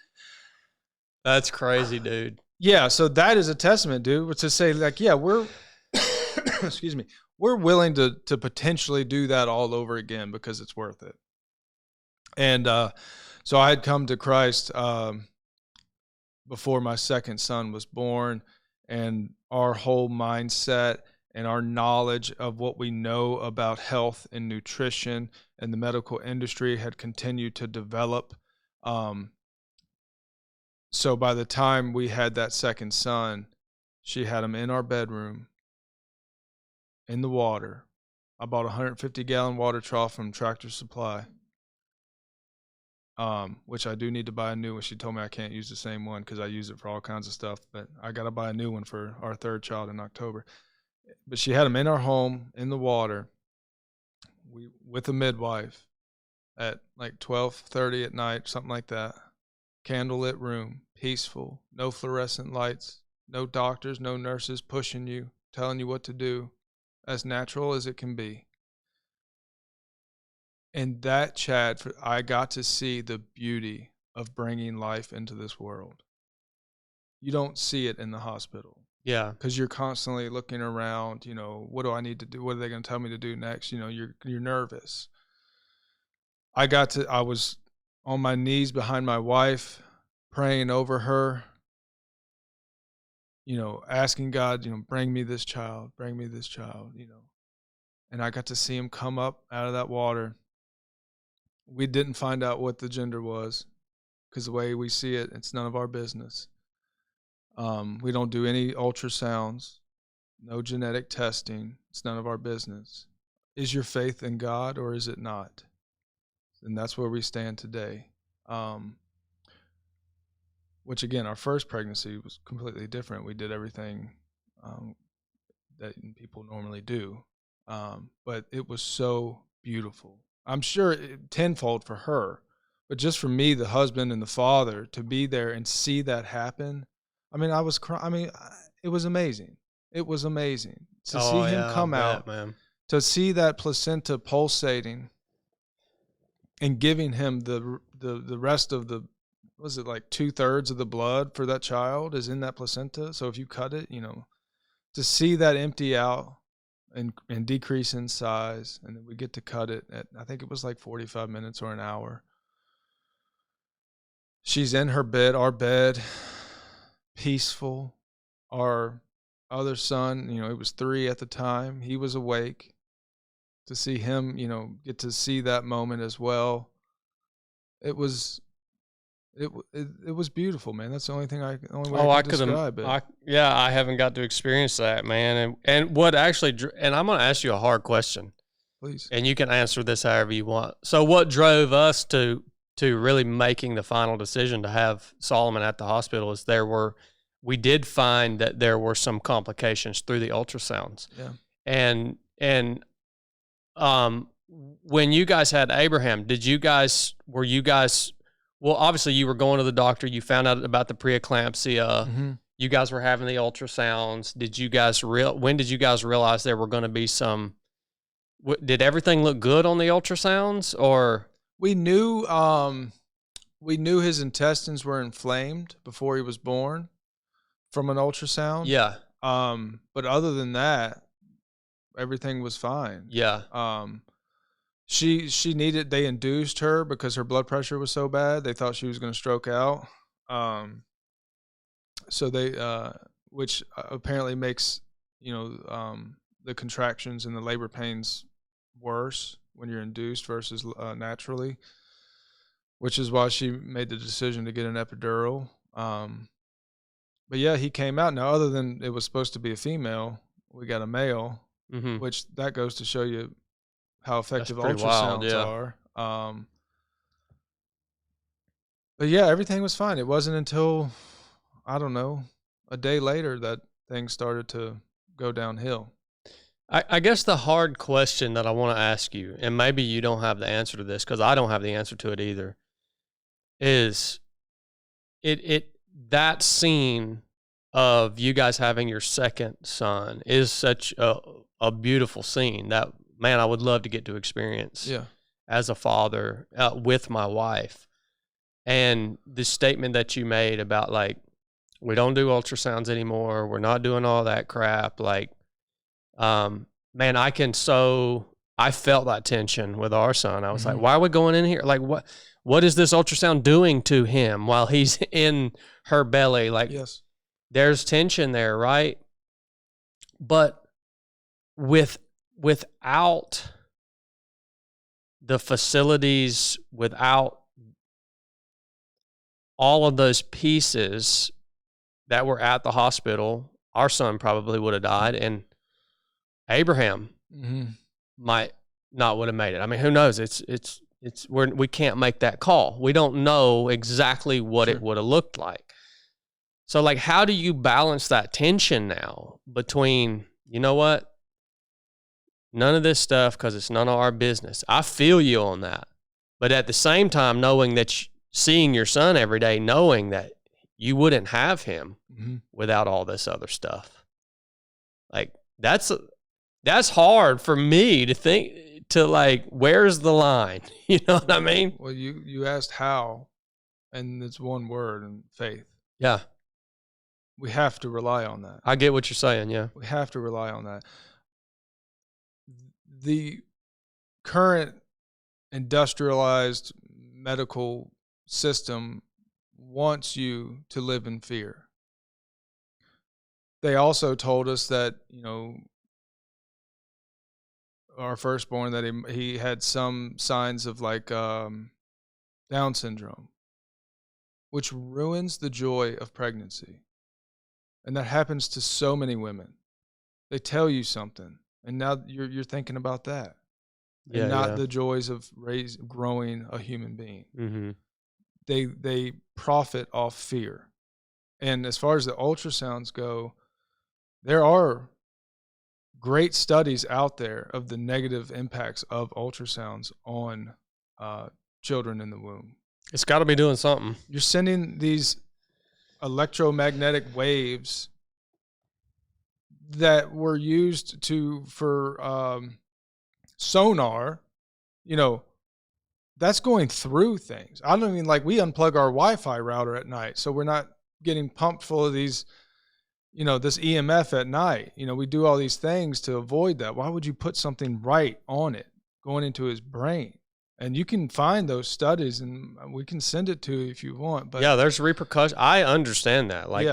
That's crazy, dude. Yeah, so that is a testament, dude, to say like, yeah, we're excuse me, we're willing to potentially do that all over again because it's worth it. And so I had come to Christ before my second son was born, and our whole mindset and our knowledge of what we know about health and nutrition and the medical industry had continued to develop. So by the time we had that second son, she had him in our bedroom, in the water. I bought a 150-gallon water trough from Tractor Supply, which I do need to buy a new one. She told me I can't use the same one because I use it for all kinds of stuff, but I got to buy a new one for our third child in October. But she had him in our home, in the water, with a midwife at like 12:30 at night, something like that. Candlelit room, peaceful, no fluorescent lights, no doctors, no nurses pushing you, telling you what to do, as natural as it can be. And that, Chad, I got to see the beauty of bringing life into this world. You don't see it in the hospital. Yeah. Because you're constantly looking around, what do I need to do? What are they going to tell me to do next? You're nervous. I was on my knees behind my wife, praying over her, asking God, bring me this child, and I got to see him come up out of that water. We didn't find out what the gender was because the way we see it, it's none of our business. We don't do any ultrasounds, no genetic testing. It's none of our business. Is your faith in God or is it not? And that's where we stand today. Which again, our first pregnancy was completely different. We did everything that people normally do. But it was so beautiful. I'm sure tenfold for her, but just for me, the husband and the father, to be there and see that happen. I mean, I was crying. I mean, it was amazing. It was amazing to see him come out, man. To see that placenta pulsating and giving him the rest of the, was it like 2/3 of the blood for that child is in that placenta. So if you cut it, to see that empty out and decrease in size, and then we get to cut it at, I think it was like 45 minutes or an hour. She's in her bed, our bed, peaceful. Our other son, he was 3 at the time. He was awake. To see him, get to see that moment as well. It was beautiful, man. That's the only way I can describe it. I haven't got to experience that, man. And what actually, and I'm going to ask you a hard question. Please. And you can answer this however you want. So what drove us to really making the final decision to have Solomon at the hospital is we did find that there were some complications through the ultrasounds. Yeah. And when you guys had Abraham, were you guys, well, obviously you were going to the doctor, you found out about the preeclampsia, you guys were having the ultrasounds. When did you guys realize there were going to be did everything look good on the ultrasounds, or? We knew his intestines were inflamed before he was born from an ultrasound. Yeah. But other than that, everything was fine. Yeah. She needed. They induced her because her blood pressure was so bad. They thought she was going to stroke out. So they, which apparently makes the contractions and the labor pains worse when you're induced versus naturally, which is why she made the decision to get an epidural. But yeah, he came out. Now, other than it was supposed to be a female, we got a male, which that goes to show you how effective ultrasounds are. But yeah, everything was fine. It wasn't until, I don't know, a day later that things started to go downhill. I guess the hard question that I want to ask you, and maybe you don't have the answer to this because I don't have the answer to it either, is that scene of you guys having your second son is such a beautiful scene that, man, I would love to get to experience as a father with my wife. And the statement that you made about, like, we don't do ultrasounds anymore, we're not doing all that crap, like, man, I felt that tension with our son. I was like, why are we going in here? Like, what is this ultrasound doing to him while he's in her belly? Like, there's tension there, right? But without the facilities, without all of those pieces that were at the hospital, our son probably would have died, and Abraham might not would have made it. I mean, who knows? We can't make that call. We don't know exactly what it would have looked like. So, like, how do you balance that tension now between, you know what, none of this stuff because it's none of our business. I feel you on that. But at the same time, knowing that seeing your son every day, knowing that you wouldn't have him without all this other stuff. Like, that's hard for me to think, to like, where's the line? You know what I mean? Well, you asked how, and it's one word, and faith. Yeah. We have to rely on that. I get what you're saying, yeah. We have to rely on that. The current industrialized medical system wants you to live in fear. They also told us that, our firstborn, that he had some signs of like Down syndrome, which ruins the joy of pregnancy. And that happens to so many women. They tell you something, and now you're thinking about that, and not the joys of growing a human being. They profit off fear. And as far as the ultrasounds go, there are great studies out there of the negative impacts of ultrasounds on children in the womb. It's got to be doing something. You're sending these electromagnetic waves that were used for sonar, that's going through things. I don't mean, like, we unplug our Wi-Fi router at night, so we're not getting pumped full of these, this EMF at night. We do all these things to avoid that. Why would you put something right on it going into his brain? And you can find those studies, and we can send it to you if you want. But yeah, there's repercussions. I understand that. Like,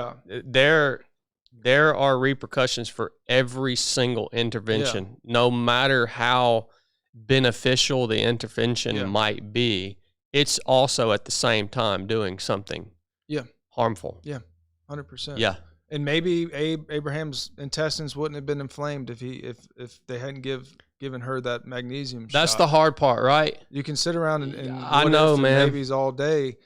there are repercussions for every single intervention, no matter how beneficial the intervention might be. It's also at the same time doing something harmful. Yeah, 100%. Yeah. And maybe Abraham's intestines wouldn't have been inflamed if they hadn't given her that magnesium shot. That's the hard part, right? You can sit around and I know, man, babies all day.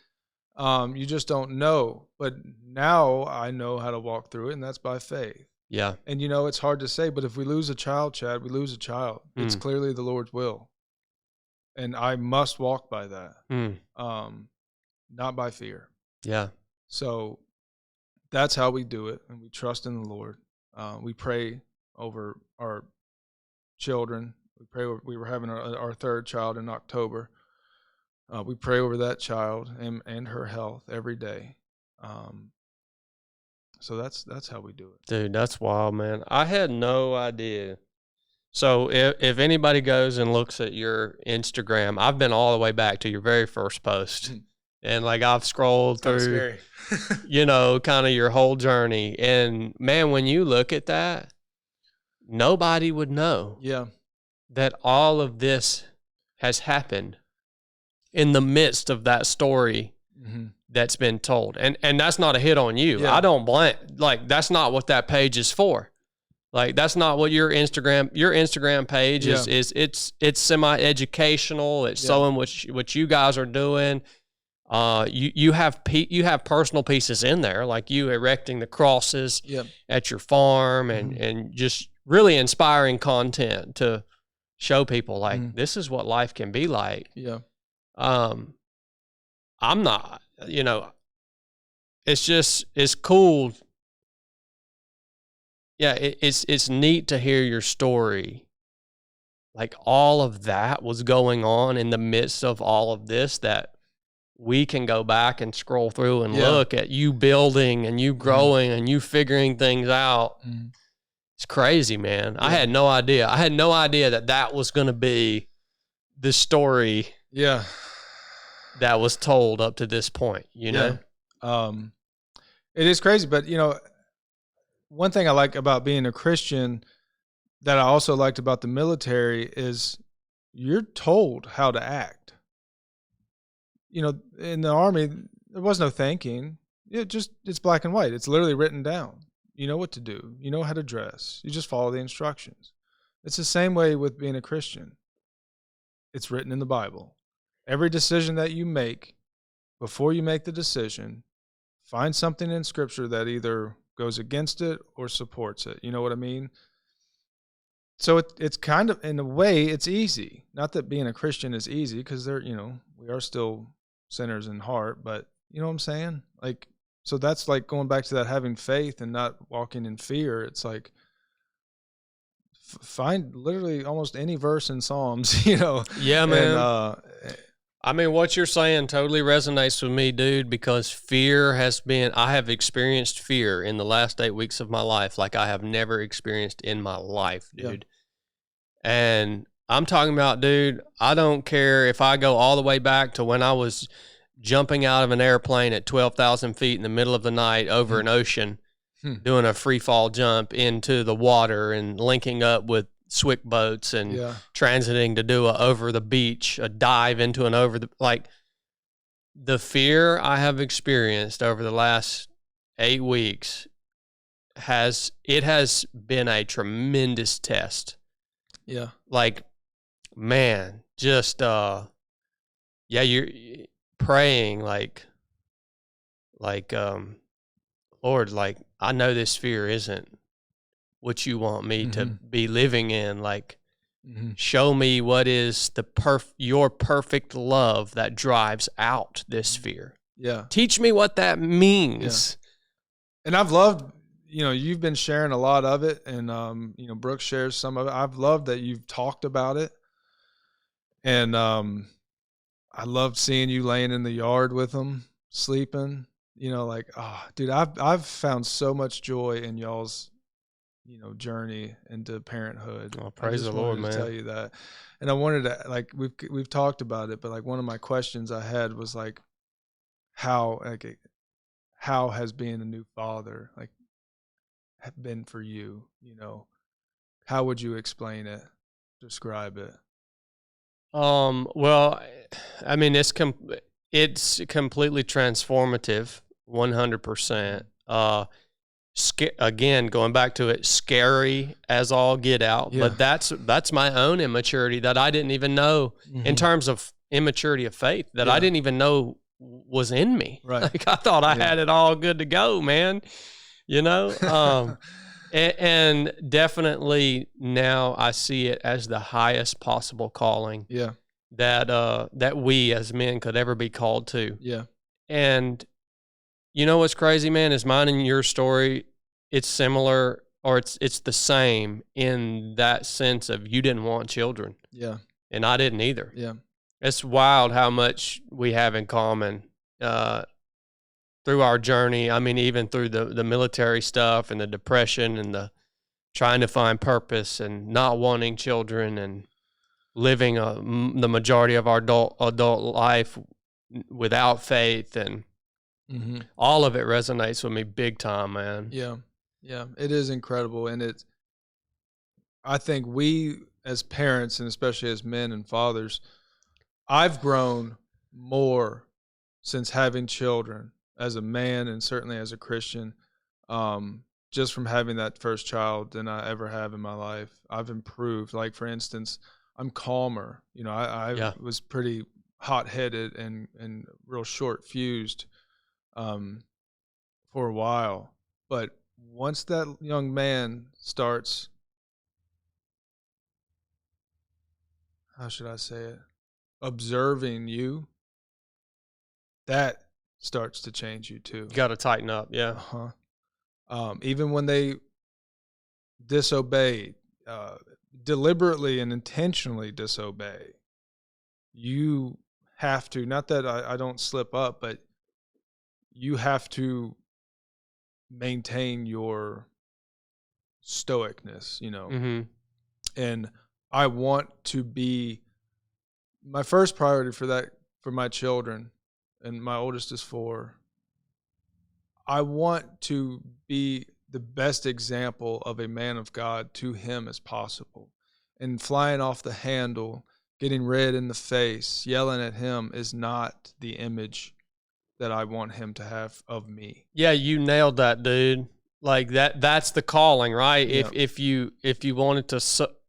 You just don't know. But now I know how to walk through it, and that's by faith. Yeah. And it's hard to say, but if we lose a child, Chad, we lose a child. It's clearly the Lord's will. And I must walk by that. Not by fear. Yeah. So that's how we do it, and we trust in the Lord. We pray over our children. We were having our third child in October. We pray over that child and her health every day. So that's how we do it. Dude, that's wild, man. I had no idea. So if anybody goes and looks at your Instagram, I've been all the way back to your very first post. And like I've scrolled through, you know, kind of your whole journey. And man, when you look at that, nobody would know that all of this has happened in the midst of that story that's been told. And that's not a hit on you. Yeah. I don't blame, like, that's not what that page is for. Like, that's not what your Instagram page is. It's semi-educational. It's showing what you guys are doing. You have personal pieces in there, like you erecting the crosses at your farm, and just really inspiring content to show people like this is what life can be like. I'm not, you know, it's cool. Yeah, it's neat to hear your story. Like all of that was going on in the midst of all of this, that we can go back and scroll through and look at you building and you growing and you figuring things out. It's crazy, man. I had no idea. I had no idea that was going to be the story that was told up to this point, you know? It is crazy, but you know, one thing I like about being a Christian that I also liked about the military is you're told how to act. You know, in the Army, there was no thinking. It's black and white. It's literally written down. You know what to do. You know how to dress. You just follow the instructions. It's the same way with being a Christian. It's written in the Bible. Every decision that you make, before you make the decision, find something in Scripture that either goes against it or supports it. You know what I mean? So it's kind of, in a way, it's easy. Not that being a Christian is easy, because we are still sinners in heart, but you know what I'm saying? Like, so that's like going back to that having faith and not walking in fear. It's like find literally almost any verse in Psalms, you know. Yeah, man. And, I mean, what you're saying totally resonates with me, dude, because I have experienced fear in the last 8 weeks of my life like I have never experienced in my life, dude. Yeah. And I'm talking about, dude, I don't care if I go all the way back to when I was jumping out of an airplane at 12,000 feet in the middle of the night over an ocean, doing a free fall jump into the water and linking up with Swick boats and transiting to do a dive into like the fear I have experienced over the last 8 weeks has been a tremendous test. Yeah. Like, man, just, you're praying like, Lord, like, I know this fear isn't what you want me to be living in. Like, show me what is your perfect love that drives out this fear. Yeah. Teach me what that means. Yeah. And I've loved, you've been sharing a lot of it, and, Brooks shares some of it. I've loved that you've talked about it. And, I loved seeing you laying in the yard with them, sleeping, dude, I've found so much joy in y'all's, journey into parenthood. Oh, praise the Lord, man. To tell you that. And I wanted to, like, we've talked about it, but like one of my questions I had was like, how has being a new father like been for you? How would you explain it, describe it? Well, I mean, it's completely transformative, 100%. Again, going back to it, scary as all get out. Yeah. But that's my own immaturity that I didn't even know, in terms of immaturity of faith, that I didn't even know was in me. Right. Like, I thought I had it all good to go, man. And definitely now I see it as the highest possible calling. Yeah. That we as men could ever be called to. Yeah. And you know what's crazy, man, is mine and your story, it's similar, or it's the same in that sense of you didn't want children. Yeah. And I didn't either. Yeah. It's wild how much we have in common through our journey. I mean, even through the military stuff and the depression and the trying to find purpose and not wanting children and living the majority of our adult life without faith, and all of it resonates with me big time, man. Yeah, it is incredible, and I think we as parents, and especially as men and fathers, I've grown more since having children as a man and certainly as a Christian, just from having that first child than I ever have in my life. I've improved. Like, for instance, I'm calmer. You know, I was pretty hot-headed and real short-fused for a while. But once that young man starts, how should I say it, observing you, that starts to change you too. You got to tighten up, yeah. Even when they disobey, deliberately and intentionally disobey, you have to, not that I don't slip up, but you have to maintain your stoicness, you know. And I want to be, my first priority for my children, and my oldest is 4, I want to be the best example of a man of God to him as possible. And flying off the handle, getting red in the face, yelling at him is not the image that I want him to have of me. Yeah, you nailed that, dude. Like that's the calling, right? Yeah. If you wanted to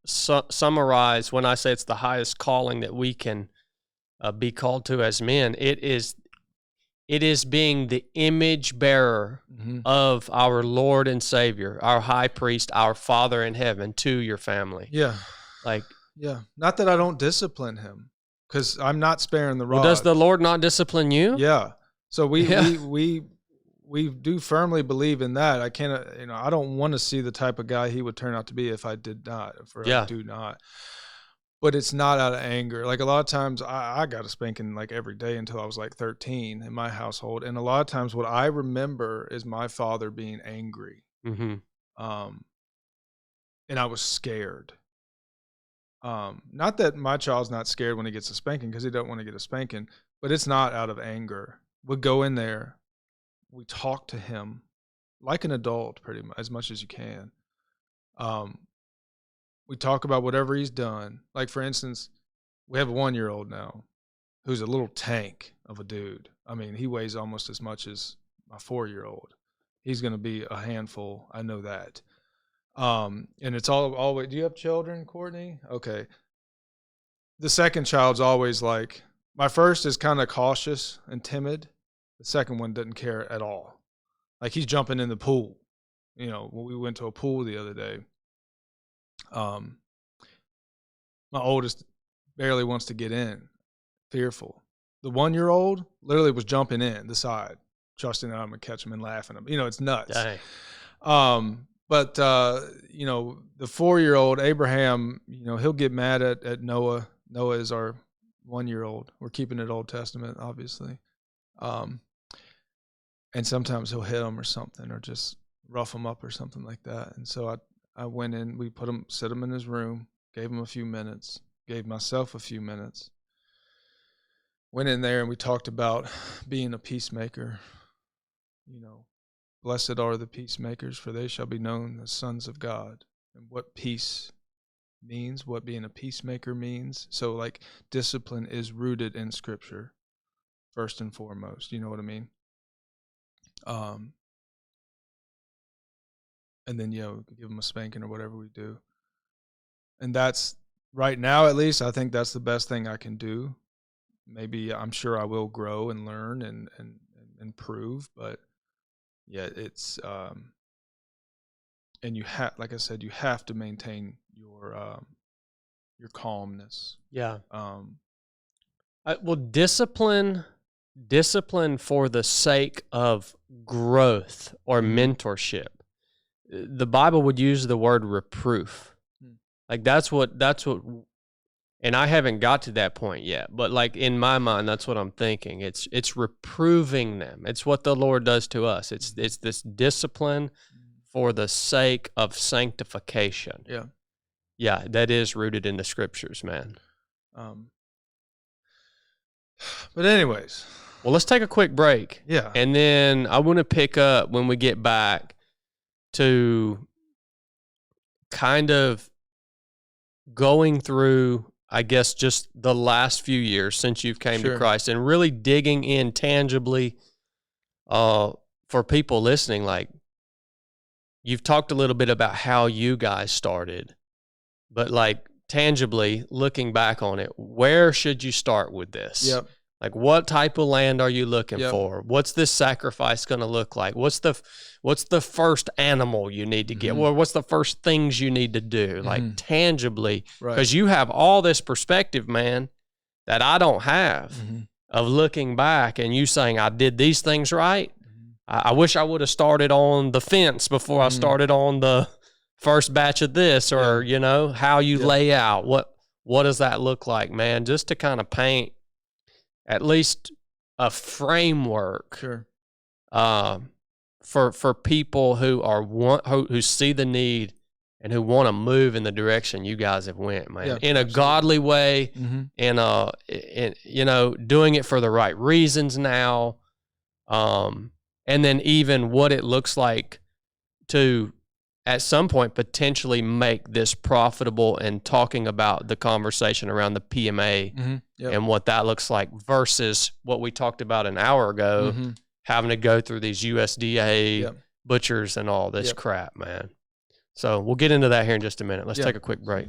summarize, when I say it's the highest calling that we can be called to as men, it is being the image bearer of our Lord and Savior, our high priest, our Father in heaven, to your family. Yeah. Not that I don't discipline him, because I'm not sparing the rod. Well, does the Lord not discipline you? Yeah. So we do firmly believe in that. I can't, I don't want to see the type of guy he would turn out to be if I did not, I do not. But it's not out of anger. Like, a lot of times I got a spanking like every day until I was like 13 in my household. And a lot of times what I remember is my father being angry. And I was scared. Not that my child's not scared when he gets a spanking, because he don't want to get a spanking, but it's not out of anger. We go in there, we talk to him like an adult, pretty much, as much as you can. We talk about whatever he's done. Like, for instance, we have a 1-year-old now who's a little tank of a dude. I mean, he weighs almost as much as my 4-year-old. He's going to be a handful. I know that. And it's always, do you have children, Courtney? Okay. The second child's always like, my first is kind of cautious and timid. The second one doesn't care at all. Like, he's jumping in the pool. You know, when we went to a pool the other day, my oldest barely wants to get in, fearful. The 1-year-old literally was jumping in the side, trusting that I'm gonna catch him and laughing at him. You know, it's nuts. Dang. But you know, the 4-year-old Abraham, you know, he'll get mad at Noah. Noah is our 1-year-old. We're keeping it Old Testament, obviously. And sometimes he'll hit him or something, or just rough him up or something like that. And so I went in, we set him in his room, gave him a few minutes, gave myself a few minutes. Went in there and we talked about being a peacemaker. You know, blessed are the peacemakers, for they shall be known as sons of God. And what peace means, what being a peacemaker means. So, like, discipline is rooted in Scripture, first and foremost. You know what I mean? And then, we could give them a spanking or whatever we do. And that's, right now at least, I think that's the best thing I can do. Maybe I'm sure I will grow and learn and improve, but yeah, it's, and you have, like I said, you have to maintain your calmness. Yeah. Well, discipline for the sake of growth or mentorship. The Bible would use the word reproof. Like that's what, and I haven't got to that point yet, but like in my mind, that's what I'm thinking. It's reproving them. It's what the Lord does to us. It's this discipline for the sake of sanctification. Yeah. Yeah, that is rooted in the scriptures, man. But anyways. Well, let's take a quick break. Yeah. And then I want to pick up when we get back to kind of going through, I guess, just the last few years since you've came to Christ and really digging in tangibly for people listening. Like, you've talked a little bit about how you guys started, but like tangibly looking back on it, where should you start with this? Yep. Like, what type of land are you looking for? What's this sacrifice going to look like? What's the first animal you need to get? Well, what's the first things you need to do? Like, tangibly, because you have all this perspective, man, that I don't have of looking back and you saying, I did these things right. I wish I would have started on the fence before I started on the first batch of this, or, you know, how you lay out. What does that look like, man? Just to kind of paint at least a framework for people who see the need and who want to move in the direction you guys have went, man, in a godly way, in you know, doing it for the right reasons now, and then even what it looks like to at some point potentially make this profitable, and talking about the conversation around the PMA and what that looks like versus what we talked about an hour ago, having to go through these USDA butchers and all this crap, man. So we'll get into that here in just a minute. Let's take a quick break.